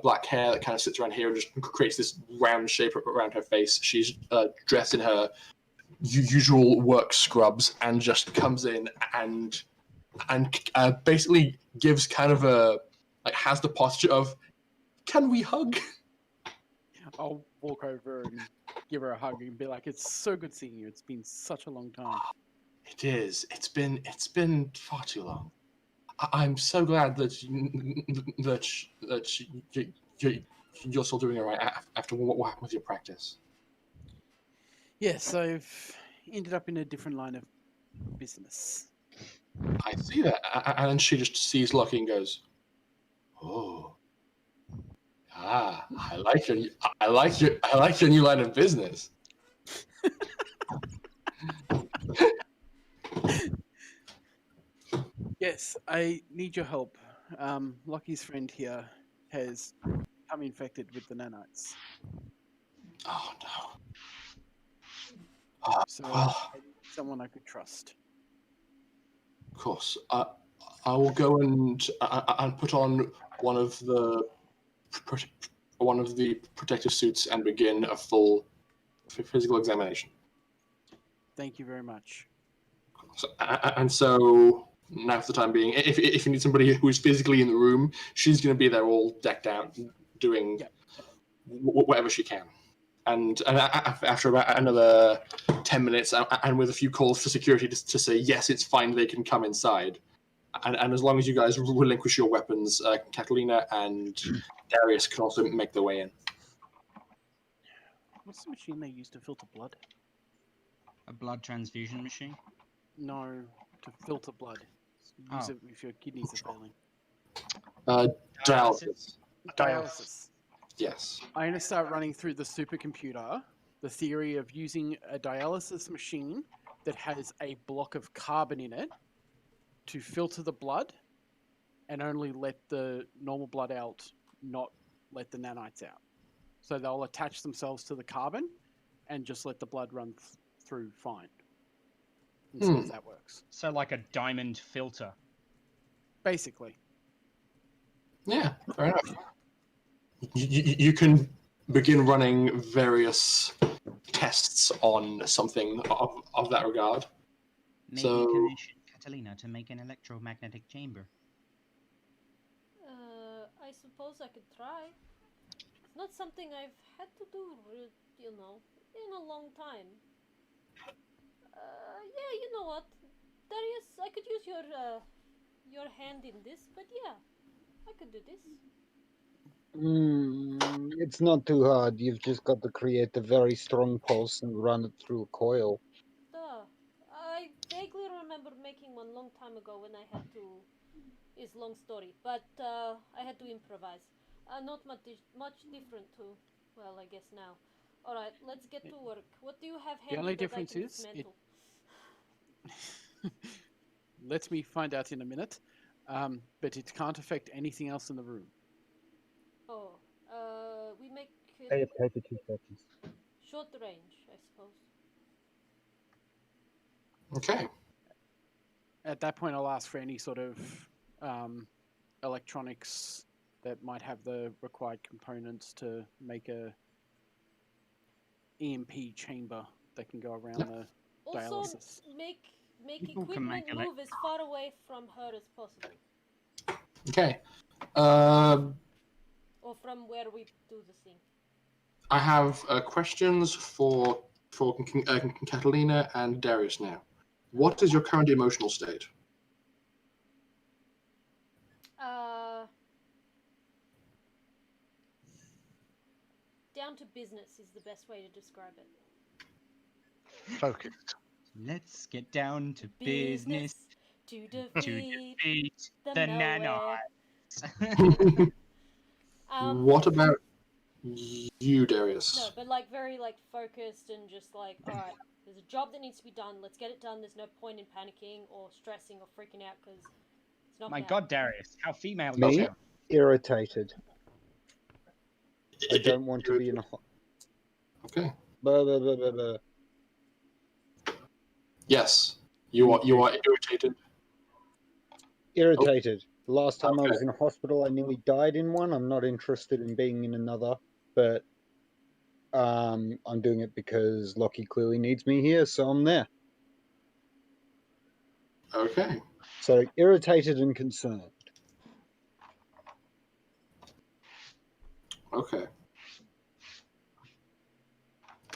S6: black hair that kind of sits around here and just creates this round shape around her face. She's dressed in her usual work scrubs and just comes in and basically gives kind of a has the posture of, can we hug?
S7: I'll walk over and give her a hug and be like, "It's so good seeing you. It's been such a long time."
S6: It is. It's been far too long. I'm so glad that you're still doing all right after what happened with your practice.
S7: Yes, I've ended up in a different line of business.
S6: I see that, and she just sees Locky and goes, "Oh, I like your new line of business."
S7: Yes, I need your help. Locky's friend here has become infected with the nanites.
S6: Oh no.
S7: So
S6: Well,
S7: I need someone I could trust.
S6: of course. I will go and put on one of the protective suits and begin a full physical examination.
S7: Thank you very much.
S6: So now for the time being, if you need somebody who is physically in the room, she's going to be there all decked out, doing whatever she can. And after about another 10 minutes, and with a few calls for security to say, yes, it's fine, they can come inside. And as long as you guys relinquish your weapons, Catalina and Darius can also make their way in.
S7: What's the machine they use to filter blood?
S1: A blood transfusion machine?
S7: No, to filter blood. Use it if your kidneys are failing.
S6: Dialysis.
S7: Dialysis.
S6: Yes.
S7: I'm going to start running through the supercomputer the theory of using a dialysis machine that has a block of carbon in it to filter the blood and only let the normal blood out, not let the nanites out. So they'll attach themselves to the carbon and just let the blood run through fine. And see if that works.
S8: So like a diamond filter.
S7: Basically.
S6: Yeah, fair enough. You can begin running various tests on something of that regard.
S1: Maybe
S6: So-
S1: commission Catalina to make an electromagnetic chamber.
S3: I suppose I could try. It's not something I've had to do, in a long time. Yeah, you know what, Darius, I could use your hand in this, but yeah, I could do this.
S4: It's not too hard. You've just got to create a very strong pulse and run it through a coil.
S3: I vaguely remember making one long time ago when I had to. It's long story, but I had to improvise. Not much different to, well, I guess now. All right, let's get to work. What do you have handy
S7: The only
S3: that I
S7: difference
S3: can
S7: is
S3: dismantle?
S7: Let me find out in a minute. But it can't affect anything else in the room.
S3: Oh, we make
S4: Pay
S3: it
S4: it 2 seconds.
S3: short range, I suppose.
S6: Okay.
S7: At that point, I'll ask for any sort of electronics that might have the required components to make a EMP chamber that can go around the
S3: Also,
S7: dialysis.
S3: make
S1: People can
S3: equipment
S1: make
S3: move as far away from her as possible,
S6: Okay.
S3: or from where we do the thing.
S6: I have questions for Catalina and Darius now. What is your current emotional state?
S3: Down to business is the best way to describe it.
S2: Focused.
S1: Let's get down to business
S3: to
S1: to
S3: defeat
S1: defeat
S3: the
S1: the
S3: malware.
S1: nanites.
S6: What about you, Darius?
S3: No, but like very like focused and just like, all right, there's a job that needs to be done. Let's get it done. There's no point in panicking or stressing or freaking out because it's not.
S8: My
S3: gonna
S8: God, Darius, how female
S4: Me?
S8: you sound.
S4: Irritated. I don't want to be in a hot.
S6: Okay.
S4: Blah, blah, blah, blah, blah.
S6: Yes, you are irritated.
S4: Irritated. Last time I
S6: Okay.
S4: was in a hospital, I nearly died in one. I'm not interested in being in another, but I'm doing it because Locky clearly needs me here, so I'm there.
S6: Okay.
S4: So irritated and concerned.
S6: Okay.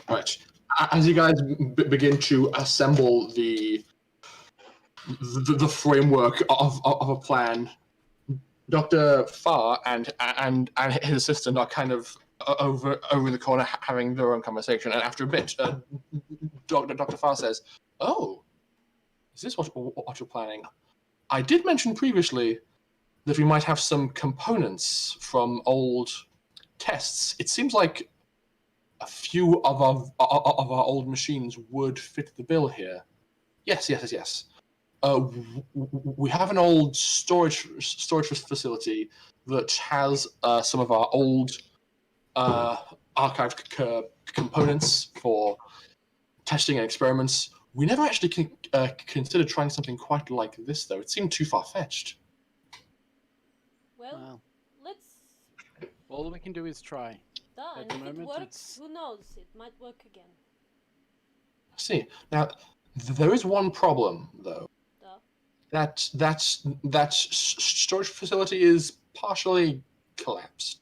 S6: Right. As you guys begin to assemble the framework of a plan, Dr. Farr and his assistant are kind of over in the corner having their own conversation. And after a bit, Dr. Farr says, "Oh, is this what you're planning? I did mention previously that we might have some components from old tests. It seems like a few of our old machines would fit the bill here. Yes. We have an old storage facility that has some of our old archived components for testing and experiments. We never actually considered trying something quite like this, though. It seemed too far-fetched."
S3: Well,
S7: Wow.
S3: let's.
S7: All we can do is try.
S3: Duh,
S7: At
S3: and
S7: the
S3: if it
S7: moment,
S3: works,
S7: it's-
S3: who knows? It might work again.
S6: I see. Now, there is one problem, though.
S3: Duh.
S6: That storage facility is partially collapsed.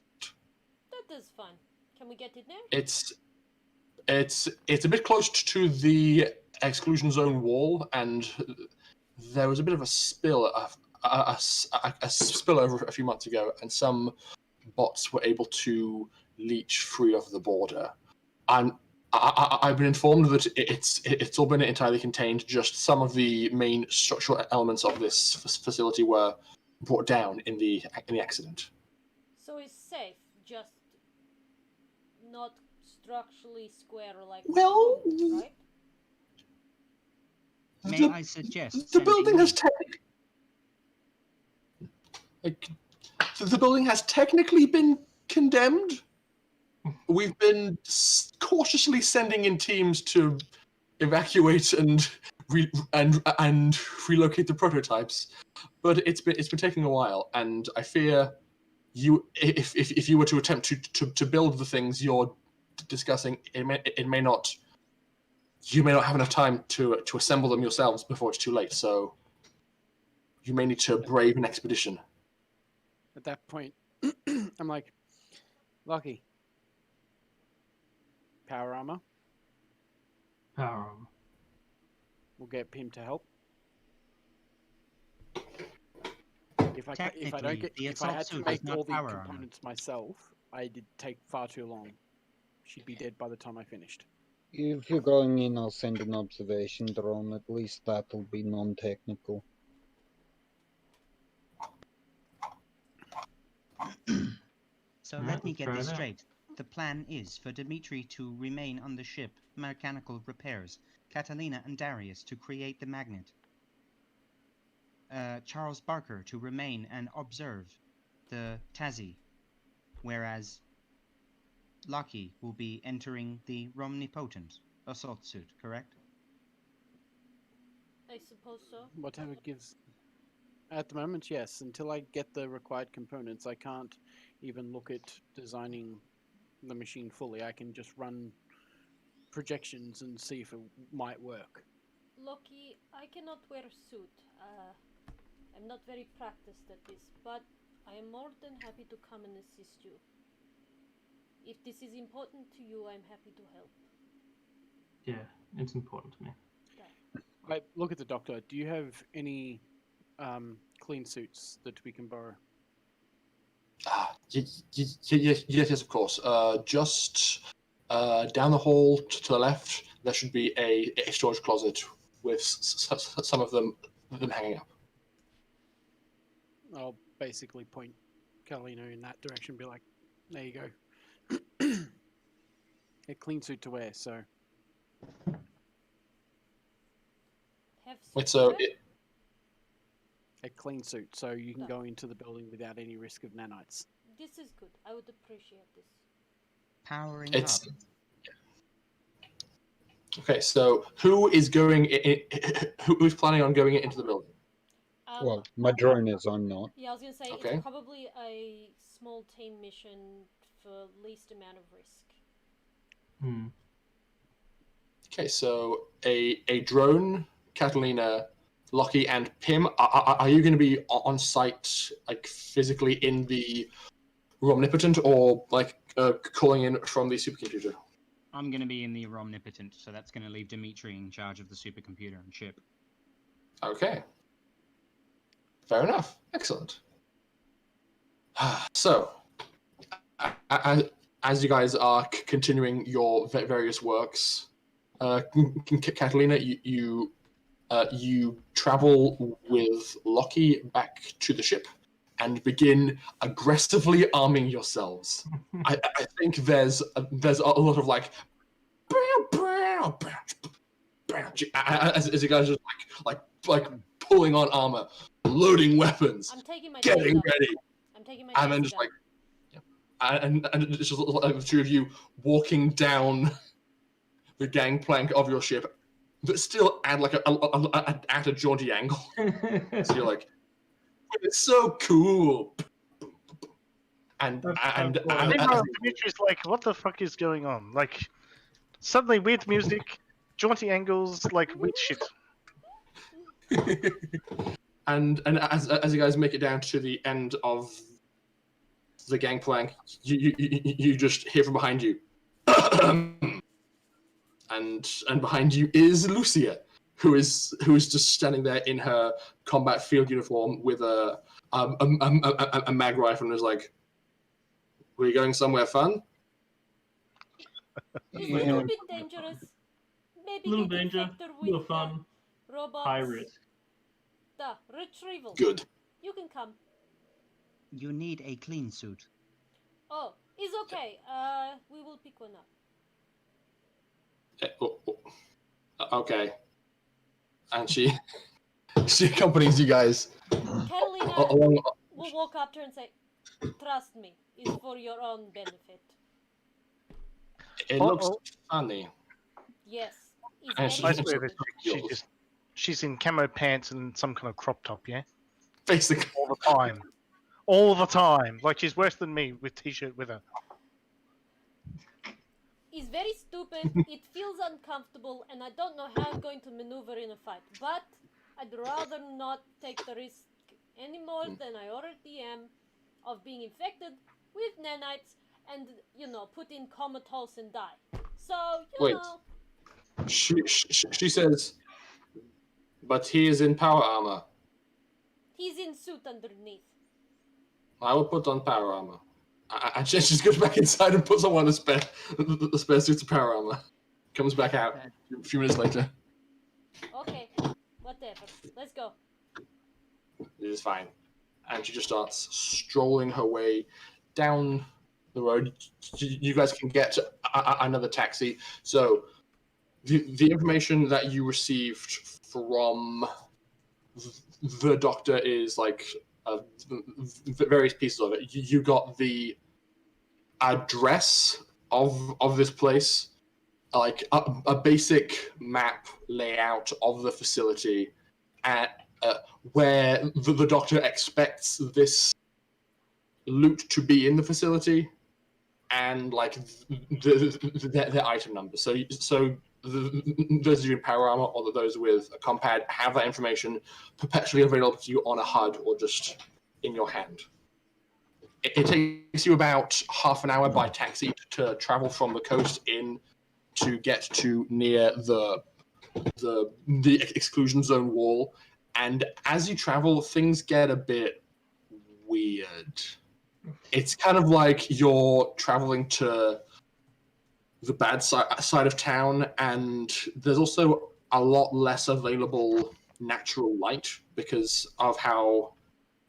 S3: That is fun. Can we get in there?
S6: It's a bit close to the exclusion zone wall, and there was a bit of a spill, a spillover a few months ago, and some bots were able to leech free over the border. I'm I've been informed that it's all been entirely contained. Just some of the main structural elements of this facility were brought down in the accident.
S3: So it's safe, just not structurally square like
S6: Well,
S3: rooms, right?
S1: May I suggest
S6: the building has the building has technically been condemned. We've been cautiously sending in teams to evacuate and relocate the prototypes, but it's been taking a while, and I fear if you were to attempt to build the things you're discussing, it may not. You may not have enough time to assemble them yourselves before it's too late. So you may need to brave an expedition.
S7: At that point, I'm like, Locky, power armor.
S5: Power armor.
S7: We'll get Pim to help. If I had to make all the components myself, I did take far too long. She'd be dead by the time I finished.
S4: If you're going in, I'll send an observation drone. At least that'll be non-technical.
S1: So let me get this straight. The plan is for Dimitri to remain on the ship, mechanical repairs, Catalina and Darius to create the magnet, Charles Barker to remain and observe the Tazi, whereas Locky will be entering the Romnipotent assault suit, correct?
S3: I suppose so.
S7: Whatever gives... At the moment, yes. Until I get the required components, I can't even look at designing the machine fully. I can just run projections and see if it might work.
S3: Locky, I cannot wear a suit. I'm not very practiced at this, but I am more than happy to come and assist you. If this is important to you, I'm happy to help.
S5: Yeah, it's important to me.
S7: I look at the doctor. Do you have any clean suits that we can borrow?
S6: Yes, of course. Just down the hall to the left, there should be a storage closet with some of them hanging up.
S7: I'll basically point Carolina in that direction and be like, there you go. A clean suit to wear, so...
S3: Have
S7: a clean suit, so you can go into the building without any risk of nanites.
S3: This is good. I would appreciate this.
S1: Powering up.
S6: Okay, so who is going? Who's planning on going into the building?
S4: Well, my drone is. I'm not.
S3: Yeah, I was gonna say it's probably a small team mission for least amount of risk.
S6: Okay, so a drone, Catalina, Locky, and Pim. Are you going to be on site, like physically in the Romnipotent, or like calling in from the supercomputer?
S8: I'm going to be in the Romnipotent, so that's going to leave Dimitri in charge of the supercomputer and ship.
S6: Okay. Fair enough. Excellent. So, as you guys are continuing your various works, Catalina, you travel with Locky back to the ship and begin aggressively arming yourselves. I think there's a lot of like, as you guys are like pulling on armor, loading weapons,
S3: I'm taking my
S6: getting ready.
S3: I'm taking my
S6: and then just like, and it's just like the two of you walking down the gangplank of your ship, but still at like at a jaunty angle. So you're like, it's so cool. And
S2: Dimitri's like, what the fuck is going on? Like, suddenly weird music, jaunty angles, like weird shit.
S6: and as you guys make it down to the end of the gangplank, you just hear from behind you, and behind you is Lucia, who is just standing there in her combat field uniform with a mag rifle and is like, "Were you going somewhere fun?"
S3: It's a little bit dangerous. Maybe
S5: Little
S3: get
S5: danger,
S3: infected
S5: little
S3: with
S5: fun,
S3: robots.
S5: high risk.
S3: Retrieval.
S6: Good.
S3: You can come.
S1: You need a clean suit.
S3: Oh, it's okay. We will pick one up.
S6: Okay. And she accompanies you guys
S3: Carolina
S6: along.
S3: will walk up to her and say, "Trust me, it's for your own benefit."
S6: It
S2: Oh,
S6: looks
S2: oh.
S6: funny.
S3: Yes, it's
S6: And
S3: very
S2: I swear
S3: stupid.
S2: that she's in camo pants and some kind of crop top, yeah?
S6: Basically.
S2: All the time. All the time. Like she's worse than me with t-shirt with her.
S3: It's very stupid. It feels uncomfortable, and I don't know how I'm going to maneuver in a fight. But I'd rather not take the risk any more than I already am of being infected with nanites and, put in comatose and die. So,
S6: Wait.
S3: know.
S6: She says, but he is in power armor.
S3: He's in suit underneath.
S6: I will put on power armor. And she just goes back inside and puts on the spare suits of power armor. Comes back out a few minutes later.
S3: Okay, whatever. Let's go.
S6: It is fine. And she just starts strolling her way down the road. You guys can get another taxi. So the information that you received from the doctor is like various pieces of it. You got the address of this place, like a basic map layout of the facility, at where the doctor expects this loot to be in the facility, and like the item number. So those of you in power armor or those with a compad have that information perpetually available to you on a HUD or just in your hand. It takes you about half an hour by taxi to travel from the coast in to get to near the exclusion zone wall. And as you travel, things get a bit weird. It's kind of like you're traveling to the bad side of town, and there's also a lot less available natural light because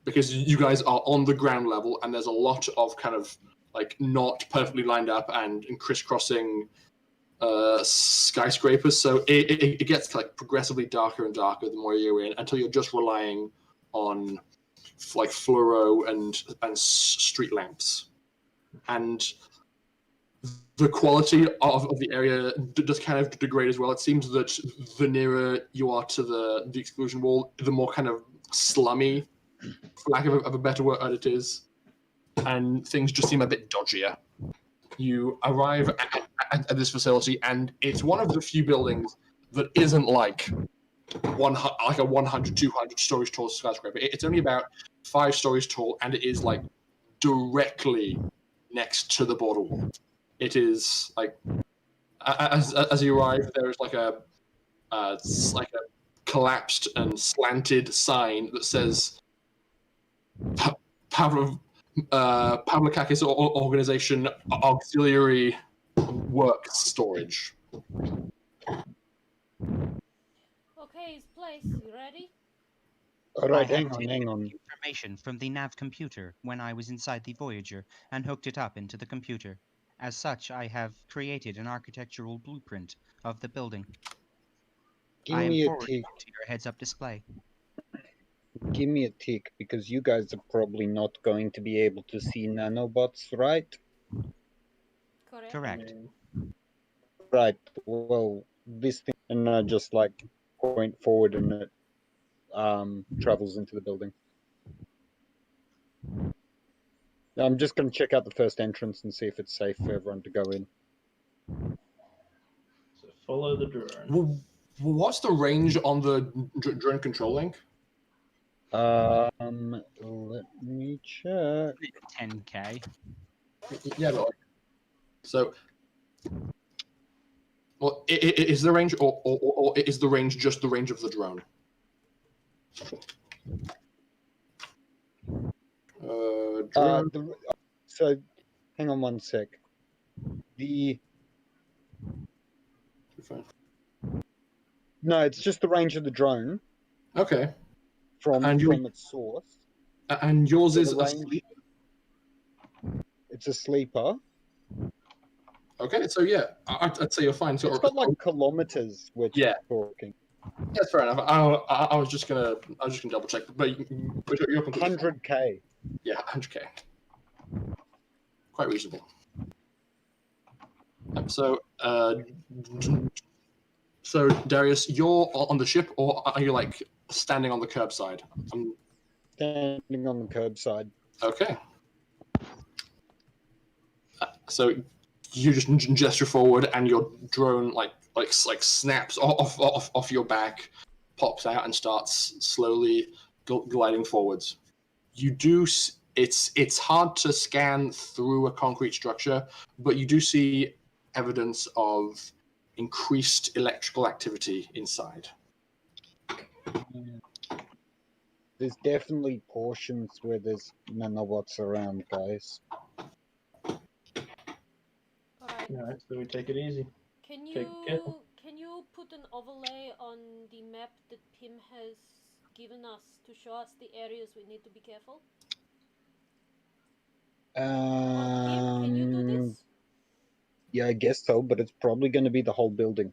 S6: you guys are on the ground level, and there's a lot of kind of like not perfectly lined up and crisscrossing skyscrapers. So it gets like progressively darker and darker the more you're in, until you're just relying on like fluoro and street lamps. And the quality of the area does kind of degrade as well. It seems that the nearer you are to the exclusion wall, the more kind of slummy, for lack of a better word, it is. And things just seem a bit dodgier. You arrive at this facility, and it's one of the few buildings that isn't like a 100, 200 stories tall skyscraper. It's only about 5 stories tall, and it is like directly next to the border wall. It is like as you arrive, there is like a collapsed and slanted sign that says Pavlikakis Organization Auxiliary Work Storage.
S3: Okay, his place. You ready?
S4: All right,
S1: I had
S4: hang on,
S1: taken
S4: hang on.
S1: information from the nav computer when I was inside the Voyager and hooked it up into the computer. As such, I have created an architectural blueprint of the building.
S4: Give
S1: I am
S4: me a
S1: forwarding
S4: tick.
S1: it to your heads-up display.
S4: Give me a tick, because you guys are probably not going to be able to see nanobots, right?
S3: Correct.
S1: Correct.
S4: Right. Well, this thing, and I just like point forward, and it travels into the building. I'm just going to check out the first entrance and see if it's safe for everyone to go in.
S5: So follow the drone.
S6: Well, what's the range on the drone control link?
S4: Let me check.
S1: 10K.
S6: Yeah, but so. Well, is the range, or is the range just the range of the drone? Drone.
S4: So, hang on one sec.
S6: Fine.
S4: No, it's just the range of the drone
S6: Okay.
S4: from
S6: And you-
S4: its source.
S6: And yours
S4: So
S6: is
S4: the
S6: a
S4: range-
S6: sleep.
S4: It's a sleeper.
S6: Okay, so yeah, I'd say you're fine. So
S4: It's got like kilometers we're
S6: Yeah.
S4: talking.
S6: that's fair enough. I was just gonna double check, but you're completely fine.
S4: 100k.
S6: Yeah, 100k. Quite reasonable. So, so Darius, you're on the ship, or are you like standing on the curbside?
S4: Standing on the curbside.
S6: Okay. So you just gesture forward, and your drone like snaps off your back, pops out, and starts slowly gliding forwards. You do. It's hard to scan through a concrete structure, but you do see evidence of increased electrical activity inside.
S4: There's definitely portions where there's nanobots around, guys.
S3: Alright.
S5: Alright, so we take it easy.
S3: Can
S5: Take care.
S3: you put an overlay on the map that Pim has given us to show us the areas we need to be careful? Pim, can you do this?
S4: Yeah, I guess so, but it's probably going to be the whole building.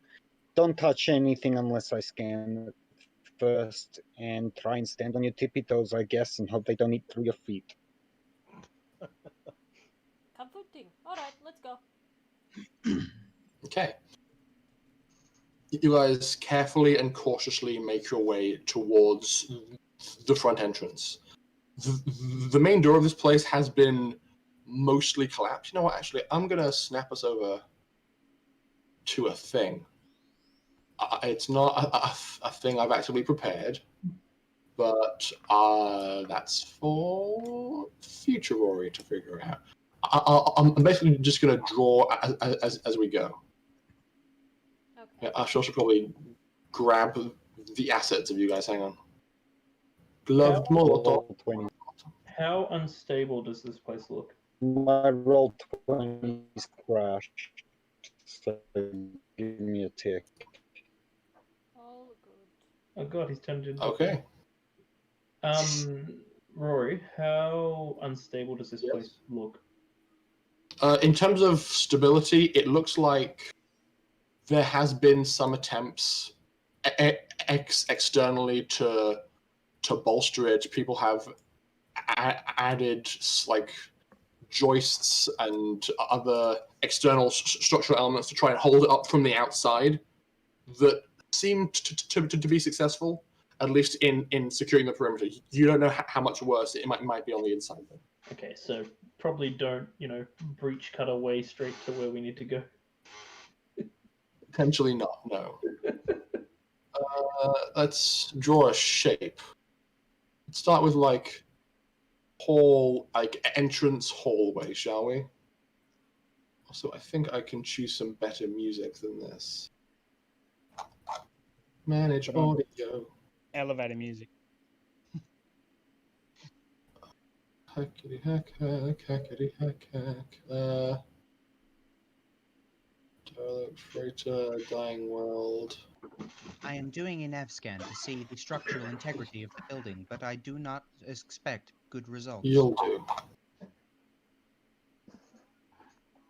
S4: Don't touch anything unless I scan it first, and try and stand on your tippy toes, I guess, and hope they don't eat through your feet.
S3: Comforting. Alright, let's go.
S6: Okay. You guys carefully and cautiously make your way towards the front entrance. The main door of this place has been mostly collapsed. You know what, actually, I'm going to snap us over to a thing. It's not a thing I've actually prepared, but that's for future Rory to figure out. I'm basically just going to draw as we go.
S3: Okay.
S6: Yeah, I should also probably grab the assets of you guys. Hang on. Gloved Molotov.
S4: Roll 20.
S5: How unstable does this place look?
S4: My roll 20's crashed, so give me a tick.
S3: All good.
S5: Oh god, he's turned into...
S6: Okay.
S5: Rory, how unstable does this
S6: Yes.
S5: place look?
S6: In terms of stability, it looks like there has been some attempts externally to bolster it. People have added like joists and other external structural elements to try and hold it up from the outside that seem to be successful, at least in securing the perimeter. You don't know how much worse it might be on the inside, though.
S5: Okay, so probably don't, breach cut our way straight to where we need to go.
S6: Potentially not, no. Let's draw a shape. Let's start with entrance hallway, shall we? Also, I think I can choose some better music than this. Manage audio.
S8: Elevator music.
S6: Hackety hack hack, hackety hack hack. Derelict freighter, dying world.
S1: I am doing a nav scan to see the structural integrity of the building, but I do not expect good results.
S6: You'll do.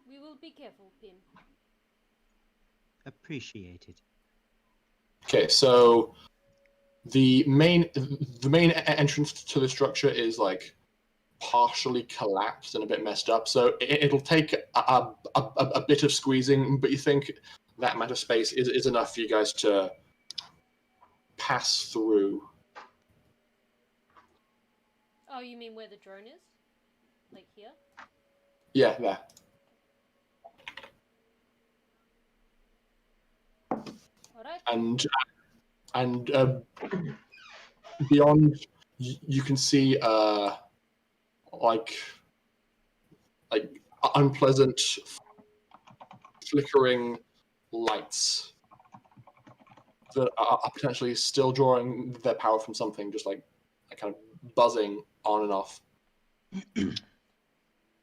S3: We will be careful, Pim.
S1: Appreciated.
S6: Okay, so the main entrance to the structure is partially collapsed and a bit messed up. So it'll take a bit of squeezing, but you think that amount of space is enough for you guys to pass through.
S3: Oh, you mean where the drone is? Like here?
S6: Yeah, there.
S3: Alright.
S6: And beyond, you can see unpleasant flickering lights that are potentially still drawing their power from something, just like kind of buzzing on and off.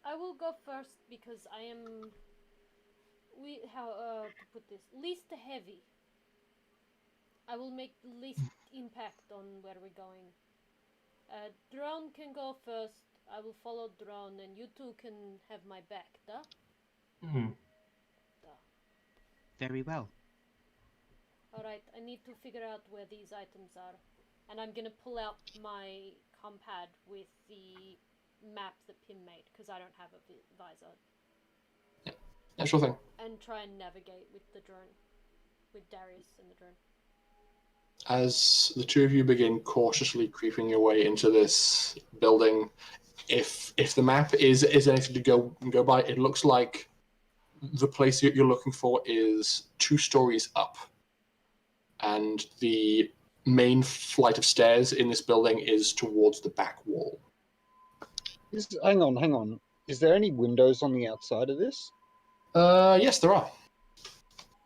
S3: I will go first because I am how to put this, least heavy. I will make the least impact on where we're going. Drone can go first. I will follow drone, and you two can have my back. Duh.
S5: Hmm.
S1: Very well.
S3: All right. I need to figure out where these items are, and I'm gonna pull out my compad with the map that Pim made because I don't have a visor,
S6: Yeah, sure thing.
S3: and try and navigate with the drone, with Darius and the drone.
S6: As the two of you begin cautiously creeping your way into this building, if the map is anything to go by, it looks like the place you're looking for is 2 stories up, and the main flight of stairs in this building is towards the back wall.
S4: Hang on. Is there any windows on the outside of this?
S6: Yes, there are.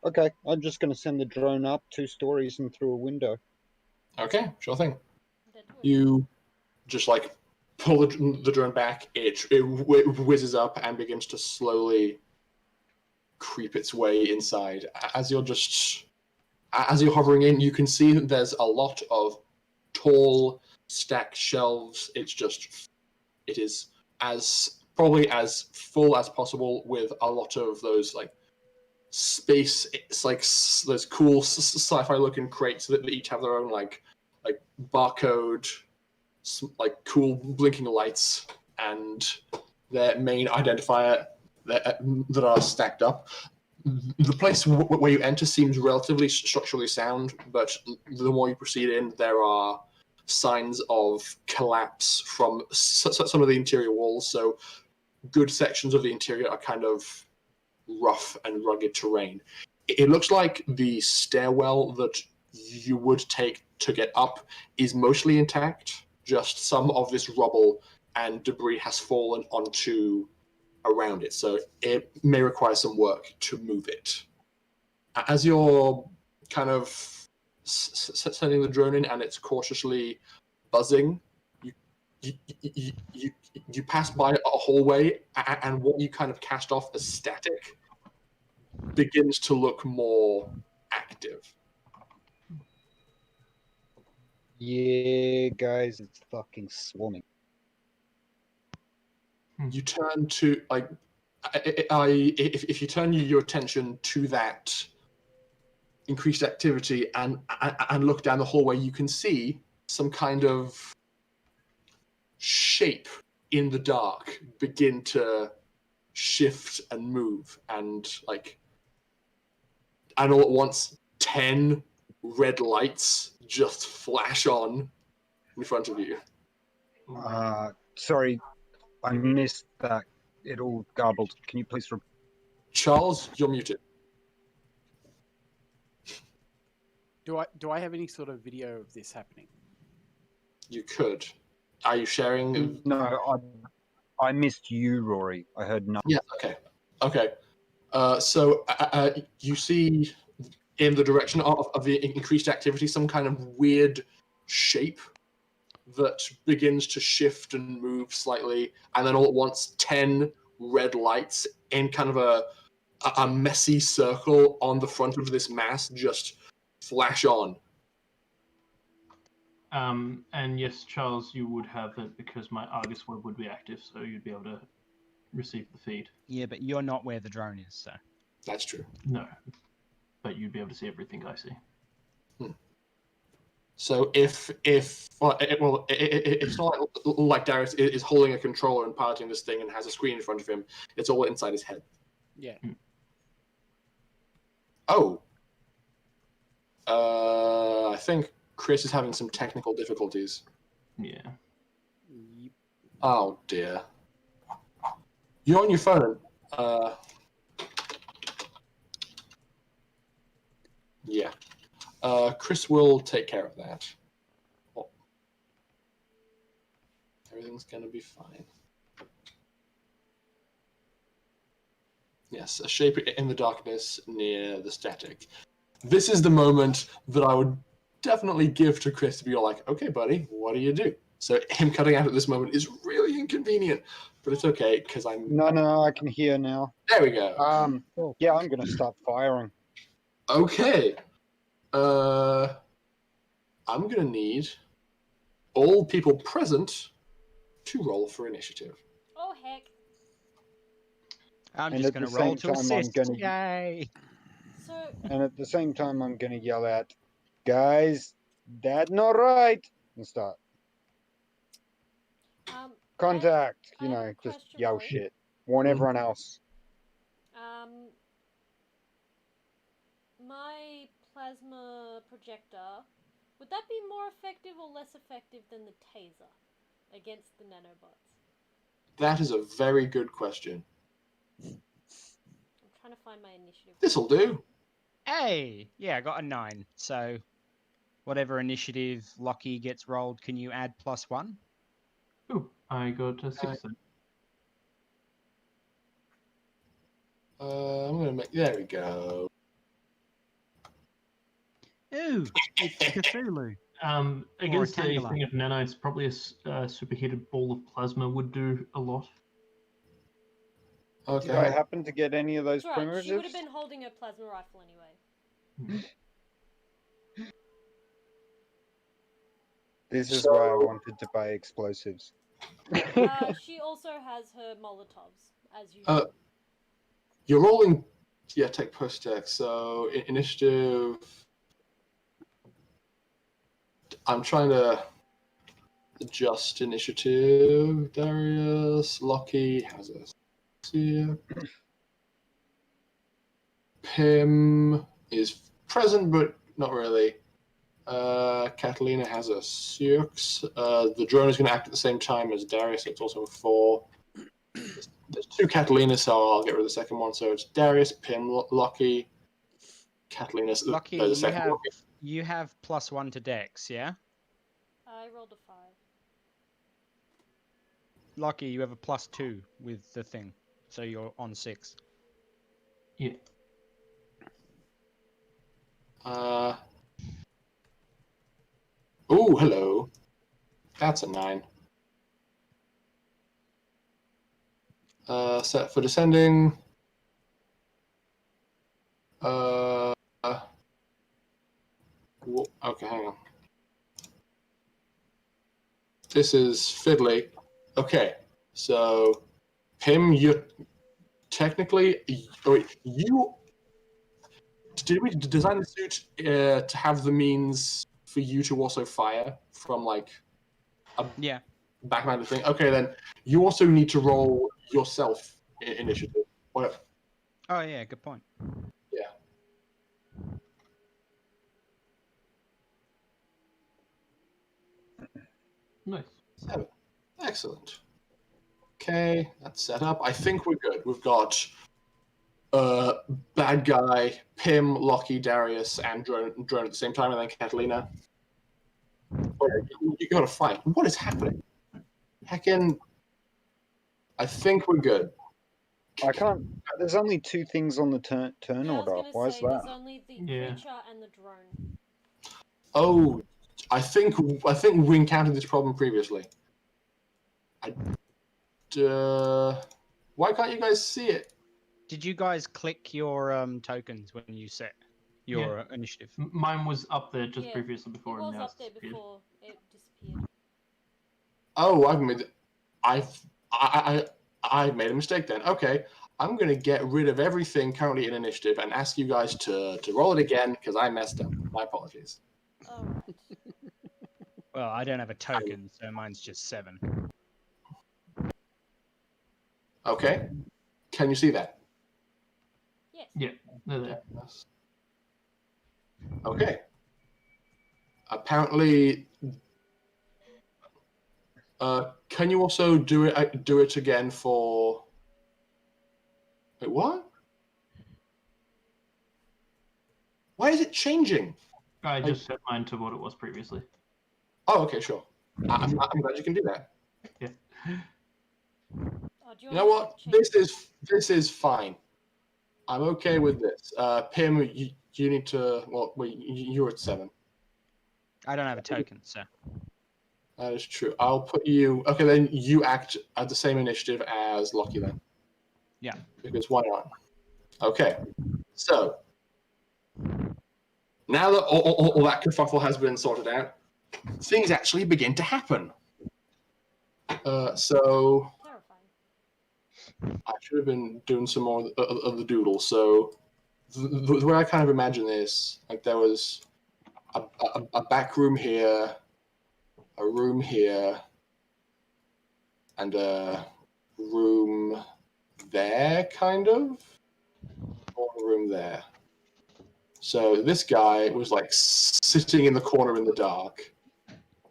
S4: Okay, I'm just going to send the drone up 2 stories and through a window.
S6: Okay, sure thing.
S3: That works.
S6: You just like pull the drone back. It whizzes up and begins to slowly creep its way inside. As you're hovering in, you can see that there's a lot of tall stacked shelves. It is probably as full as possible with a lot of those like space. It's like those cool sci-fi looking crates that each have their own like barcode, like cool blinking lights, and their main identifier that are stacked up. The place where you enter seems relatively structurally sound, but the more you proceed in, there are signs of collapse from some of the interior walls. So good sections of the interior are kind of rough and rugged terrain. It looks like the stairwell that you would take to get up is mostly intact. Just some of this rubble and debris has fallen onto around it, so it may require some work to move it. As you're kind of sending the drone in and it's cautiously buzzing, you pass by a hallway, and what you kind of cast off as static begins to look more active.
S4: Yeah, guys, it's fucking swarming.
S6: You turn to if you turn your attention to that increased activity and look down the hallway, you can see some kind of shape in the dark begin to shift and move, and all at once 10 red lights just flash on in front of you.
S4: Sorry, I missed that. It all garbled. Can you please repeat?
S6: Charles, you're muted.
S7: Do I have any sort of video of this happening?
S6: You could. Are you sharing?
S4: No, I missed you, Rory. I heard nothing.
S6: Yeah. Okay. So you see in the direction of the increased activity some kind of weird shape that begins to shift and move slightly, and then all at once 10 red lights in kind of a messy circle on the front of this mass just flash on.
S5: And yes, Charles, you would have it because my Argus web would be active, so you'd be able to receive the feed.
S8: Yeah, but you're not where the drone is, so.
S6: That's true.
S5: No, but you'd be able to see everything I see.
S6: So if it's not like Darius is holding a controller and piloting this thing and has a screen in front of him. It's all inside his head.
S7: Yeah.
S6: Oh. I think Chris is having some technical difficulties.
S5: Yeah.
S7: Yep.
S6: Oh dear. You're on your phone. Yeah. Chris will take care of that. Oh. Everything's gonna be fine. Yes, a shape in the darkness near the static. This is the moment that I would definitely give to Chris to be like, okay, buddy, what do you do? So him cutting out at this moment is really inconvenient, but it's okay because I'm.
S4: No, I can hear now.
S6: There we go.
S4: Yeah, I'm gonna start firing.
S6: Okay. I'm gonna need all people present to roll for initiative.
S3: Oh heck.
S8: I'm
S4: And
S8: just
S4: at
S8: going
S4: the
S8: to roll
S4: same
S8: to
S4: time, I'm
S8: assist.
S4: gonna-
S8: Yay!
S3: So
S4: And at the same time, I'm gonna yell out, "Guys, that's not right!" and start contact.
S3: I have a
S4: Just
S3: question,
S4: yell
S3: though.
S4: shit. Warn
S6: Mhm.
S4: everyone else.
S3: My plasma projector, would that be more effective or less effective than the taser against the nanobots?
S6: That is a very good question.
S3: I'm trying to find my initiative.
S6: This'll do.
S8: Hey! Yeah, I got a 9. So, whatever initiative Locky gets rolled, can you add +1?
S5: Ooh, I got a 6 then.
S6: I'm gonna make. There we go.
S8: Ooh, it's Cthulhu.
S5: Against a
S8: Tangela.
S5: thing of nanites, probably a superheated ball of plasma would do a lot.
S6: Okay.
S4: Did I happen to get any of those
S3: That's right,
S4: primitives?
S3: she would have been holding her plasma rifle anyway.
S4: This is why I wanted to buy explosives.
S3: She also has her Molotovs, as usual.
S6: You're rolling. Yeah, take push deck. So initiative. I'm trying to adjust initiative. Darius, Locky has a here. Pim is present, but not really. Catalina has a 6. The drone is going to act at the same time as Darius, so it's also a 4. There's 2 Catalinas, so I'll get rid of the second one. So it's Darius, Pim, Locky, Catalina.
S8: Locky,
S6: the second Locky.
S8: you have +1 to Dex, yeah?
S3: I rolled a 5.
S8: Locky, you have a +2 with the thing, so you're on 6.
S5: Yeah.
S6: Oh, hello. That's a 9. Set for descending. Okay, hang on. This is fiddly. Okay, so Pim, you technically, you did we design the suit to have the means for you to also fire from like a backhanded thing? Okay, then you also need to roll yourself initiative. Whatever.
S8: Oh yeah, good point.
S6: Yeah.
S5: Nice.
S6: 7. Excellent. Okay, that's set up. I think we're good. We've got bad guy, Pim, Locky, Darius, and drone at the same time, and then Catalina. Oh, you gotta fight. What is happening? Heckin'. I think we're good.
S4: I can't. There's only 2 things on the turn
S3: Yeah, I was
S4: order.
S3: gonna
S4: Why is
S3: say,
S4: that?
S3: there's only the
S5: Yeah.
S3: creature and the drone.
S6: Oh, I think we encountered this problem previously. Why can't you guys see it?
S8: Did you guys click your tokens when you set your initiative?
S5: Mine was up there just
S3: Yeah,
S5: previously
S3: It
S5: before,
S3: was
S5: and now
S3: up
S5: it's
S3: there
S5: disappeared.
S3: before it disappeared.
S6: Oh, I've made a mistake then. Okay, I'm gonna get rid of everything currently in initiative and ask you guys to roll it again because I messed up. My apologies.
S3: Alright.
S8: Well, I don't have a token, so mine's just 7.
S6: Okay, can you see that?
S3: Yes.
S5: Yeah, they're there.
S6: Okay. Apparently, can you also do it again for? Wait, what? Why is it changing?
S5: I just set mine to what it was previously.
S6: Oh, okay, sure. I'm glad you can do that.
S5: Yeah.
S3: Oh, do
S6: You know what? This is fine. I'm okay with this. Pim, you need to. Well, wait, you're at 7.
S8: I don't have a token, so.
S6: That is true. I'll put you. Okay, then you act at the same initiative as Locky then.
S8: Yeah.
S6: Because why not? Okay. So now that all that kerfuffle has been sorted out, things actually begin to happen. So
S3: Terrifying.
S6: I should have been doing some more of the doodle. So the way I kind of imagine this, like there was a back room here, a room here, and a room there, kind of, or a room there. So this guy was like sitting in the corner in the dark.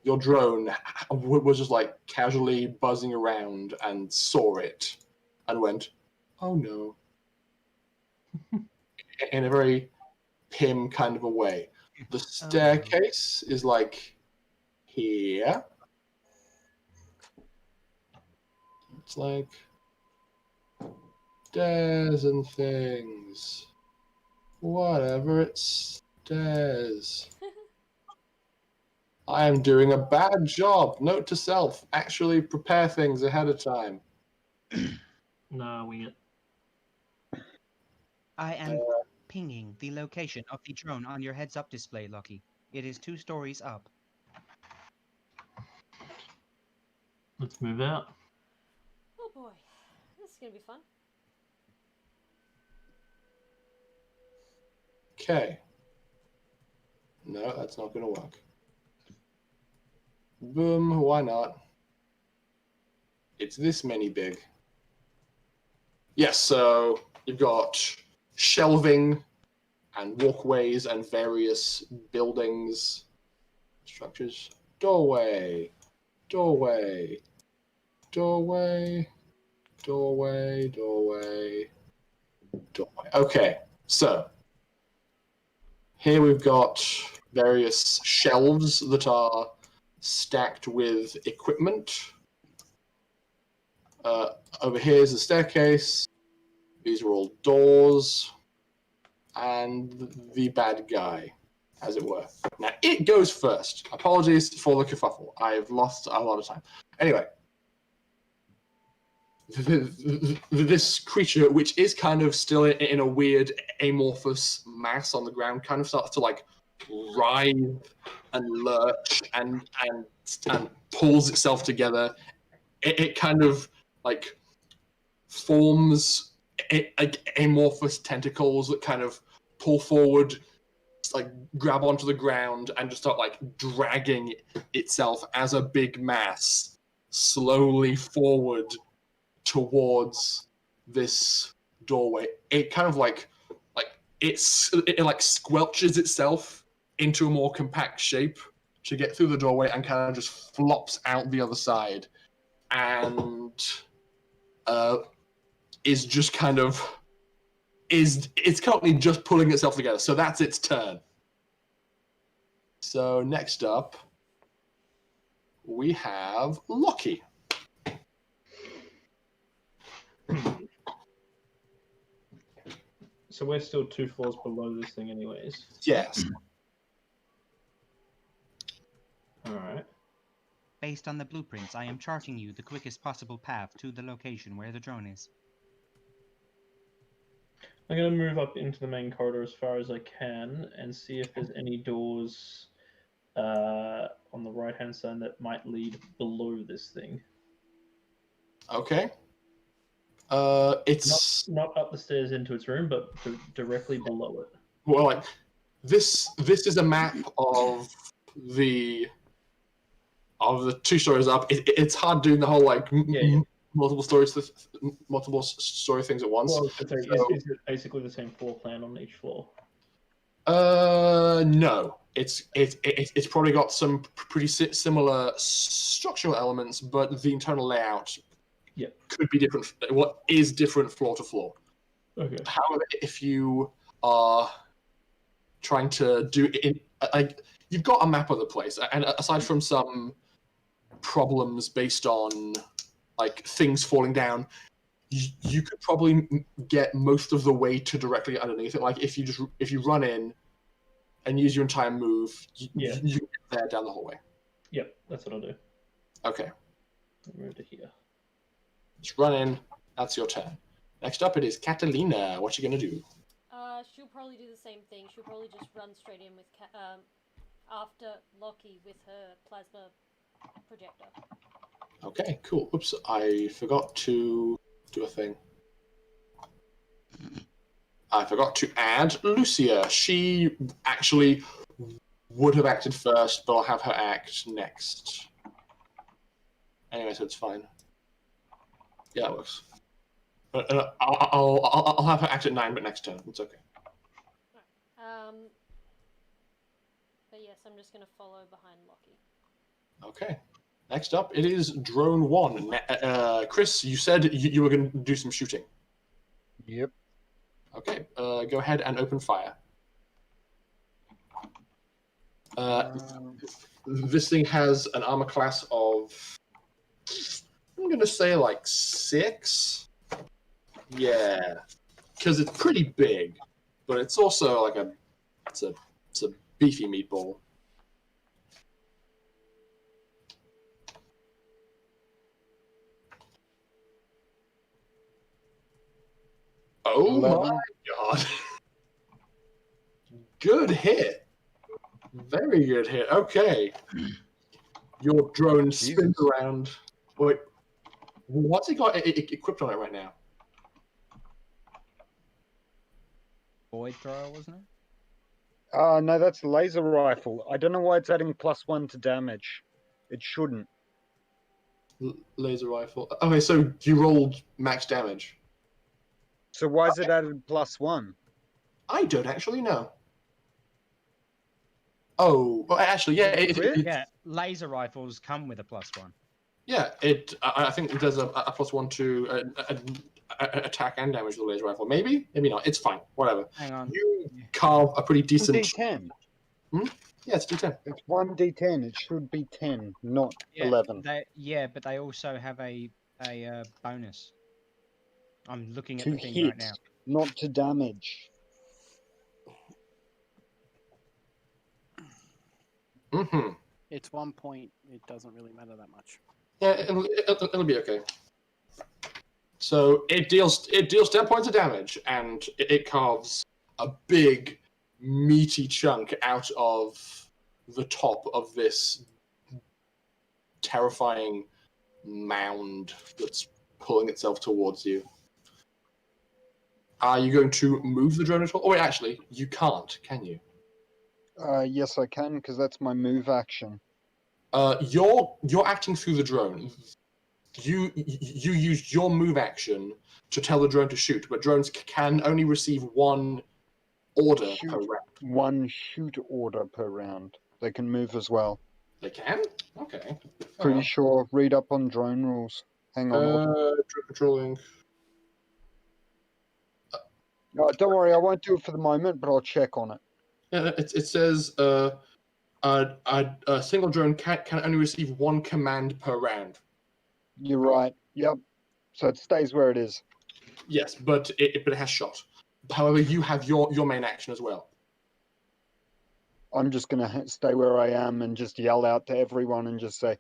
S6: Your drone was just like casually buzzing around and saw it and went, "Oh no," in a very Pym kind of a way. The staircase is like here. It's like stairs and things. Whatever, it's stairs. I am doing a bad job. Note to self, actually prepare things ahead of time.
S5: No, wing it.
S1: I am pinging the location of the drone on your heads-up display, Locky. It is 2 stories up.
S5: Let's move out.
S3: Oh boy, this is gonna be fun.
S6: Okay. No, that's not going to work. Boom, why not? It's this many big. Yes, so you've got shelving and walkways and various buildings, structures. Doorway, doorway, doorway, doorway, doorway, doorway. Okay, so here we've got various shelves that are stacked with equipment. Over here is the staircase. These are all doors. And the bad guy, as it were. Now, it goes first. Apologies for the kerfuffle. I've lost a lot of time. Anyway. This creature, which is kind of still in a weird amorphous mass on the ground, kind of starts to like writhe and lurch and pulls itself together. It kind of like forms amorphous tentacles that kind of pull forward, like grab onto the ground and just start like dragging itself as a big mass slowly forward towards this doorway. It kind of like it squelches itself into a more compact shape to get through the doorway and kind of just flops out the other side and is just kind of it's currently just pulling itself together. So that's its turn. So next up we have Locky.
S5: So we're still 2 floors below this thing anyways.
S6: Yes.
S5: Alright.
S1: Based on the blueprints, I am charting you the quickest possible path to the location where the drone is.
S5: I'm going to move up into the main corridor as far as I can and see if there's any doors on the right-hand side that might lead below this thing.
S6: Okay. It's
S5: not up the stairs into its room, but directly below it.
S6: Well, like this is a map of the 2 stories up. It's hard doing the whole like multiple story things at once.
S5: Well, is it basically the same floor plan on each floor?
S6: No. It's probably got some pretty similar structural elements, but the internal layout could be different. What is different floor to floor?
S5: Okay.
S6: However, if you are trying to do it, like you've got a map of the place, and aside from some problems based on like things falling down, you could probably get most of the way to directly underneath it. Like if you run in and use your entire move, you get there down the hallway.
S5: Yep, that's what I'll do.
S6: Okay.
S5: Move to here.
S6: Just run in. That's your turn. Next up, it is Catalina. What you gonna do?
S3: She'll probably do the same thing. She'll probably just run straight in with after Locky with her plasma projector.
S6: Okay, cool. Oops, I forgot to do a thing. I forgot to add Lucia. She actually would have acted first, but I'll have her act next. Anyway, so it's fine. Yeah, it works. I'll have her act at 9, but next turn. It's okay.
S3: But yes, I'm just gonna follow behind Locky.
S6: Okay. Next up, it is Drone 1. Chris, you said you were going to do some shooting.
S4: Yep.
S6: Okay, go ahead and open fire. This thing has an armor class of, I'm going to say like 6. Yeah, because it's pretty big, but it's also like it's a beefy meatball. Oh
S4: 11.
S6: my god. Good hit. Very good hit. Okay. Your drone spins around. Wait, what's it got equipped on it right now?
S8: Void thrower, wasn't it?
S4: No, that's laser rifle. I don't know why it's adding +1 to damage. It shouldn't.
S6: Laser rifle. Okay, so you rolled max damage.
S4: So why is it added +1?
S6: I don't actually know. Oh, well, actually, yeah.
S8: Yeah, laser rifles come with a +1.
S6: Yeah, I think it does a +1 to attack and damage with the laser rifle. Maybe, maybe not. It's fine. Whatever.
S8: Hang on.
S6: You carve a pretty decent.
S4: D10.
S6: Yeah, it's D10.
S4: It's 1d10. It should be 10, not 11.
S8: But they also have a bonus. I'm looking at
S4: To
S8: the thing
S4: hit,
S8: right now.
S4: not to damage.
S6: Mm-hmm.
S7: It's 1 point. It doesn't really matter that much.
S6: Yeah, it'll be okay. So it deals 10 points of damage, and it carves a big, meaty chunk out of the top of this terrifying mound that's pulling itself towards you. Are you going to move the drone at all? Oh wait, actually, you can't, can you?
S4: Yes, I can, because that's my move action.
S6: You're acting through the drone. You used your move action to tell the drone to shoot, but drones can only receive one order per round.
S4: One shoot order per round. They can move as well.
S6: They can? Okay.
S4: Pretty sure. Read up on drone rules. Hang on.
S6: Drone patrolling.
S4: No, don't worry, I won't do it for the moment, but I'll check on it.
S6: Yeah, it says a single drone can only receive one command per round.
S4: You're right. Yep. So it stays where it is.
S6: Yes, but it has shot. However, you have your main action as well.
S4: I'm just going to stay where I am and just yell out to everyone and just say,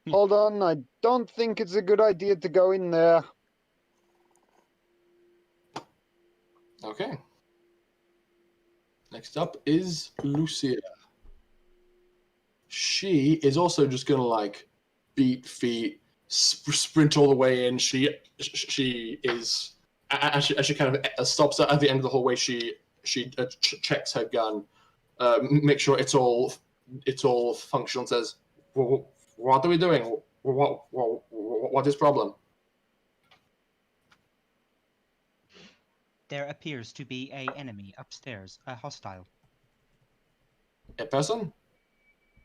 S4: hold on, I don't think it's a good idea to go in there.
S6: Okay. Next up is Lucia. She is also just going to like beat feet, sprint all the way in. She is as she kind of stops at the end of the hallway. She checks her gun, make sure it's all functional. And says, "What are we doing? What is problem?"
S1: There appears to be an enemy upstairs, a hostile.
S6: A person?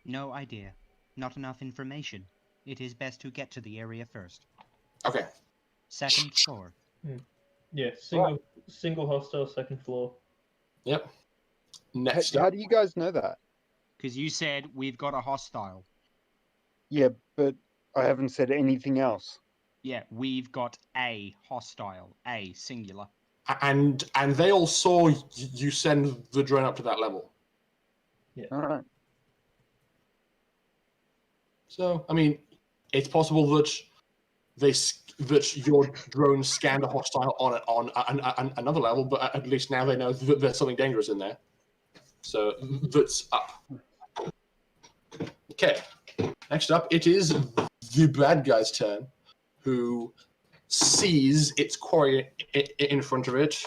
S1: No idea. Not enough information. It is best to get to the area first.
S6: Okay.
S1: Second floor.
S5: Yeah, single hostile, second floor.
S6: Yep. Next
S4: How
S6: up.
S4: do you guys know that?
S8: Because you said we've got a hostile.
S4: Yeah, but I haven't said anything else.
S8: Yeah, we've got a hostile. A singular.
S6: And they all saw you send the drone up to that level.
S5: Yeah.
S4: All right.
S6: So, I mean, it's possible that that your drone scanned a hostile on another level, but at least now they know that there's something dangerous in there. So that's up. Okay. Next up, it is the bad guy's turn, who sees its quarry in front of it,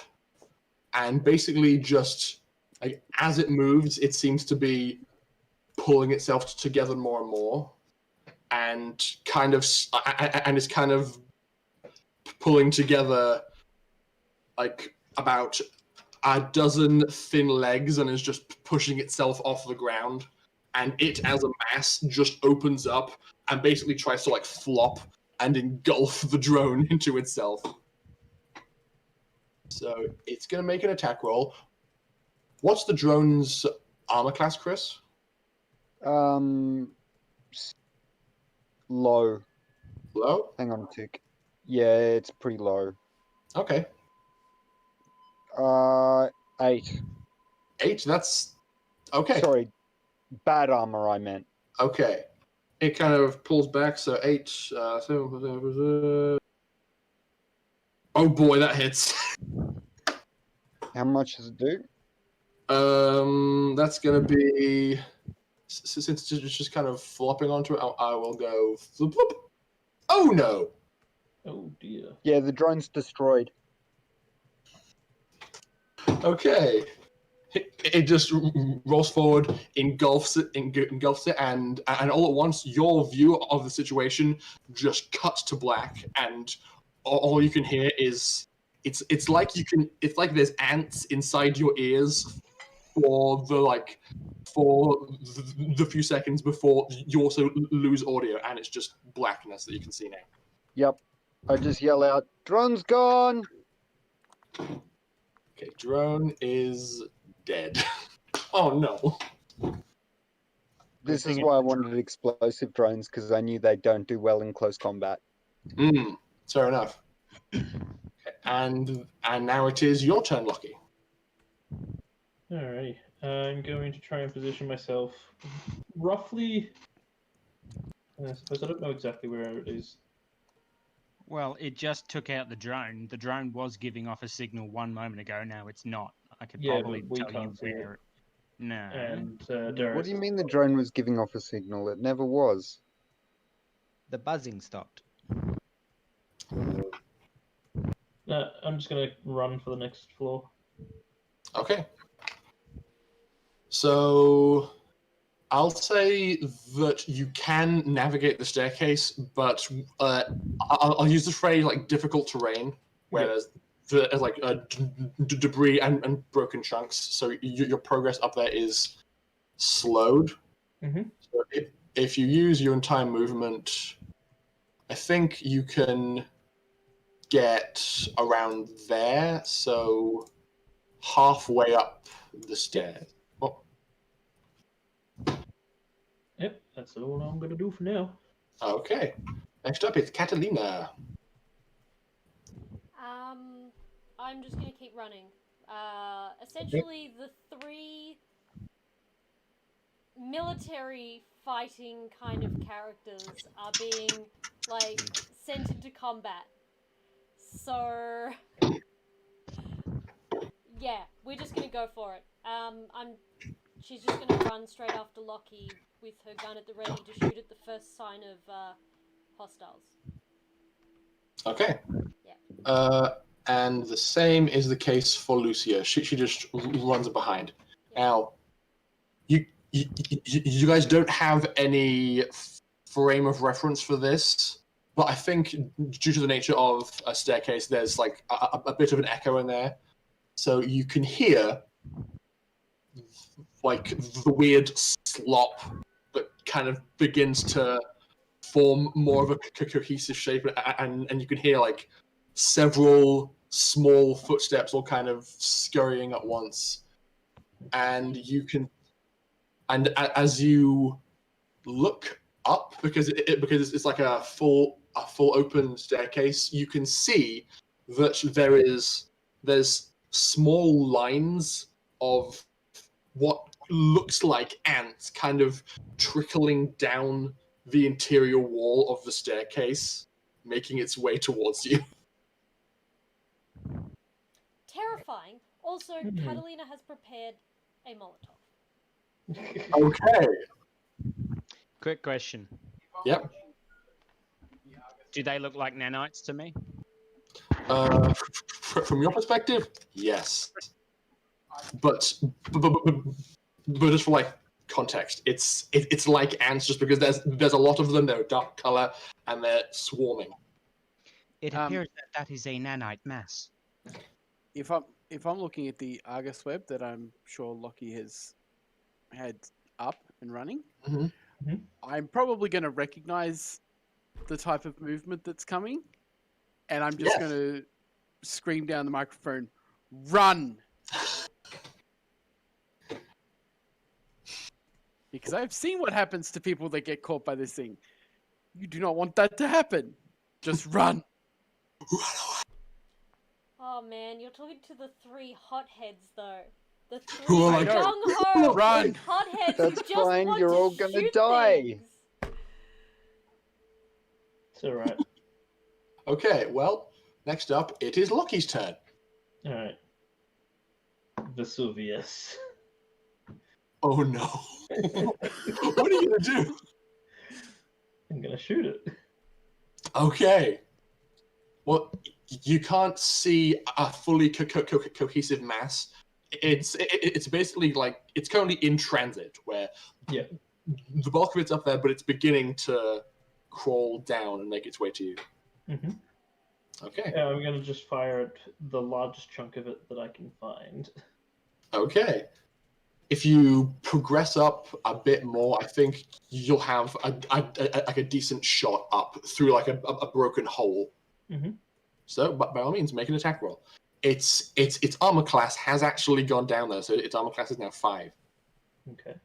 S6: and basically just like as it moves, it seems to be pulling itself together more and more, and is kind of pulling together like about a dozen thin legs and is just pushing itself off the ground. And it, as a mass, just opens up and basically tries to like flop and engulf the drone into itself. So it's going to make an attack roll. What's the drone's armor class, Chris?
S4: Low.
S6: Low?
S4: Hang on a tick. Yeah, it's pretty low.
S6: Okay.
S4: 8.
S6: 8? That's... Okay.
S4: Sorry, bad armor I meant.
S6: Okay. It kind of pulls back, so 8... 7, oh boy, that hits.
S4: How much does it do?
S6: That's going to be... Since it's just kind of flopping onto it, I will go... Flip, flip. Oh no!
S5: Oh dear.
S4: Yeah, the drone's destroyed.
S6: Okay. It just rolls forward, engulfs it, and all at once, your view of the situation just cuts to black, and all you can hear is it's like there's ants inside your ears for the few seconds before you also lose audio, and it's just blackness that you can see now.
S4: Yep. I just yell out, "Drone's gone!"
S6: Okay, drone is dead. Oh no.
S4: This is why I wanted explosive drones, because I knew they don't do well in close combat.
S6: Fair enough. And now it is your turn, Locky.
S5: Alrighty. I'm going to try and position myself roughly... I suppose I don't know exactly where it is.
S8: Well, it just took out the drone. The drone was giving off a signal 1 moment ago. Now it's not. I could
S5: Yeah,
S8: probably
S5: but we
S8: tell you
S5: can't see it.
S8: where. No.
S5: And
S4: What
S5: Darius.
S4: do you mean the drone was giving off a signal? It never was.
S8: The buzzing stopped.
S5: I'm just going to run for the next floor.
S6: Okay. So I'll say that you can navigate the staircase, but I'll use the phrase like difficult terrain, where there's like debris and broken chunks. So your progress up there is slowed.
S5: Mm-hmm.
S6: So if you use your entire movement, I think you can get around there. So halfway up the stairs.
S5: Yep, that's all I'm going to do for now.
S6: Okay. Next up, it's Catalina.
S3: I'm just gonna keep running. Essentially, the 3 military fighting kind of characters are being like sent into combat. So yeah, we're just gonna go for it. She's just gonna run straight after Locky with her gun at the ready to shoot at the first sign of hostiles.
S6: Okay.
S3: Yeah.
S6: And the same is the case for Lucia. She just runs behind.
S3: Yeah.
S6: Now, you guys don't have any frame of reference for this, but I think due to the nature of a staircase, there's like a bit of an echo in there, so you can hear like the weird slop that kind of begins to form more of a cohesive shape, and you can hear like several small footsteps all kind of scurrying at once, and as you look up, because it's like a full open staircase, you can see that there's small lines of what looks like ants kind of trickling down the interior wall of the staircase, making its way towards you.
S3: Terrifying. Also, Catalina has prepared a Molotov.
S6: Okay.
S8: Quick question.
S6: Yep.
S8: Do they look like nanites to me?
S6: From your perspective, yes. But just for like context, it's like ants just because there's a lot of them. They're dark color and they're swarming.
S1: It appears that is a nanite mass.
S7: If I'm looking at the Argus web that I'm sure Locky has had up and running, I'm probably going to recognize the type of movement that's coming, and I'm just going to scream down the microphone, "Run!" Because I've seen what happens to people that get caught by this thing. You do not want that to happen. Just run.
S3: Oh man, you're talking to the 3 hotheads though. The 3
S6: Who are like,
S3: gung-ho
S7: run.
S3: hotheads
S4: That's
S3: who just
S4: fine,
S3: want
S4: you're
S3: to
S4: all gonna
S3: shoot
S4: die.
S3: things.
S5: It's alright.
S6: Okay, well, next up, it is Locky's turn.
S5: Alright. Vesuvius.
S6: Oh no. What are you going to do?
S5: I'm gonna shoot it.
S6: Okay. Well, you can't see a fully cohesive mass. It's basically like it's currently in transit, where
S5: Yeah.
S6: the bulk of it's up there, but it's beginning to crawl down and make its way to you.
S5: Mm-hmm.
S6: Okay.
S5: Yeah, I'm gonna just fire at the largest chunk of it that I can find.
S6: Okay. If you progress up a bit more, I think you'll have a decent shot up through like a broken hole.
S5: Mm-hmm.
S6: So, but by all means, make an attack roll. Its armor class has actually gone down though, so its armor class is now 5.
S5: Okay.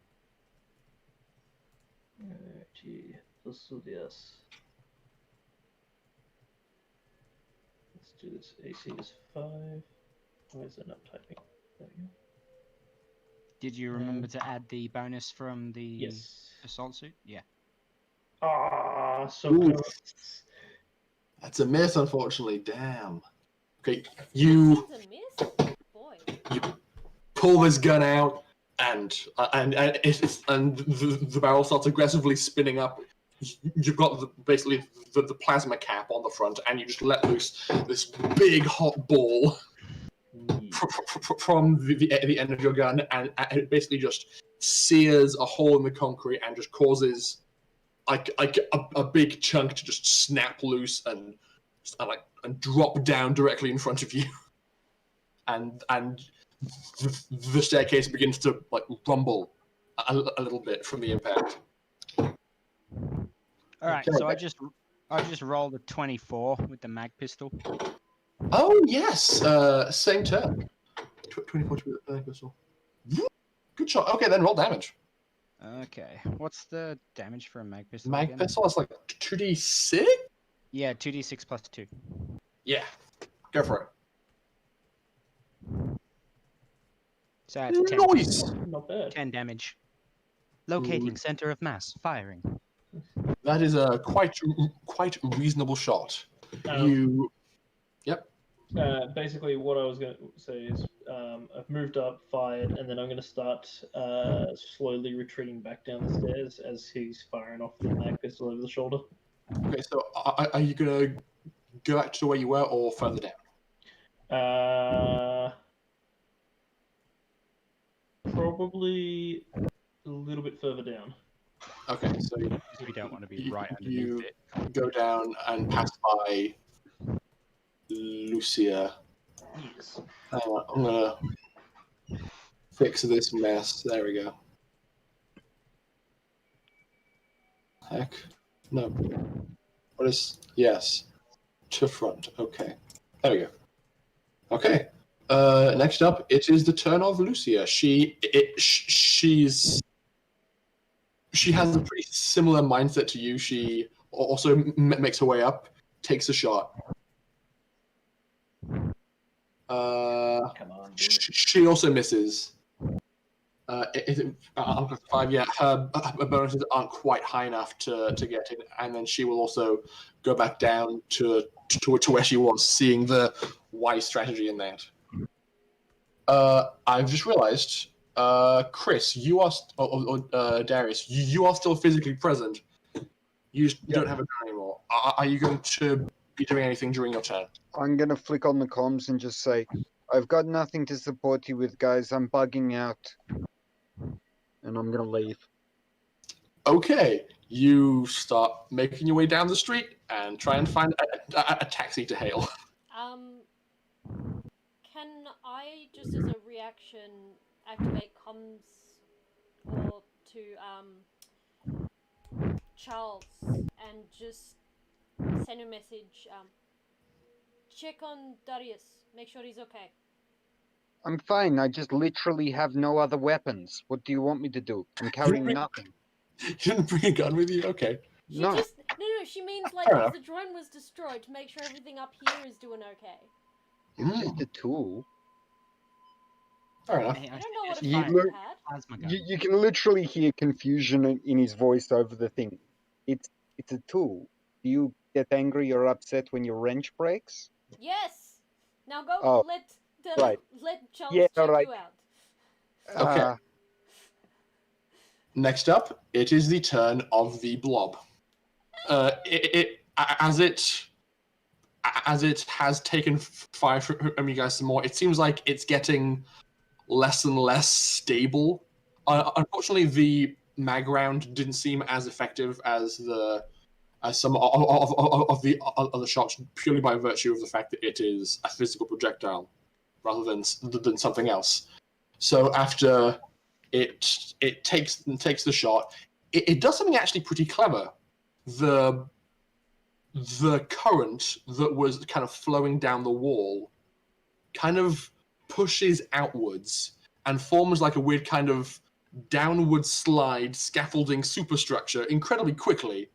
S5: Gee, Vesuvius. Let's do this. AC is 5. Why is it not typing? There we go.
S1: Did you remember to add the bonus from the
S5: Yes.
S1: assault suit? Yeah.
S5: Ah, so
S6: Ooh.
S5: close.
S6: That's a miss, unfortunately. Damn. Okay, you
S3: That's a miss? Boy.
S6: pull this gun out, and the barrel starts aggressively spinning up. You've got basically the plasma cap on the front, and you just let loose this big hot ball from the end of your gun, and it basically just sears a hole in the concrete and just causes like a big chunk to just snap loose and drop down directly in front of you, and the staircase begins to like rumble a little bit from the impact.
S1: All right.
S6: Okay.
S1: So I just rolled a 24 with the mag pistol.
S6: Oh yes, same turn. 24 to the pistol. Good shot. Okay, then roll damage.
S1: Okay. What's the damage for a mag pistol?
S6: Mag
S1: again?
S6: pistol is like 2d6.
S1: Yeah, 2d6 plus 2.
S6: Yeah, go for it.
S1: So that's 10,
S6: Nice.
S5: Not bad.
S1: 10 damage. Locating center of mass. Firing.
S6: That is a quite reasonable shot.
S5: Um,
S6: Yep.
S5: Basically, what I was going to say is I've moved up, fired, and then I'm going to start slowly retreating back down the stairs as he's firing off the mag pistol over the shoulder.
S6: Okay, so are you gonna go back to where you were or further down?
S5: Probably a little bit further down.
S6: Okay, so
S1: We don't want to be right underneath it.
S6: go down and pass by Lucia.
S5: Yes.
S6: I'm gonna fix this mess. There we go. Heck. No. What is... Yes. To front. Okay. There we go. Okay. Next up, it is the turn of Lucia. She has a pretty similar mindset to you. She also makes her way up, takes a shot.
S5: Come on, dude.
S6: She also misses. I'll 5. Yeah, her bonuses aren't quite high enough to get in, and then she will also go back down to where she was, seeing the wise strategy in that. I've just realized, Chris, you are Darius, you are still physically present. You just don't have a turn anymore. Are you going to be doing anything during your turn?
S4: I'm going to flick on the comms and just say, I've got nothing to support you with, guys. I'm bugging out. And I'm going to leave.
S6: Okay, you start making your way down the street and try and find a taxi to hail.
S3: Can I, just as a reaction, activate comms or to Charles and just send a message? Check on Darius. Make sure he's okay.
S4: I'm fine. I just literally have no other weapons. What do you want me to do? I'm carrying nothing.
S6: You didn't bring a gun with you? Okay.
S3: No, she means like if the drone was destroyed, to make sure everything up here is doing okay.
S4: It's just a tool.
S6: Fair enough.
S3: I don't know what a
S4: You
S3: fire
S4: look-
S3: had.
S4: You can literally hear confusion in his voice over the thing. It's a tool. Do you get angry or upset when your wrench breaks?
S3: Yes. Now go
S4: Oh,
S3: let Charles
S4: Yeah,
S3: check
S4: right.
S3: you out.
S6: Okay. Next up, it is the turn of the blob. As it has taken fire from you guys some more, it seems like it's getting less and less stable. Unfortunately, the mag round didn't seem as effective as some of the other shots, purely by virtue of the fact that it is a physical projectile rather than something else. So after it takes the shot, it does something actually pretty clever. The current that was kind of flowing down the wall kind of pushes outwards and forms like a weird kind of downward slide scaffolding superstructure incredibly quickly,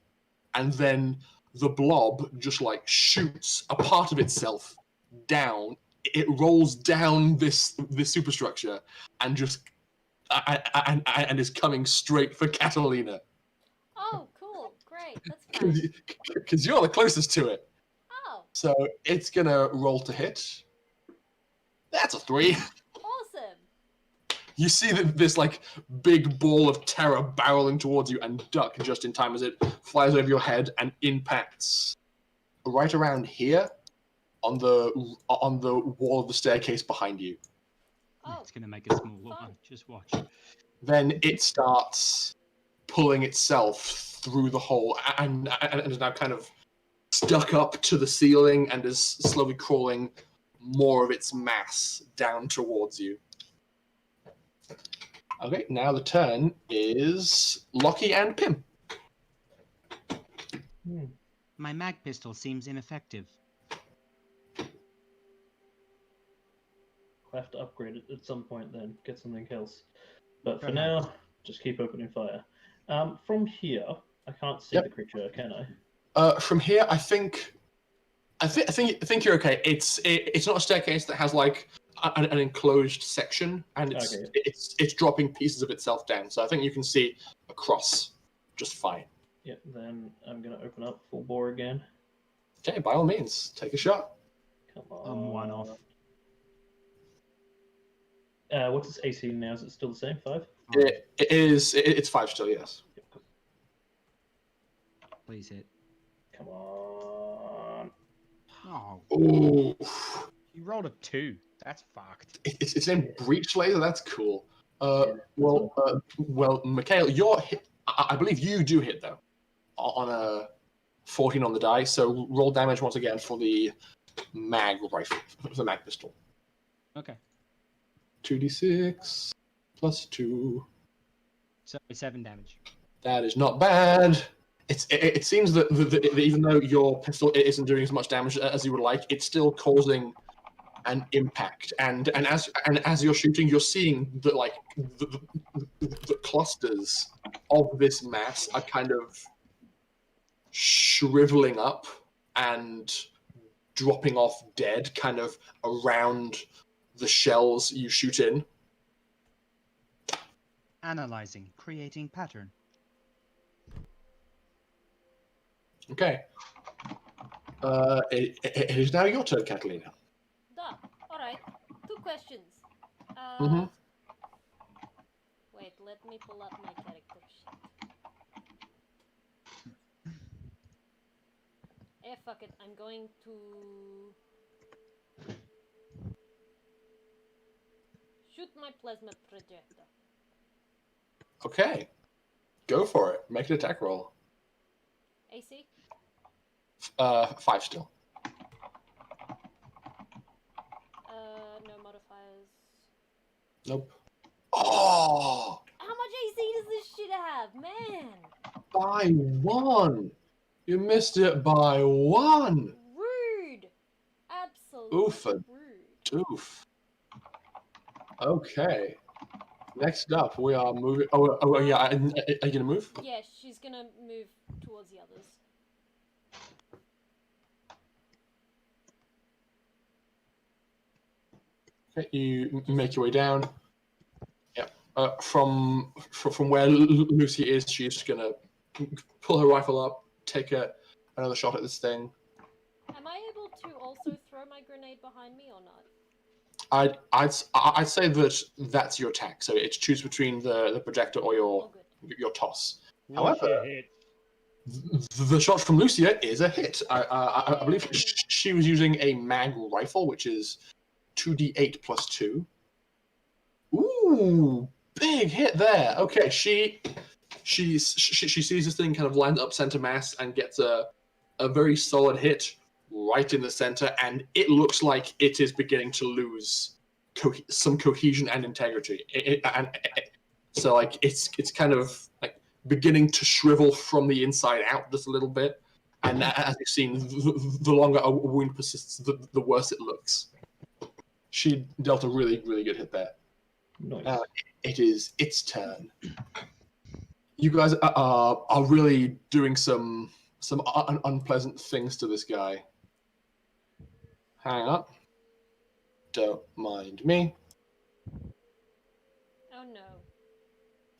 S6: and then the blob just like shoots a part of itself down. It rolls down this superstructure and just and is coming straight for Catalina.
S3: Oh, cool. Great. That's fine.
S6: Because you're the closest to it.
S3: Oh,
S6: So it's gonna roll to hit. That's a 3.
S3: awesome.
S6: You see this like big ball of terror barreling towards you and duck just in time as it flies over your head and impacts right around here on the wall of the staircase behind you.
S3: Oh,
S8: It's going to make a smaller one. Just watch.
S6: Then it starts pulling itself through the hole and is now kind of stuck up to the ceiling and is slowly crawling more of its mass down towards you. Okay, now the turn is Locky and Pim.
S1: My mag pistol seems ineffective.
S5: I'll have to upgrade it at some point then, get something else. But for
S1: Perhaps.
S5: now, just keep opening fire. From here, I can't see
S6: Yep.
S5: the creature, can I?
S6: From here, I think you're okay. It's not a staircase that has like an enclosed section, and it's dropping pieces of itself down. So I think you can see across just fine.
S5: Yeah, then I'm going to open up full bore again.
S6: Okay, by all means, take a shot.
S5: Come
S8: I'm
S5: on.
S8: 1 off.
S5: What's its AC now? Is it still the same? 5?
S6: It is. It's 5 still. Yes.
S5: Yep, cool.
S1: Please hit.
S5: Come on.
S1: Oh,
S6: Ooh.
S8: You rolled a 2. That's fucked.
S6: It's named Breach Laser. That's cool.
S5: Yeah,
S6: Well, Mikhail, you're hit. I believe you do hit though, on a 14 on the die. So roll damage once again for the mag rifle, for the mag pistol.
S8: Okay.
S6: 2d6 plus 2.
S8: So 7 damage.
S6: That is not bad. It seems that even though your pistol isn't doing as much damage as you would like, it's still causing an impact. And as you're shooting, you're seeing that like the clusters of this mass are kind of shriveling up and dropping off dead, kind of around the shells you shoot in.
S1: Analyzing, creating pattern.
S6: Okay. It is now your turn, Catalina.
S3: Duh. Alright. 2 questions.
S6: Mhm.
S3: Wait, let me pull up my character sheet. Fuck it. I'm going to shoot my plasma projector.
S6: Okay. Go for it. Make an attack roll.
S3: AC?
S6: 5 still.
S3: No modifiers.
S6: Nope. Oh!
S3: How much AC does this shit have, man?
S6: By 1! You missed it by 1!
S3: Rude. Absolutely
S6: Oof a
S3: rude.
S6: doof. Okay. Next up, we are moving. Oh yeah. Are you gonna move?
S3: Yeah, she's gonna move towards the others.
S6: Okay, you make your way down. Yeah. From where Lucy is, she's just gonna pull her rifle up, take another shot at this thing.
S3: Am I able to also throw my grenade behind me or not?
S6: I'd say that that's your attack. So it's choose between the projector or
S3: Oh, good.
S6: your toss.
S8: Lucia
S6: However,
S8: hit.
S6: the shot from Lucia is a hit. I believe she was using a mag rifle, which is 2d8 plus 2. Ooh, big hit there. Okay, she sees this thing kind of land up center mass and gets a very solid hit right in the center, and it looks like it is beginning to lose some cohesion and integrity. So like it's kind of like beginning to shrivel from the inside out just a little bit. And as you've seen, the longer a wound persists, the worse it looks. She dealt a really, really good hit there.
S5: Nice.
S6: It is its turn. You guys are really doing some unpleasant things to this guy. Hang on. Don't mind me.
S3: Oh no.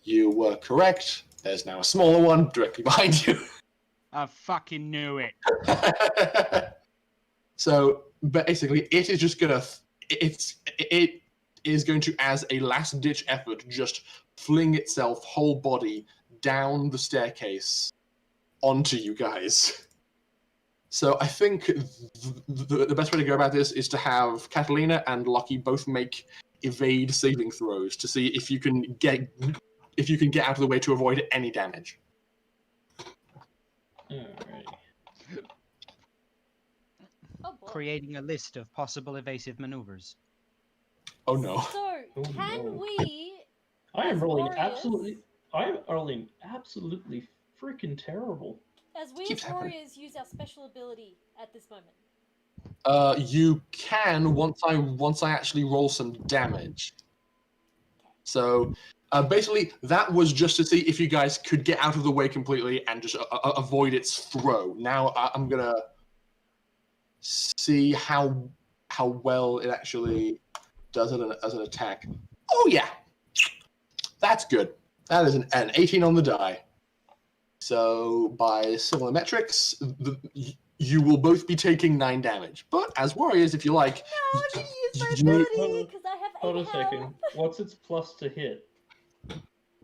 S6: You were correct. There's now a smaller one directly behind you.
S8: I fucking knew it.
S6: So basically, it is just gonna. It is going to, as a last-ditch effort, just fling itself whole body down the staircase onto you guys. So I think the best way to go about this is to have Catalina and Locky both make evade saving throws to see if you can get out of the way to avoid any damage.
S5: Alright.
S3: Oh boy.
S1: Creating a list of possible evasive maneuvers.
S6: Oh no.
S3: So,
S5: Oh,
S3: can
S5: no.
S3: we,
S5: I am
S3: as
S5: rolling
S3: warriors-
S5: absolutely freaking terrible.
S3: as we
S6: Keeps
S3: as
S6: happening.
S3: warriors, use our special ability at this moment?
S6: You can once I actually roll some damage. So basically, that was just to see if you guys could get out of the way completely and just avoid its throw. Now I'm gonna see how well it actually does it as an attack. Oh yeah, that's good. That is an 18 on the die. So by similar metrics, you will both be taking 9 damage. But as warriors, if you like,
S3: No, I can use my
S6: you-
S3: ability because I have 8
S5: Hold a
S3: health.
S5: second. What's its plus to hit?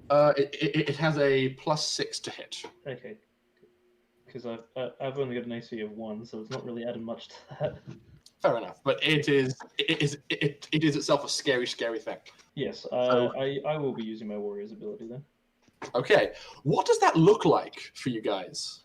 S6: it has a +6 to hit.
S5: Okay. Because I've only got an AC of 1, so it's not really added much to that.
S6: Fair enough, but it is itself a scary thing.
S5: Yes,
S6: So-
S5: I will be using my warrior's ability then.
S6: Okay, what does that look like for you guys?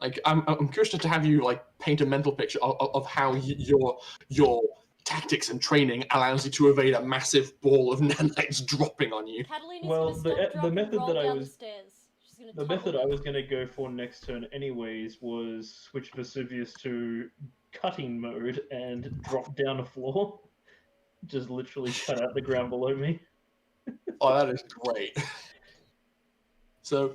S6: Like, I'm curious to have you like paint a mental picture of how your tactics and training allows you to evade a massive ball of nanites dropping on you.
S3: Catalina's
S5: Well,
S3: gonna
S5: the-
S3: stop,
S5: the
S3: drop,
S5: method
S3: and roll
S5: that I
S3: down
S5: was-
S3: the stairs. She's gonna
S5: The
S3: tumble
S5: method I
S3: down.
S5: was going to go for next turn anyways was switch Vesuvius to cutting mode and drop down a floor. Just literally cut out the ground below me.
S6: Oh, that is great. So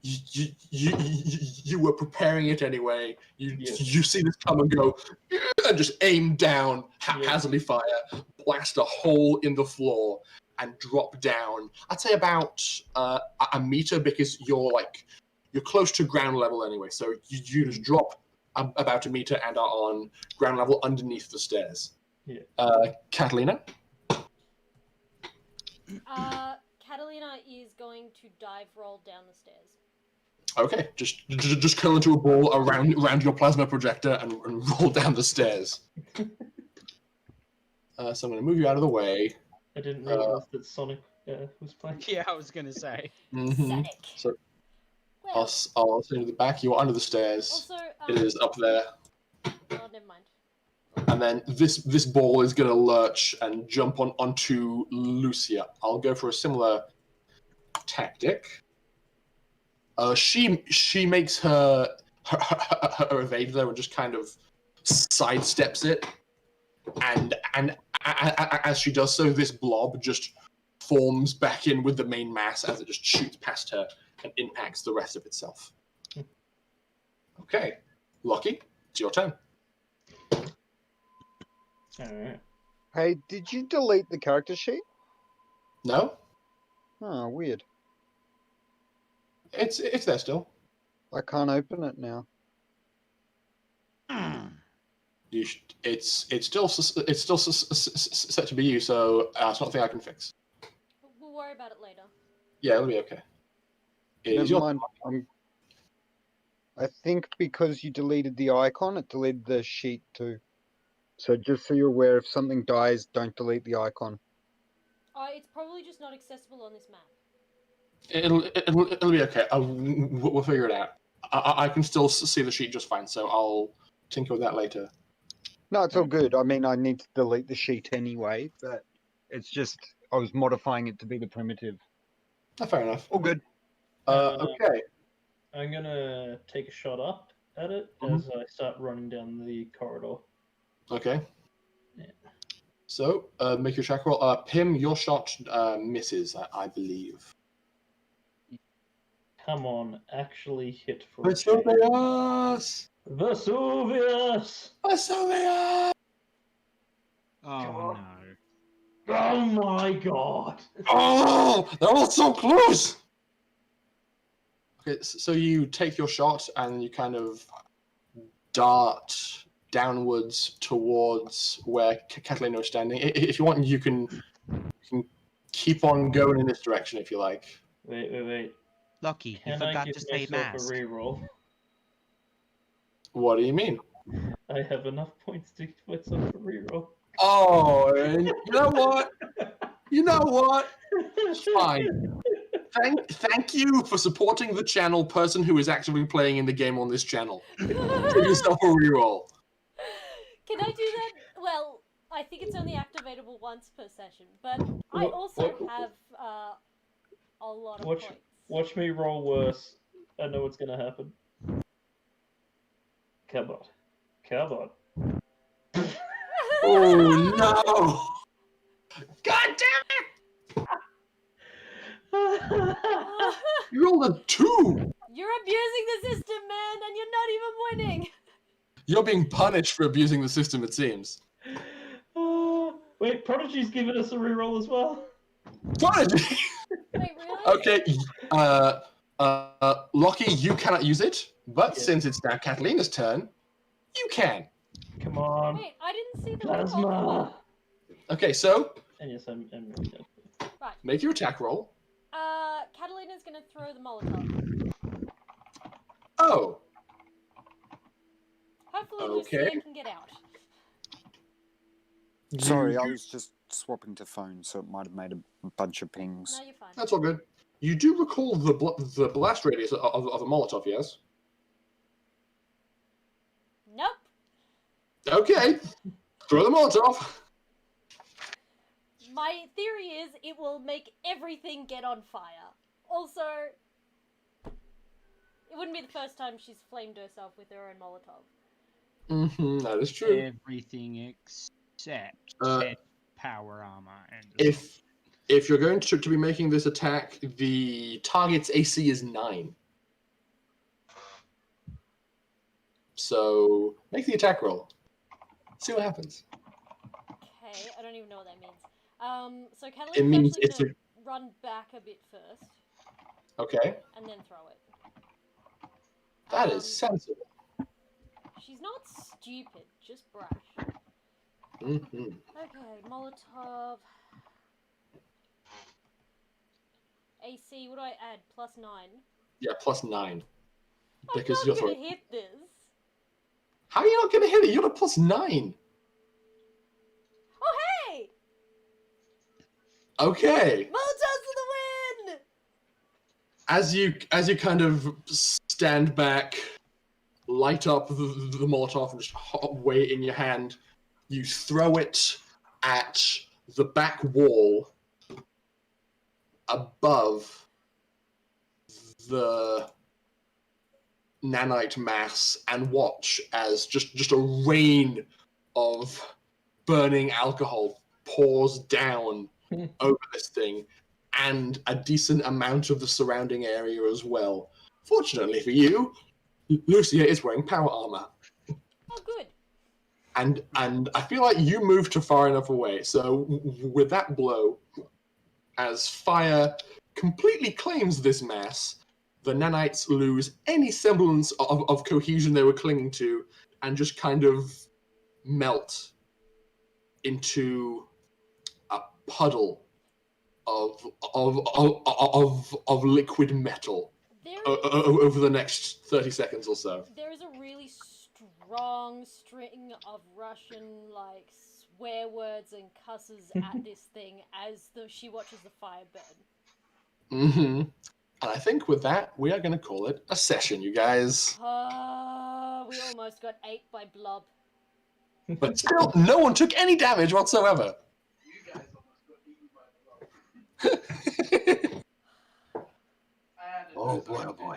S6: you were preparing it anyway.
S5: Yes.
S6: You see this come and go, and just aim down, haphazardly fire, blast a hole in the floor, and drop down. I'd say about a meter, because you're close to ground level anyway. So you just drop about a meter and are on ground level underneath the stairs.
S5: Yeah.
S6: Catalina?
S3: Catalina is going to dive roll down the stairs.
S6: Okay, just curl into a ball around your plasma projector and roll down the stairs. So I'm going to move you out of the way.
S5: I didn't realize that Sonic was playing.
S8: Yeah, I was gonna say.
S3: Sonic.
S6: So
S3: Well,
S6: I'll send you the back. You're under the stairs.
S3: also,
S6: It is up there.
S3: oh, never mind.
S6: And then this ball is going to lurch and jump onto Lucia. I'll go for a similar tactic. She makes her evade though and just kind of sidesteps it, and as she does so, this blob just forms back in with the main mass as it just shoots past her and impacts the rest of itself. Okay, Locky, it's your turn.
S5: Alright.
S4: Hey, did you delete the character sheet?
S6: No,
S4: Oh, weird.
S6: it's there still.
S4: I can't open it now.
S6: It's still set to be you, so it's not a thing I can fix.
S3: We'll worry about it later.
S6: Yeah, it'll be okay. It is
S4: Never
S6: your
S4: mind. I think because you deleted the icon, it deleted the sheet too. So just so you're aware, if something dies, don't delete the icon.
S3: It's probably just not accessible on this map.
S6: It'll be okay. We'll figure it out. I can still see the sheet just fine, so I'll tinker with that later.
S4: No, it's all good. I mean, I need to delete the sheet anyway, but it's just I was modifying it to be the primitive.
S6: Fair enough.
S4: All good.
S6: Okay.
S5: I'm gonna take a shot up at it as I start running down the corridor.
S6: Okay.
S5: Yeah.
S6: So, make your check roll. Pim, your shot misses, I believe.
S5: Come on, actually hit for a change.
S6: Vesuvius!
S5: Vesuvius!
S6: Vesuvius!
S8: Oh no.
S5: Oh my god!
S6: Oh, they're all so close! Okay, so you take your shot and you kind of dart downwards towards where Catalina is standing. If you want, you can keep on going in this direction if you like.
S5: Wait.
S1: Lucky, you
S5: Can I
S1: forgot
S5: give
S1: to say
S5: myself
S1: mask.
S5: a reroll?
S6: What do you mean?
S5: I have enough points to give myself a reroll.
S6: Oh, you know what? You know what? Fine. Thank you for supporting the channel, person who is actively playing in the game on this channel. Give yourself a reroll.
S3: Can I do that? Well, I think it's only activatable once per session, but I also have a lot of points.
S5: Watch me roll worse. I know what's gonna happen. Come on.
S6: Oh no! God damn it! You rolled a 2!
S3: You're abusing the system, man, and you're not even winning.
S6: You're being punished for abusing the system, it seems.
S5: Wait, Prodigy's giving us a reroll as well.
S6: Prodigy!
S3: Wait, really?
S6: Okay, Locky, you cannot use it, but since it's now Catalina's turn, you can.
S5: Come on.
S3: Wait, I didn't see the
S5: Plasma.
S6: Okay, so
S5: And yes, I'm really dead.
S3: Right.
S6: make your attack roll.
S3: Catalina's gonna throw the Molotov.
S6: Oh,
S3: Hopefully
S6: Okay.
S3: Lucia can get out.
S4: Sorry, I was just swapping to phone, so it might have made a bunch of pings.
S3: No, you're fine.
S6: that's all good. You do recall the blast radius of a Molotov, yes?
S3: Nope.
S6: Okay, throw the Molotov.
S3: My theory is it will make everything get on fire. Also, it wouldn't be the first time she's flamed herself with her own Molotov.
S6: That is true.
S8: Everything except said power armor and
S6: If you're going to be making this attack, the target's AC is 9. So make the attack roll. See what happens.
S3: Okay, I don't even know what that means. So
S6: It
S3: Catalina's
S6: means
S3: actually
S6: it's
S3: gonna run back a bit first,
S6: Okay,
S3: and then throw it.
S6: that is sensible.
S3: She's not stupid, just brash.
S6: Hmm.
S3: Okay, Molotov. AC, what do I add? +9.
S6: Yeah, +9.
S3: I'm
S6: Because
S3: not
S6: you're
S3: gonna
S6: throwing.
S3: hit this.
S6: How are you not going to hit it? You're at a +9.
S3: Oh, hey!
S6: Okay.
S3: Molotovs for the win!
S6: As you kind of stand back, light up the Molotov and just weigh it in your hand, you throw it at the back wall above the nanite mass and watch as just a rain of burning alcohol pours down over this thing and a decent amount of the surrounding area as well. Fortunately for you, Lucia is wearing power armor.
S3: Oh, good.
S6: And I feel like you moved to far enough away. So with that blow, as fire completely claims this mass, the nanites lose any semblance of cohesion they were clinging to and just kind of melt into a puddle of liquid metal over the next 30 seconds or so.
S3: There is a really strong string of Russian, like, swear words and cusses at this thing as she watches the fire burn.
S6: Mm-hmm. And I think with that, we are going to call it a session, you guys.
S3: We almost got ate by blob.
S6: But still, no one took any damage whatsoever.
S7: You guys almost got eaten by the blob.
S6: Oh boy, oh boy.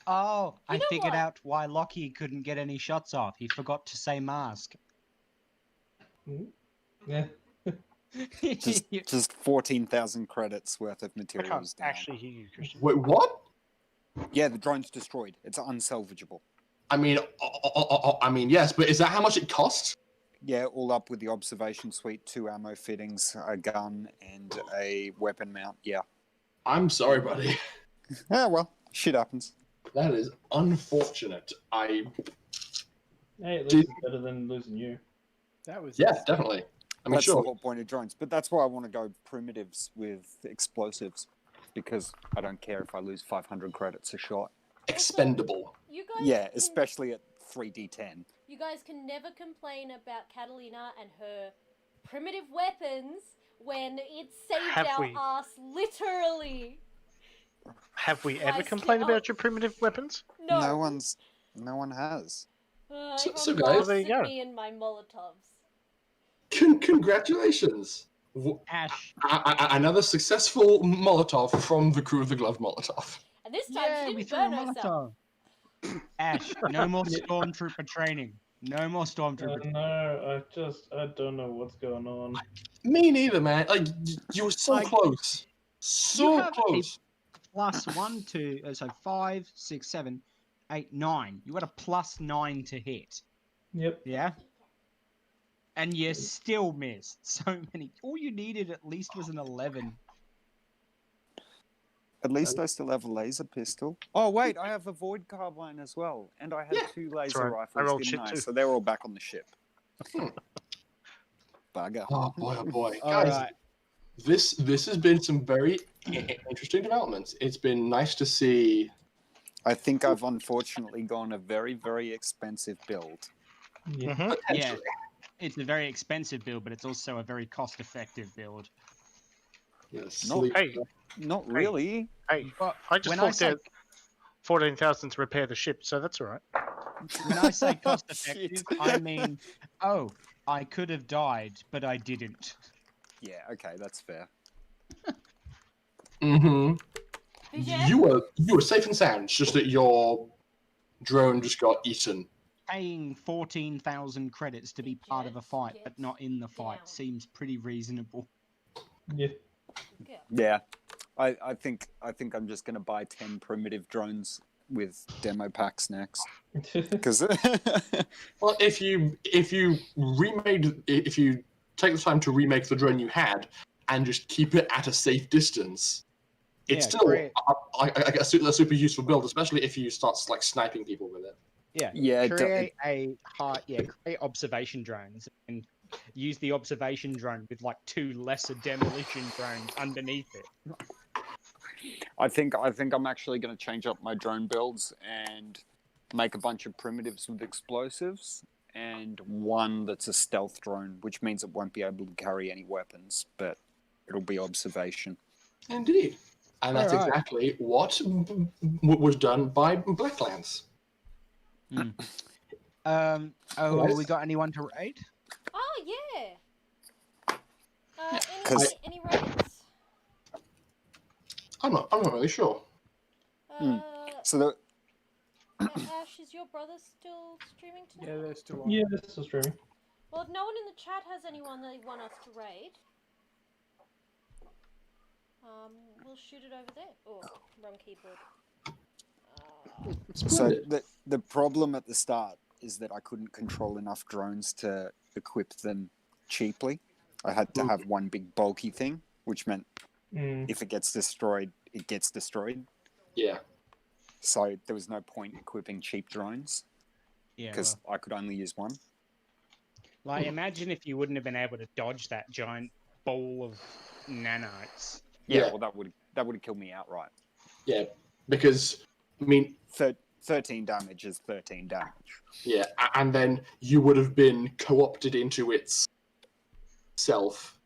S8: Oh, I
S3: know
S8: figured
S3: what?
S8: out why Locky couldn't get any shots off. He forgot to say mask.
S5: Yeah.
S4: Just 14,000 credits worth of
S2: I
S4: materials
S2: can't
S4: down.
S2: actually hear you, Christian.
S6: Wait, what?
S4: Yeah, the drone's destroyed. It's unsalvageable.
S6: I mean, yes, but is that how much it costs?
S4: Yeah, all up with the observation suite, 2 ammo fittings, a gun, and a weapon mount. Yeah.
S6: I'm sorry, buddy.
S4: Ah, well, shit happens.
S6: That is unfortunate.
S5: Hey, at least
S6: Did-
S5: it's better than losing you.
S7: That was
S6: Yeah, definitely. I mean,
S4: That's
S6: sure.
S4: the whole point of drones. But that's why I want to go primitives with explosives, because I don't care if I lose 500 credits a shot.
S6: Expendable.
S3: You guys
S4: Yeah,
S3: can,
S4: especially at 3d10.
S3: You guys can never complain about Catalina and her primitive weapons when it saved
S2: Have
S3: our
S2: we?
S3: ass, literally.
S2: Have we ever
S3: Christ,
S2: complained
S3: oh.
S2: about your primitive weapons?
S3: No.
S4: No one has.
S6: So,
S3: Everyone
S6: guys-
S3: laughs
S2: There you
S3: at
S2: go.
S3: me and my Molotovs.
S6: Congratulations.
S8: Ash.
S6: Another successful Molotov from the crew of the Glove Molotov.
S3: And this time
S8: Yeah,
S3: she
S8: we
S3: didn't
S8: threw a
S3: burn herself.
S8: Molotov. Ash, no more stormtrooper training. No more stormtrooper.
S5: No, I don't know what's going on.
S6: Me neither, man. Like, you were so
S8: Like,
S6: close. So
S8: have a
S6: close.
S8: +1 to so 5, 6, 7, 8, 9. You got a +9 to hit.
S5: Yep.
S8: Yeah. And you still missed so many. All you needed at least was an 11.
S4: At least I still have a laser pistol. Oh, wait, I have a void carbine as well. And I had
S6: Yeah,
S4: 2 laser
S2: right. I
S4: rifles,
S2: rolled
S4: didn't
S2: shit
S4: I?
S2: too.
S4: So they're all back on the ship. Bugger.
S6: Oh boy, oh boy.
S8: All
S6: Guys,
S8: right.
S6: this has been some very interesting developments. It's been nice to see.
S4: I think I've unfortunately gone a very, very expensive build.
S5: Yeah.
S2: Mm-hmm.
S8: Yeah,
S6: Potentially.
S8: it's a very expensive build, but it's also a very cost-effective build.
S6: Sleep.
S2: Hey,
S4: Not really.
S2: hey,
S8: But
S2: I just
S8: when
S2: forked
S8: say
S2: out 14,000 to repair the ship, so that's all right.
S8: when I say
S4: Oh,
S8: cost-effective,
S4: shit.
S8: I mean, oh, I could have died, but I didn't.
S4: Yeah, okay, that's fair.
S6: Mm-hmm.
S3: BJ?
S6: You were safe and sound. It's just that your drone just got eaten.
S8: Paying 14,000 credits to be part of a fight, but not in the fight,
S3: Down.
S8: seems pretty reasonable.
S5: Yeah.
S3: Yeah.
S4: Yeah. I think I'm just gonna buy 10 primitive drones with demo packs next. Because
S6: Well, if you take the time to remake the drone you had and just keep it at a safe distance, it's
S8: Yeah,
S6: still
S8: great.
S6: a super useful build, especially if you start like sniping people with it.
S8: Yeah,
S4: yeah,
S8: create create observation drones and use the observation drone with like 2 lesser demolition drones underneath it.
S4: I think I'm actually going to change up my drone builds and make a bunch of primitives with explosives and one that's a stealth drone, which means it won't be able to carry any weapons, but it'll be observation.
S6: Indeed. And that's
S8: Alright.
S6: exactly what was done by Blacklands.
S8: Oh, we got anyone to raid?
S3: Oh yeah.
S4: Because
S3: Any raids?
S6: I'm not really sure.
S4: so the
S3: Ash, is your brother still streaming tonight?
S7: Yeah, they're still on.
S5: Yeah, this is streaming.
S3: Well, if no one in the chat has anyone they want us to raid, we'll shoot it over there. Oh, wrong keyboard.
S4: so the problem at the start is that I couldn't control enough drones to equip them cheaply. I had to have one big bulky thing, which meant if it gets destroyed, it gets destroyed.
S6: Yeah.
S4: So there was no point equipping cheap drones
S8: Yeah.
S4: because I could only use one.
S8: Like, imagine if you wouldn't have been able to dodge that giant ball of nanites.
S4: Yeah,
S6: Yeah.
S4: well, that would have killed me outright.
S6: Yeah, because I mean,
S4: 13 damage is 13 damage.
S6: yeah, and then you would have been co-opted into its self,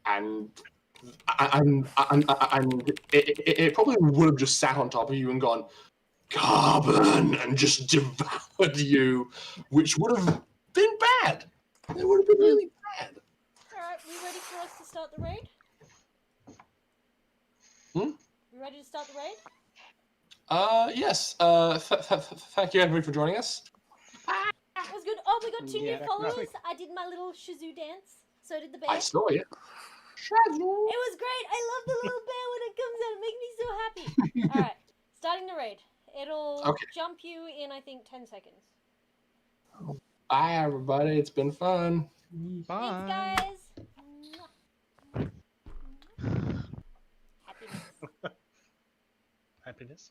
S6: and it probably would have just sat on top of you and gone carbon and just devoured you, which would have been bad. It would have been really bad.
S3: Alright, we ready for us to start the raid? We ready to start the raid?
S6: Yes. Thank you, everybody, for joining us.
S3: That was good. Oh, we got 2 new
S8: Yeah,
S3: followers.
S8: nice.
S3: I did my little shazoo dance. So did the bear.
S6: I saw it.
S3: It was great. I love the little bear when it comes out. It makes me so happy. Alright, starting the raid. It'll
S6: Okay.
S3: jump you in, I think, 10 seconds.
S6: Bye, everybody. It's been fun.
S3: Thanks, guys. Happiness.
S2: Happiness.